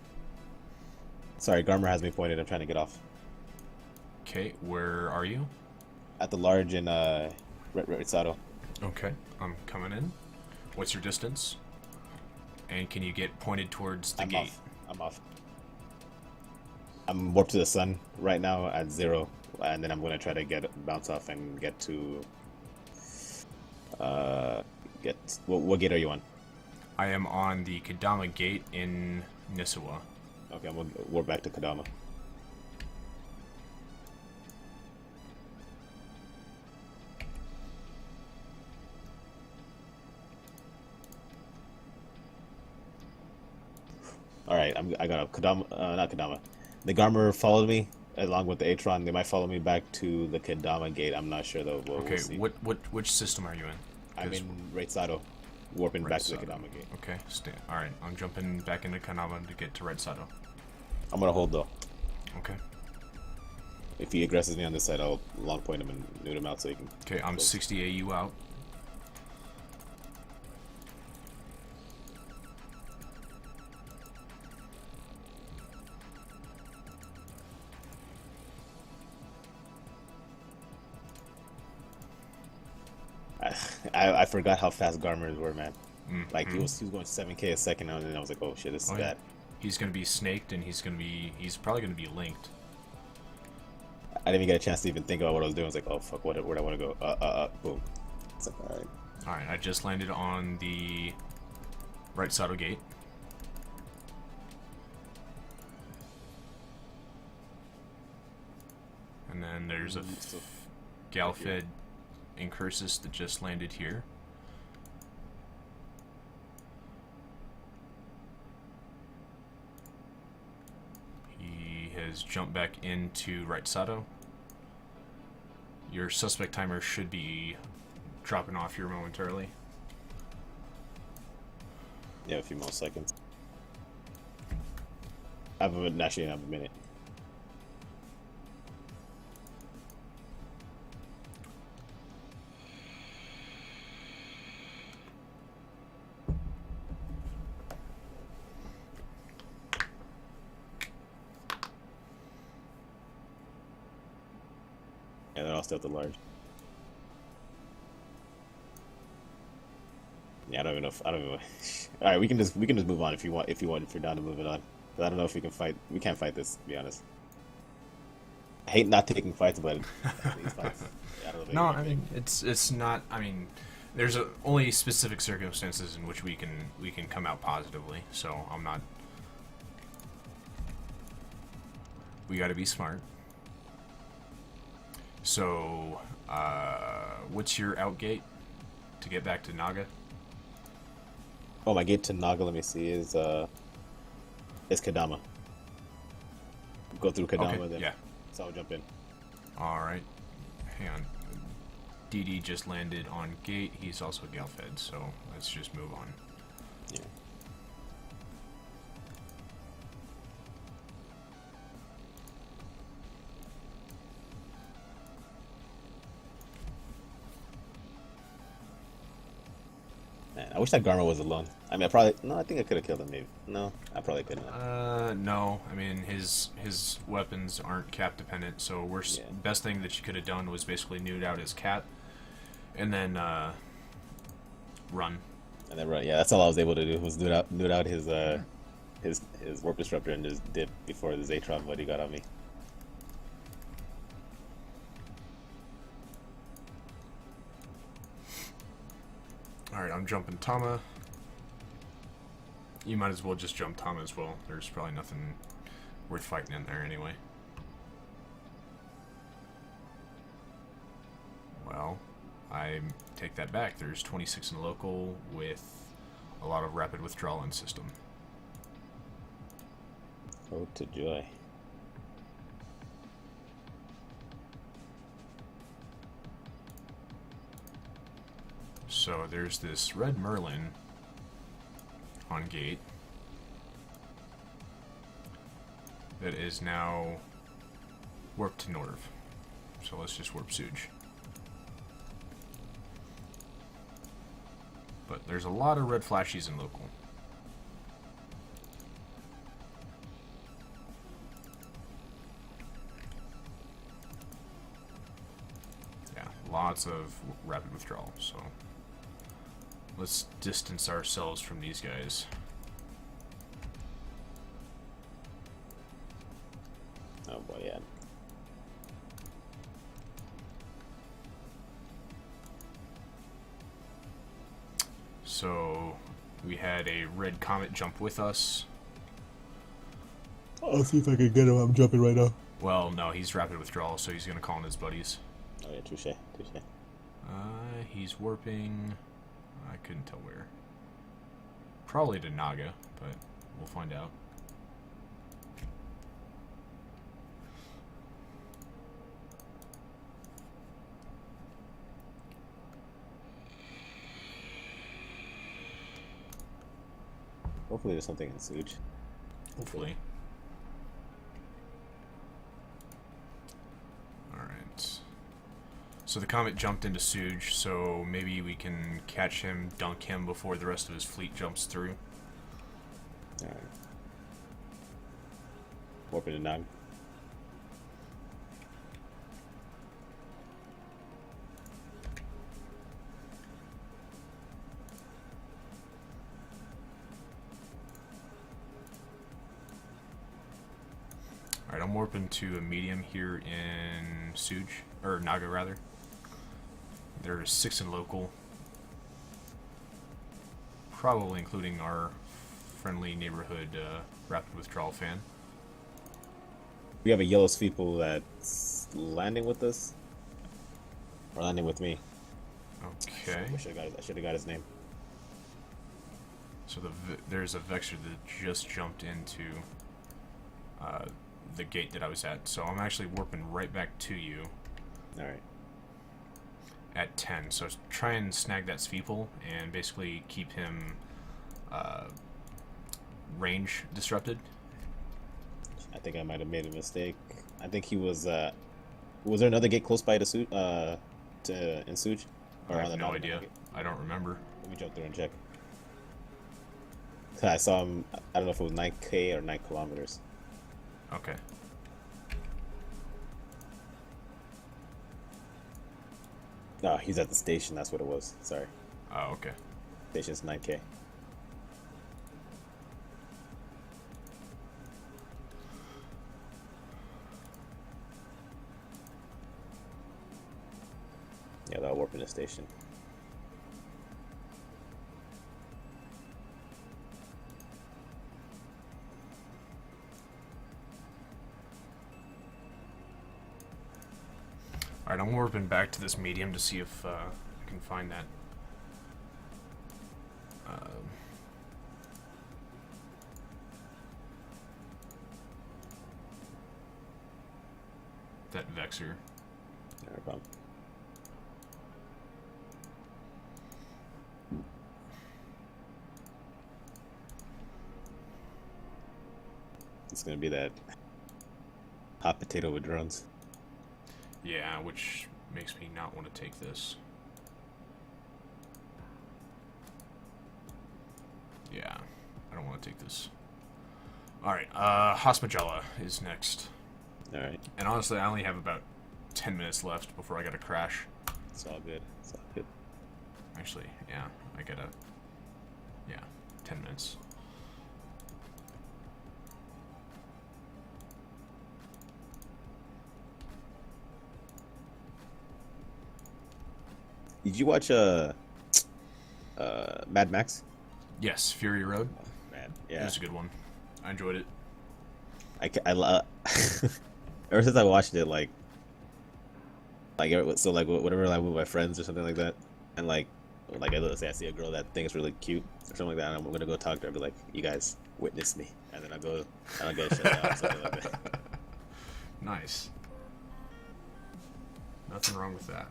Sorry, Garmer has me pointed. I'm trying to get off. Okay, where are you? At the large in Retsado. Okay, I'm coming in. What's your distance? And can you get pointed towards the gate? I'm off. I'm warped to the sun right now at 0, and then I'm gonna try to bounce off and get to. What gate are you on? I am on the Kadama gate in Niswa. Okay, I'm gonna warp back to Kadama. All right, I got a Kadama, not Kadama. The Garmer followed me along with the Atron. They might follow me back to the Kadama gate. I'm not sure though. We'll Okay, see. which system are you in? I'm 'Cause- in Retsado, warping back to the Retsado. Kadama gate. Okay, alright, I'm jumping back into Kanama to get to Red Sato. I'm gonna hold though. Okay. If he aggresses me on this side, I'll long point him and nude him out so he can. Okay, I'm 60 AU out. I forgot how fast Garmers were, man. Like he Mhm. was going 7k a second, and then I was like, oh shit, this is Oh, yeah. bad. He's gonna be snaked, and he's probably gonna be linked. I didn't even get a chance to even think about what I was doing. I was like, oh fuck, where do I want to go? Boom. It's like, all right. All right, I just landed on the right saddle gate. And then there's a Galfed Incursus that just landed here. He has jumped back into right Sato. Your suspect timer should be dropping off here momentarily. Yeah, a few more seconds. Actually, I have a minute. Yeah, they're all still at the large. Yeah, I don't even know. I don't even. All right, we can just move on if you want. If you're down to move it on. But I don't know if we can fight. We can't fight this, to be honest. I hate not taking fights, but these fights. Yeah, I don't know. No, I mean it's not. I mean, there's only specific circumstances in which we can come out positively. So I'm not. We got to be smart. So, what's your out gate to get back to Naga? Oh, my gate to Naga, let me see, is Kadama. Go through Kadama, Okay, then. yeah. So I'll jump in. All right. Hang on. DD just landed on gate. He's also Galfed, so let's just move on. Yeah. Man, I wish that Garma was alone. I mean, I think I could have killed him, maybe. No, I probably couldn't have. No. I mean, his weapons aren't cap dependent, so best thing that you could have done was basically nude out his cap, and then run. And then run. Yeah, that's all I was able to do was nude out his warp disruptor and just dip before the Zatron buddy got on me. Alright, I'm jumping Tama. You might as well just jump Tama as well. There's probably nothing worth fighting in there anyway. Well, I take that back. There's 26 in the local with a lot of rapid withdrawal in system. Oh, to joy. So there's this red Merlin on gate that is now warped to Norv. So let's just warp Suge. But there's a lot of red flashies in local. Yeah, lots of rapid withdrawal, so let's distance ourselves from these guys. Oh boy, yeah. So we had a red comet jump with us. I'll see if I can get him. I'm jumping right now. Well, no, he's rapid withdrawal, so he's gonna call on his buddies. Oh yeah, touche. He's warping. I couldn't tell where. Probably to Naga, but we'll find out. Hopefully there's something in Suge. Hopefully. Alright. So the comet jumped into Suge, so maybe we can catch him, dunk him before the rest of his fleet jumps through. Alright. Warping to Nog. Alright, I'm warping to a medium here in Suj, or Naga rather. There's 6 in local. Probably including our friendly neighborhood rapid withdrawal fan. We have a yellow Sweeple that's landing with us. Or landing with me. Okay. I should have got his name. So there's a Vexer that just jumped into the gate that I was at. So I'm actually warping right back to you. Alright. At 10. So try and snag that Sweeple and basically keep him range disrupted. I think I might have made a mistake. I think he was there another gate close by to in Suj? I have no idea. I don't remember. Let me jump through and check. I saw him, I don't know if it was 9K or 9 kilometers. Okay. No, he's at the station, that's what it was. Sorry. Oh, okay. Station's 9K. Yeah, that'll warp in the station. Alright, I'm warping back to this medium to see if I can find that. That Vexer. No problem. It's gonna be that hot potato with drones. Yeah, which makes me not want to take this. Yeah, I don't want to take this. Alright, Hasmajala is next. Alright. And honestly, I only have about 10 minutes left before I gotta crash. It's all good. It's all good. Actually, yeah, I gotta... Yeah, 10 minutes. Did you watch Mad Max? Yes, Fury Road. Oh, man, It yeah. was a good one. I enjoyed it. Ever since I watched it, like whatever, like with my friends or something like that, and like let's say I see a girl that thinks really cute or something like that, and I'm gonna go talk to her, and be like, "You guys witness me," and then I'll get shut down or something like that. Nice. Nothing wrong with that.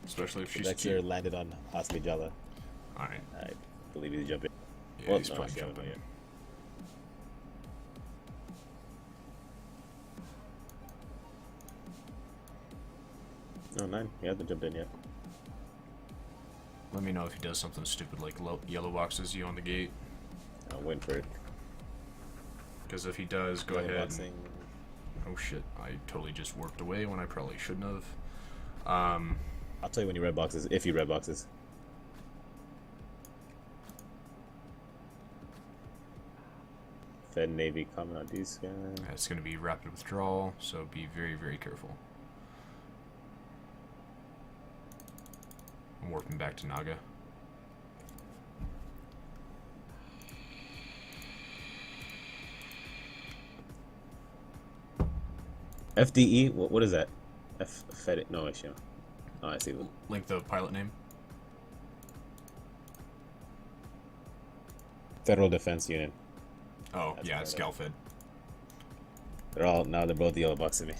Especially if she's Vexer cute. landed on Hasmajala. Alright. I believe he's jumping. Yeah, Well, he's no, probably he's jumping. jumping, No, 9. He hasn't jumped in yet. Let me know if he does something stupid like yellow boxes you on the gate. I'll wait for it. Because if he does, go Yellow ahead. boxing. Oh shit, I totally just worked away when I probably shouldn't have. I'll tell you when you red boxes, if you red boxes. Fed Navy comment on these guys. It's going to be rapid withdrawal, so be very, very careful. I'm warping back to Naga. FDE? What is that? Fed no issue. Oh, I see. Link the pilot name. Federal Defense Unit. Oh, That's yeah, it's part Galfed. They're both yellow boxing me.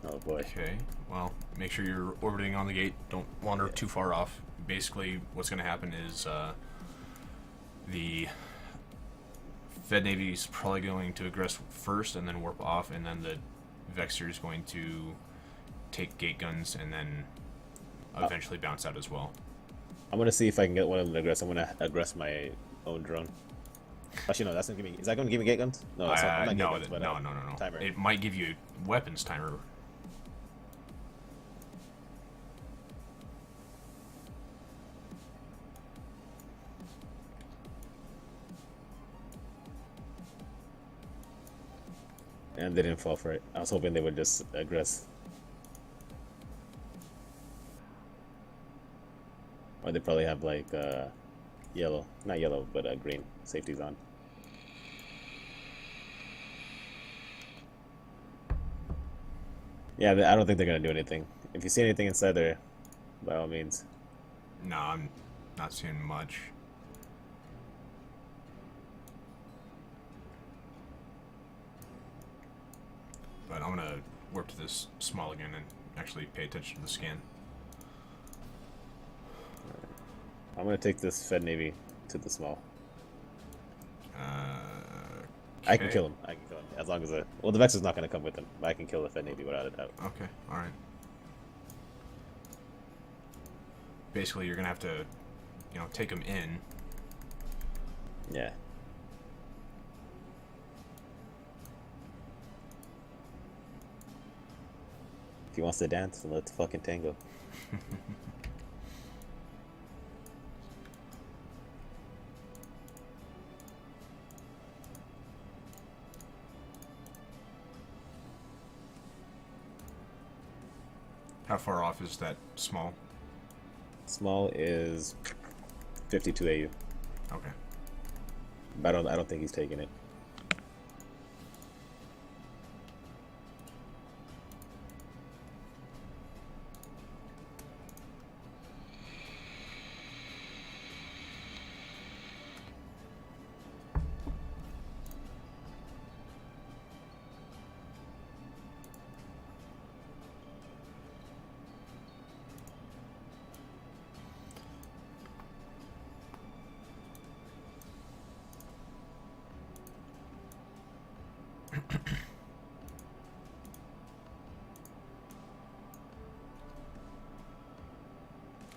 Oh boy. Okay, well, make sure you're orbiting on the gate. Don't wander too far off. Basically, what's going to happen is the Fed Navy is probably going to aggress first and then warp off, and then the Vexer is going to take gate guns and then eventually bounce out as well. I'm gonna see if I can get one of them to aggress. I'm gonna aggress my own drone. Actually, no, that's gonna give me. Is that gonna give me gate guns? No, it's not, I'm not no, gate guns, but, no. timer. It might give you a weapons timer. And they didn't fall for it. I was hoping they would just aggress. Or they probably have like yellow, not yellow, but green safeties on. Yeah, I don't think they're gonna do anything. If you see anything inside there, by all means. No, I'm not seeing much. But I'm gonna warp to this small again and actually pay attention to the scan. I'm gonna take this Fed Navy to the small. I can Okay. kill him. I can kill him as long as well, the Vex is not gonna come with him. But I can kill the Fed Navy without a doubt. Okay, alright. Basically, you're gonna have to, you know, take him in. Yeah. If he wants to dance, then let's fucking tango. How far off is that small? Small is 52 AU. Okay. But I don't think he's taking it.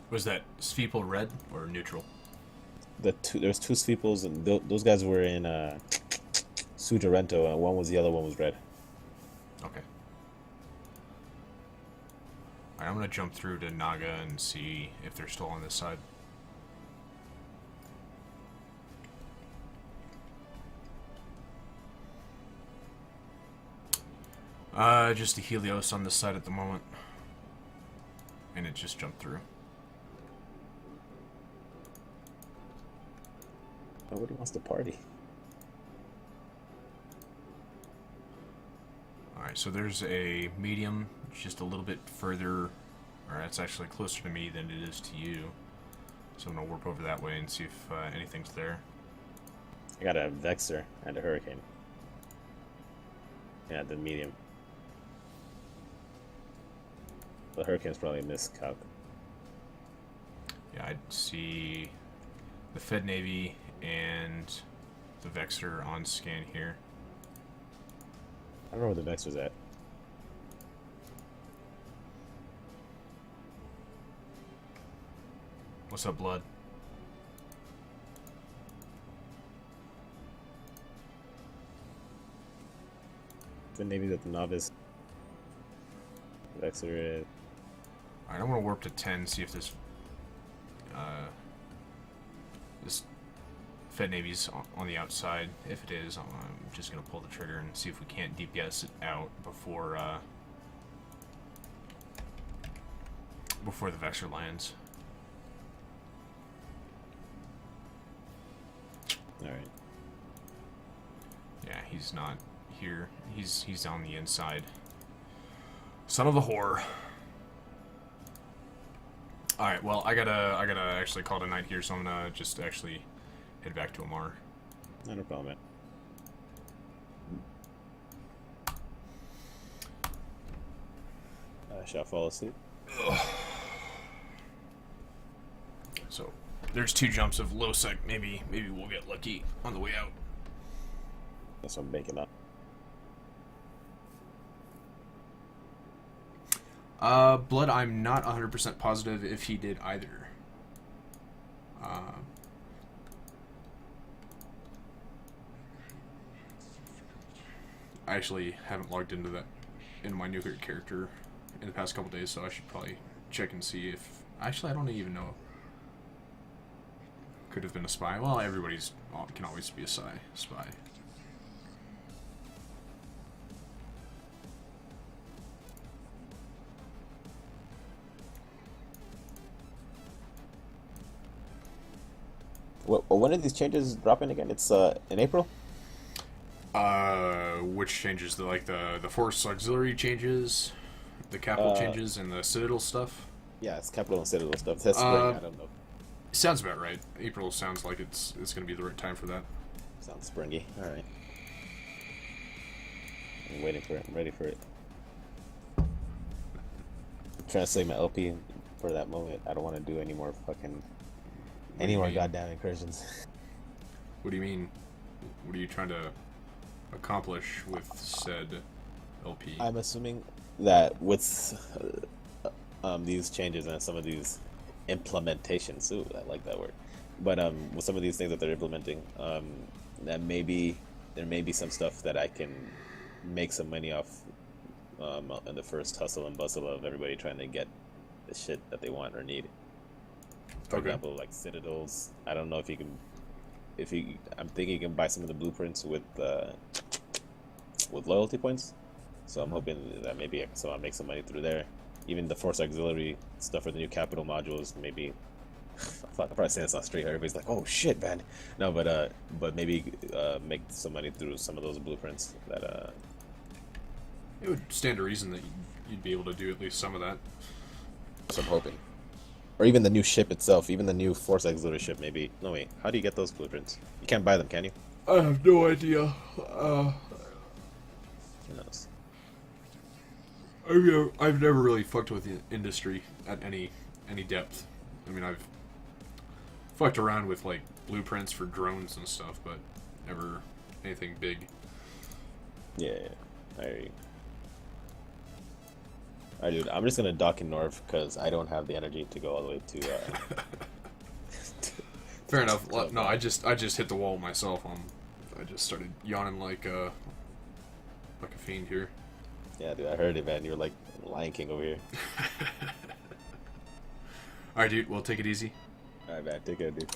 Was that Sveeple red or neutral? There's two Sveeples, and those guys were in Sujarento, and one was yellow, one was red. Okay. Alright, I'm gonna jump through to Naga and see if they're still on this side. Just a Helios on this side at the moment. And it just jumped through. Nobody wants to party. Alright, so there's a medium just a little bit further, or it's actually closer to me than it is to you. So I'm gonna warp over that way and see if anything's there. I got a Vexer and a Hurricane. Yeah, the medium. The Hurricane's probably a miscalc. Yeah, I'd see the Fed Navy and the Vexer on scan here. I don't know where the Vexer's at. What's up, Blood? The Navy's at the novice. Vexer is. Alright, I'm gonna warp to 10, see if this this Fed Navy's on the outside. If it is, I'm just gonna pull the trigger and see if we can't DPS it out before before the Vexer lands. Alright. Yeah, he's not here. He's on the inside. Son of a whore. Alright, well, I gotta actually call it a night here, so I'm gonna just actually head back to Amar. No problem, man. I shall fall asleep. So, there's 2 jumps of low sec. Maybe we'll get lucky on the way out. That's what I'm making up. Blood, I'm not 100% positive if he did either. I actually haven't logged into my NewHurt character in the past couple days, so I should probably check and see if... Actually, I don't even know. Could have been a spy. Well, everybody's can always be a spy. When are these changes dropping again? It's in April. Which changes? The force auxiliary changes, the capital changes, and the citadel stuff. Yeah, it's capital and citadel stuff. That's spring. I don't know. Sounds about right. April sounds like it's going to be the right time for that. Sounds springy. All right. I'm waiting for it. I'm ready for it. I'm trying to save my LP for that moment. I don't want to do any more goddamn incursions. What do you mean? What are you trying to accomplish with said LP? I'm assuming that with these changes and some of these implementations, ooh, I like that word. But with some of these things that they're implementing, that there may be some stuff that I can make some money off in the first hustle and bustle of everybody trying to get the shit that they want or need. For example, like citadels. I don't know if you can. I'm thinking you can buy some of the blueprints with loyalty points. So I'm hoping that maybe I'll make some money through there. Even the force auxiliary stuff for the new capital modules, maybe. I'm probably saying this not straight. Everybody's like, "Oh shit, man!" No, but maybe make some money through some of those blueprints. That It would stand to reason that you'd be able to do at least some of that. So I'm hoping. Or even the new ship itself, even the new force auxiliary ship, maybe. No wait, how do you get those blueprints? You can't buy them, can you? I have no idea. Who knows? I've never really fucked with the industry at any depth. I mean, I've fucked around with like blueprints for drones and stuff, but never anything big. Yeah. Alright, dude. I'm just gonna dock in Norv because I don't have the energy to go all the way to. Fair enough. No, I just hit the wall myself. I just started yawning like a fiend here. Yeah, dude. I heard it, man. You're like Lion King over here. All right, dude. Well, take it easy. All right, man. Take care, dude.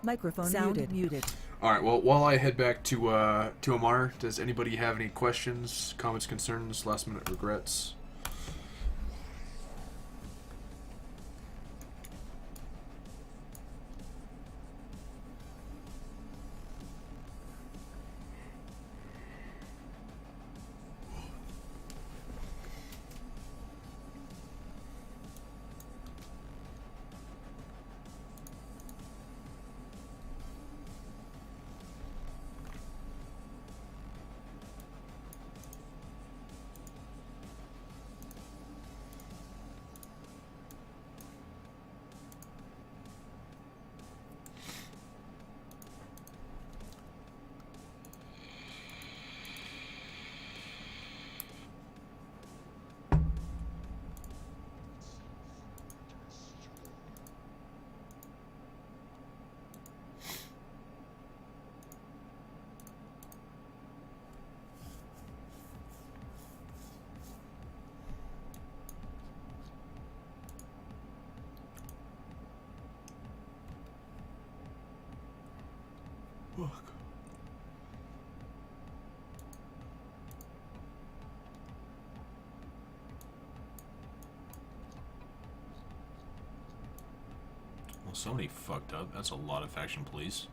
Microphone muted. All right. Well, while I head back to Amar, does anybody have any questions, comments, concerns, last minute regrets? Fuck. Well, somebody fucked up. That's a lot of faction police.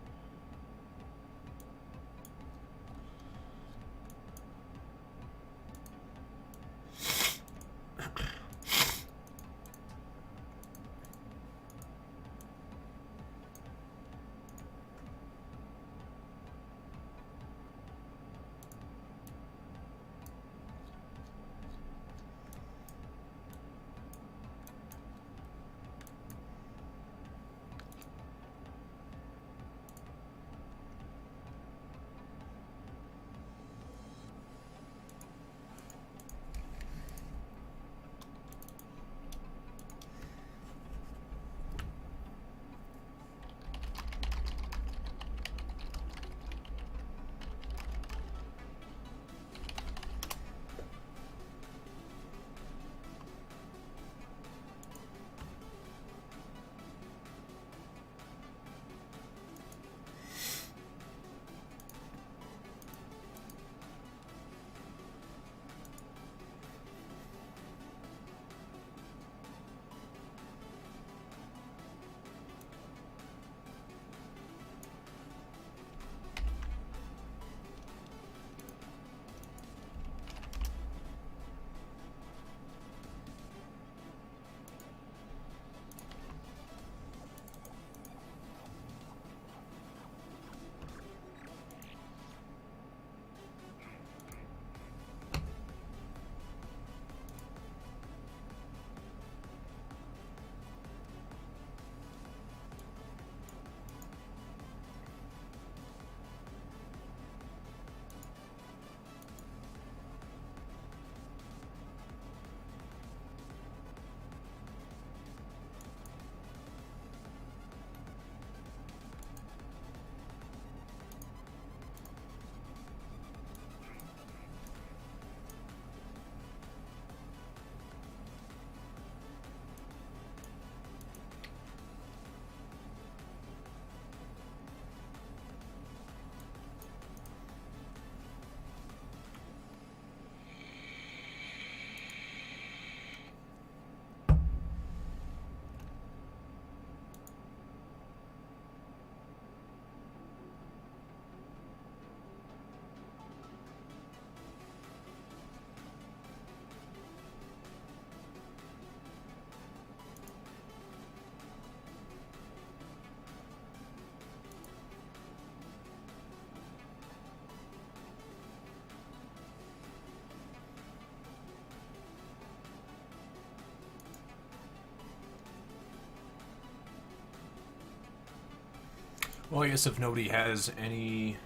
Well, I guess if nobody has any,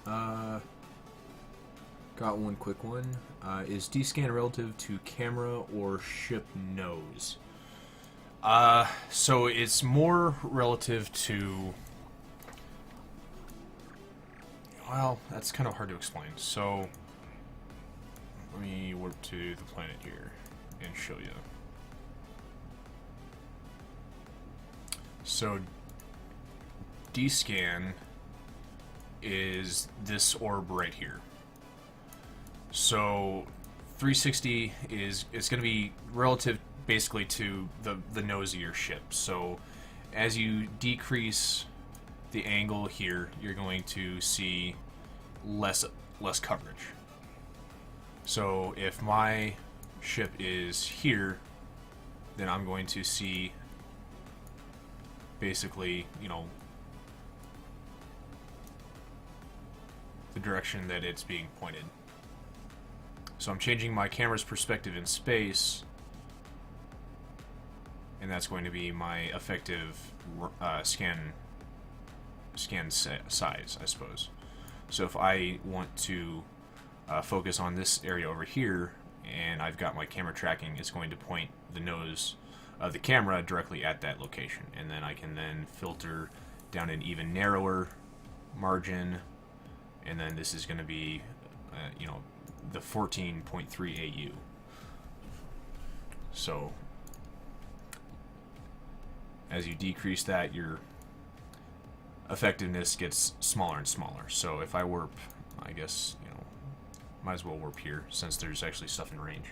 got one quick one. Is D-scan relative to camera or ship nose? So it's more relative to... Well, that's kind of hard to explain. So, let me warp to the planet here and show you. So, D-scan is this orb right here. So 360 is going to be relative basically to the nose of your ship. So as you decrease the angle here, you're going to see less coverage. So if my ship is here, then I'm going to see basically, you know, the direction that it's being pointed. So I'm changing my camera's perspective in space, and that's going to be my effective scan size, I suppose. So if I want to focus on this area over here, and I've got my camera tracking, it's going to point the nose of the camera directly at that location, and then I can then filter down an even narrower margin, and then this is going to be, you know, the 14.3 AU. So as you decrease that, your effectiveness gets smaller and smaller. So if I warp, I guess, you know, might as well warp here since there's actually stuff in range.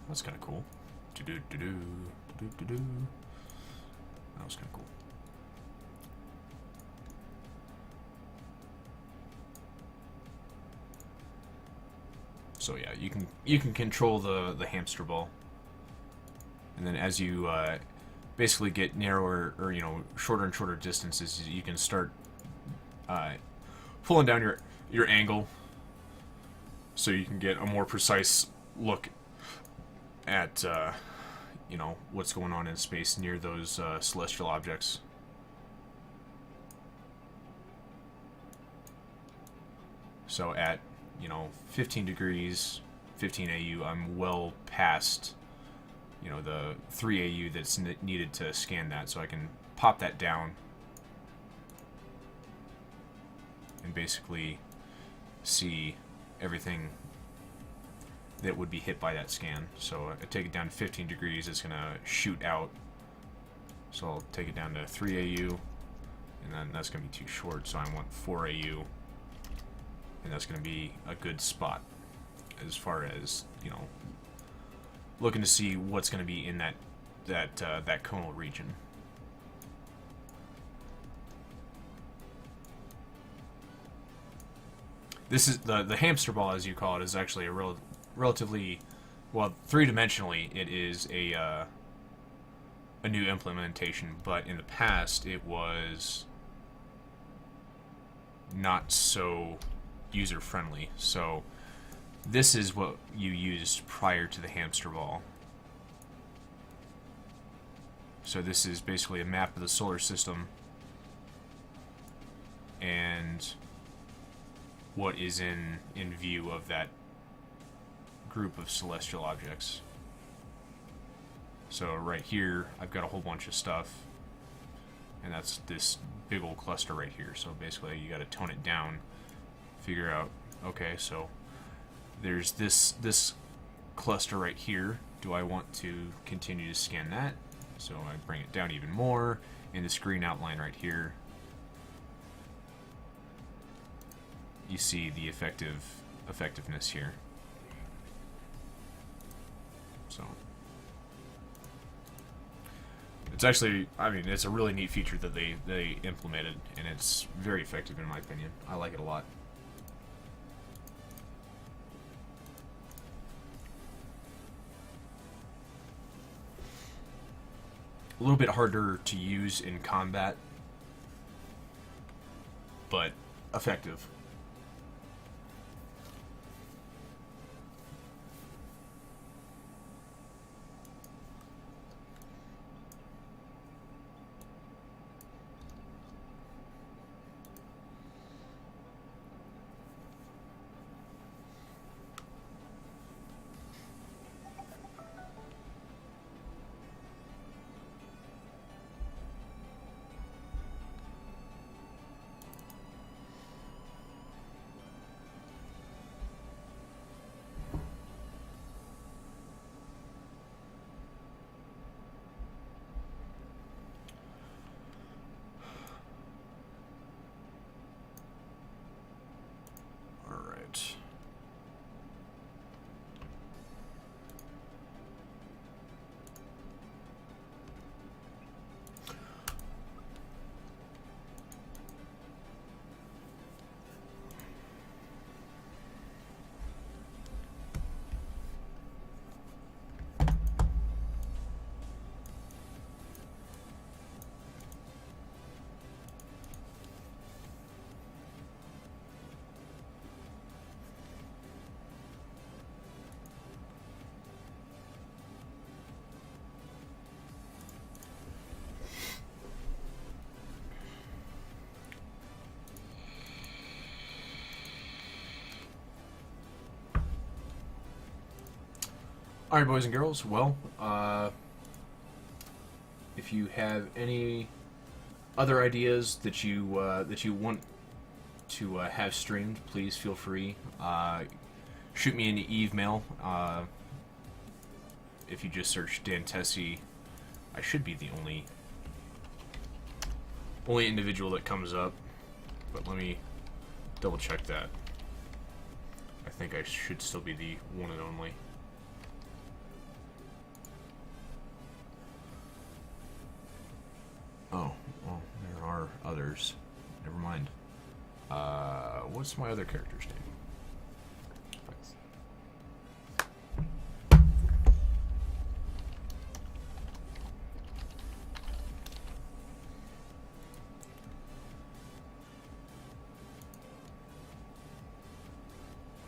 That's kind of cool. That was kind of cool. So yeah, you can control the hamster ball, and then as you basically get narrower, or you know, shorter and shorter distances, you can start pulling down your angle, so you can get a more precise look at you know, what's going on in space near those celestial objects. So at, you know, 15 degrees, 15 AU, I'm well past, you know, the 3 AU that's needed to scan that. So I can pop that down and basically see everything that would be hit by that scan. So I take it down to 15 degrees, it's going to shoot out. So I'll take it down to 3 AU, and then that's going to be too short, so I want 4 AU, and that's going to be a good spot as far as, you know, looking to see what's going to be in that conal region. This is the hamster ball, as you call it, is actually a relatively, well, three-dimensionally it is a new implementation, but in the past it was not so user-friendly. So this is what you used prior to the hamster ball. So this is basically a map of the solar system and what is in view of that group of celestial objects. So right here I've got a whole bunch of stuff, and that's this big old cluster right here. So basically you got to tone it down, figure out, okay, so there's this cluster right here. Do I want to continue to scan that? So I bring it down even more in this green outline right here. You see the effectiveness here. So it's actually, I mean, it's a really neat feature that they implemented, and it's very effective in my opinion. I like it a lot. A little bit harder to use in combat, but effective. Alright, boys and girls, well, if you have any other ideas that you want to have streamed, please feel free. Shoot me an email. If you just search Dan Tessie, I should be the only individual that comes up, but let me double check that. I think I should still be the one and only. Oh, well, there are others. Never mind. What's my other character's name?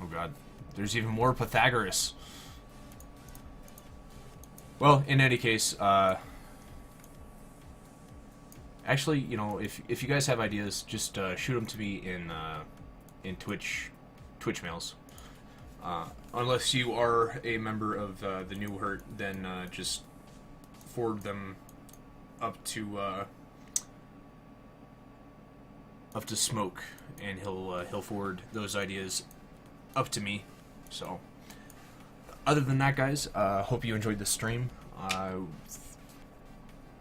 Oh god, there's even more Pythagoras. Well, in any case, actually, you know, if you guys have ideas, just shoot them to me in Twitch mails. Unless you are a member of the NewHurt, then just forward them up to Smoke, and he'll forward those ideas up to me. So, other than that, guys, hope you enjoyed the stream.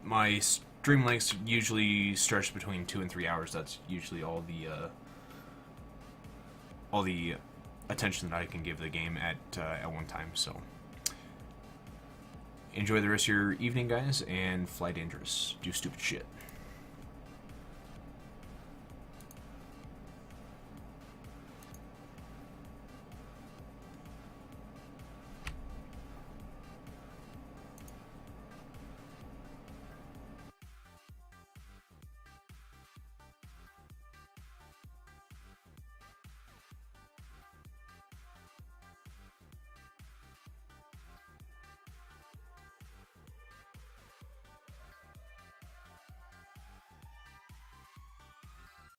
My stream lengths usually stretch between 2 and 3 hours. That's usually all the attention that I can give the game at one time. So, enjoy the rest of your evening, guys, and fly dangerous. Do stupid shit.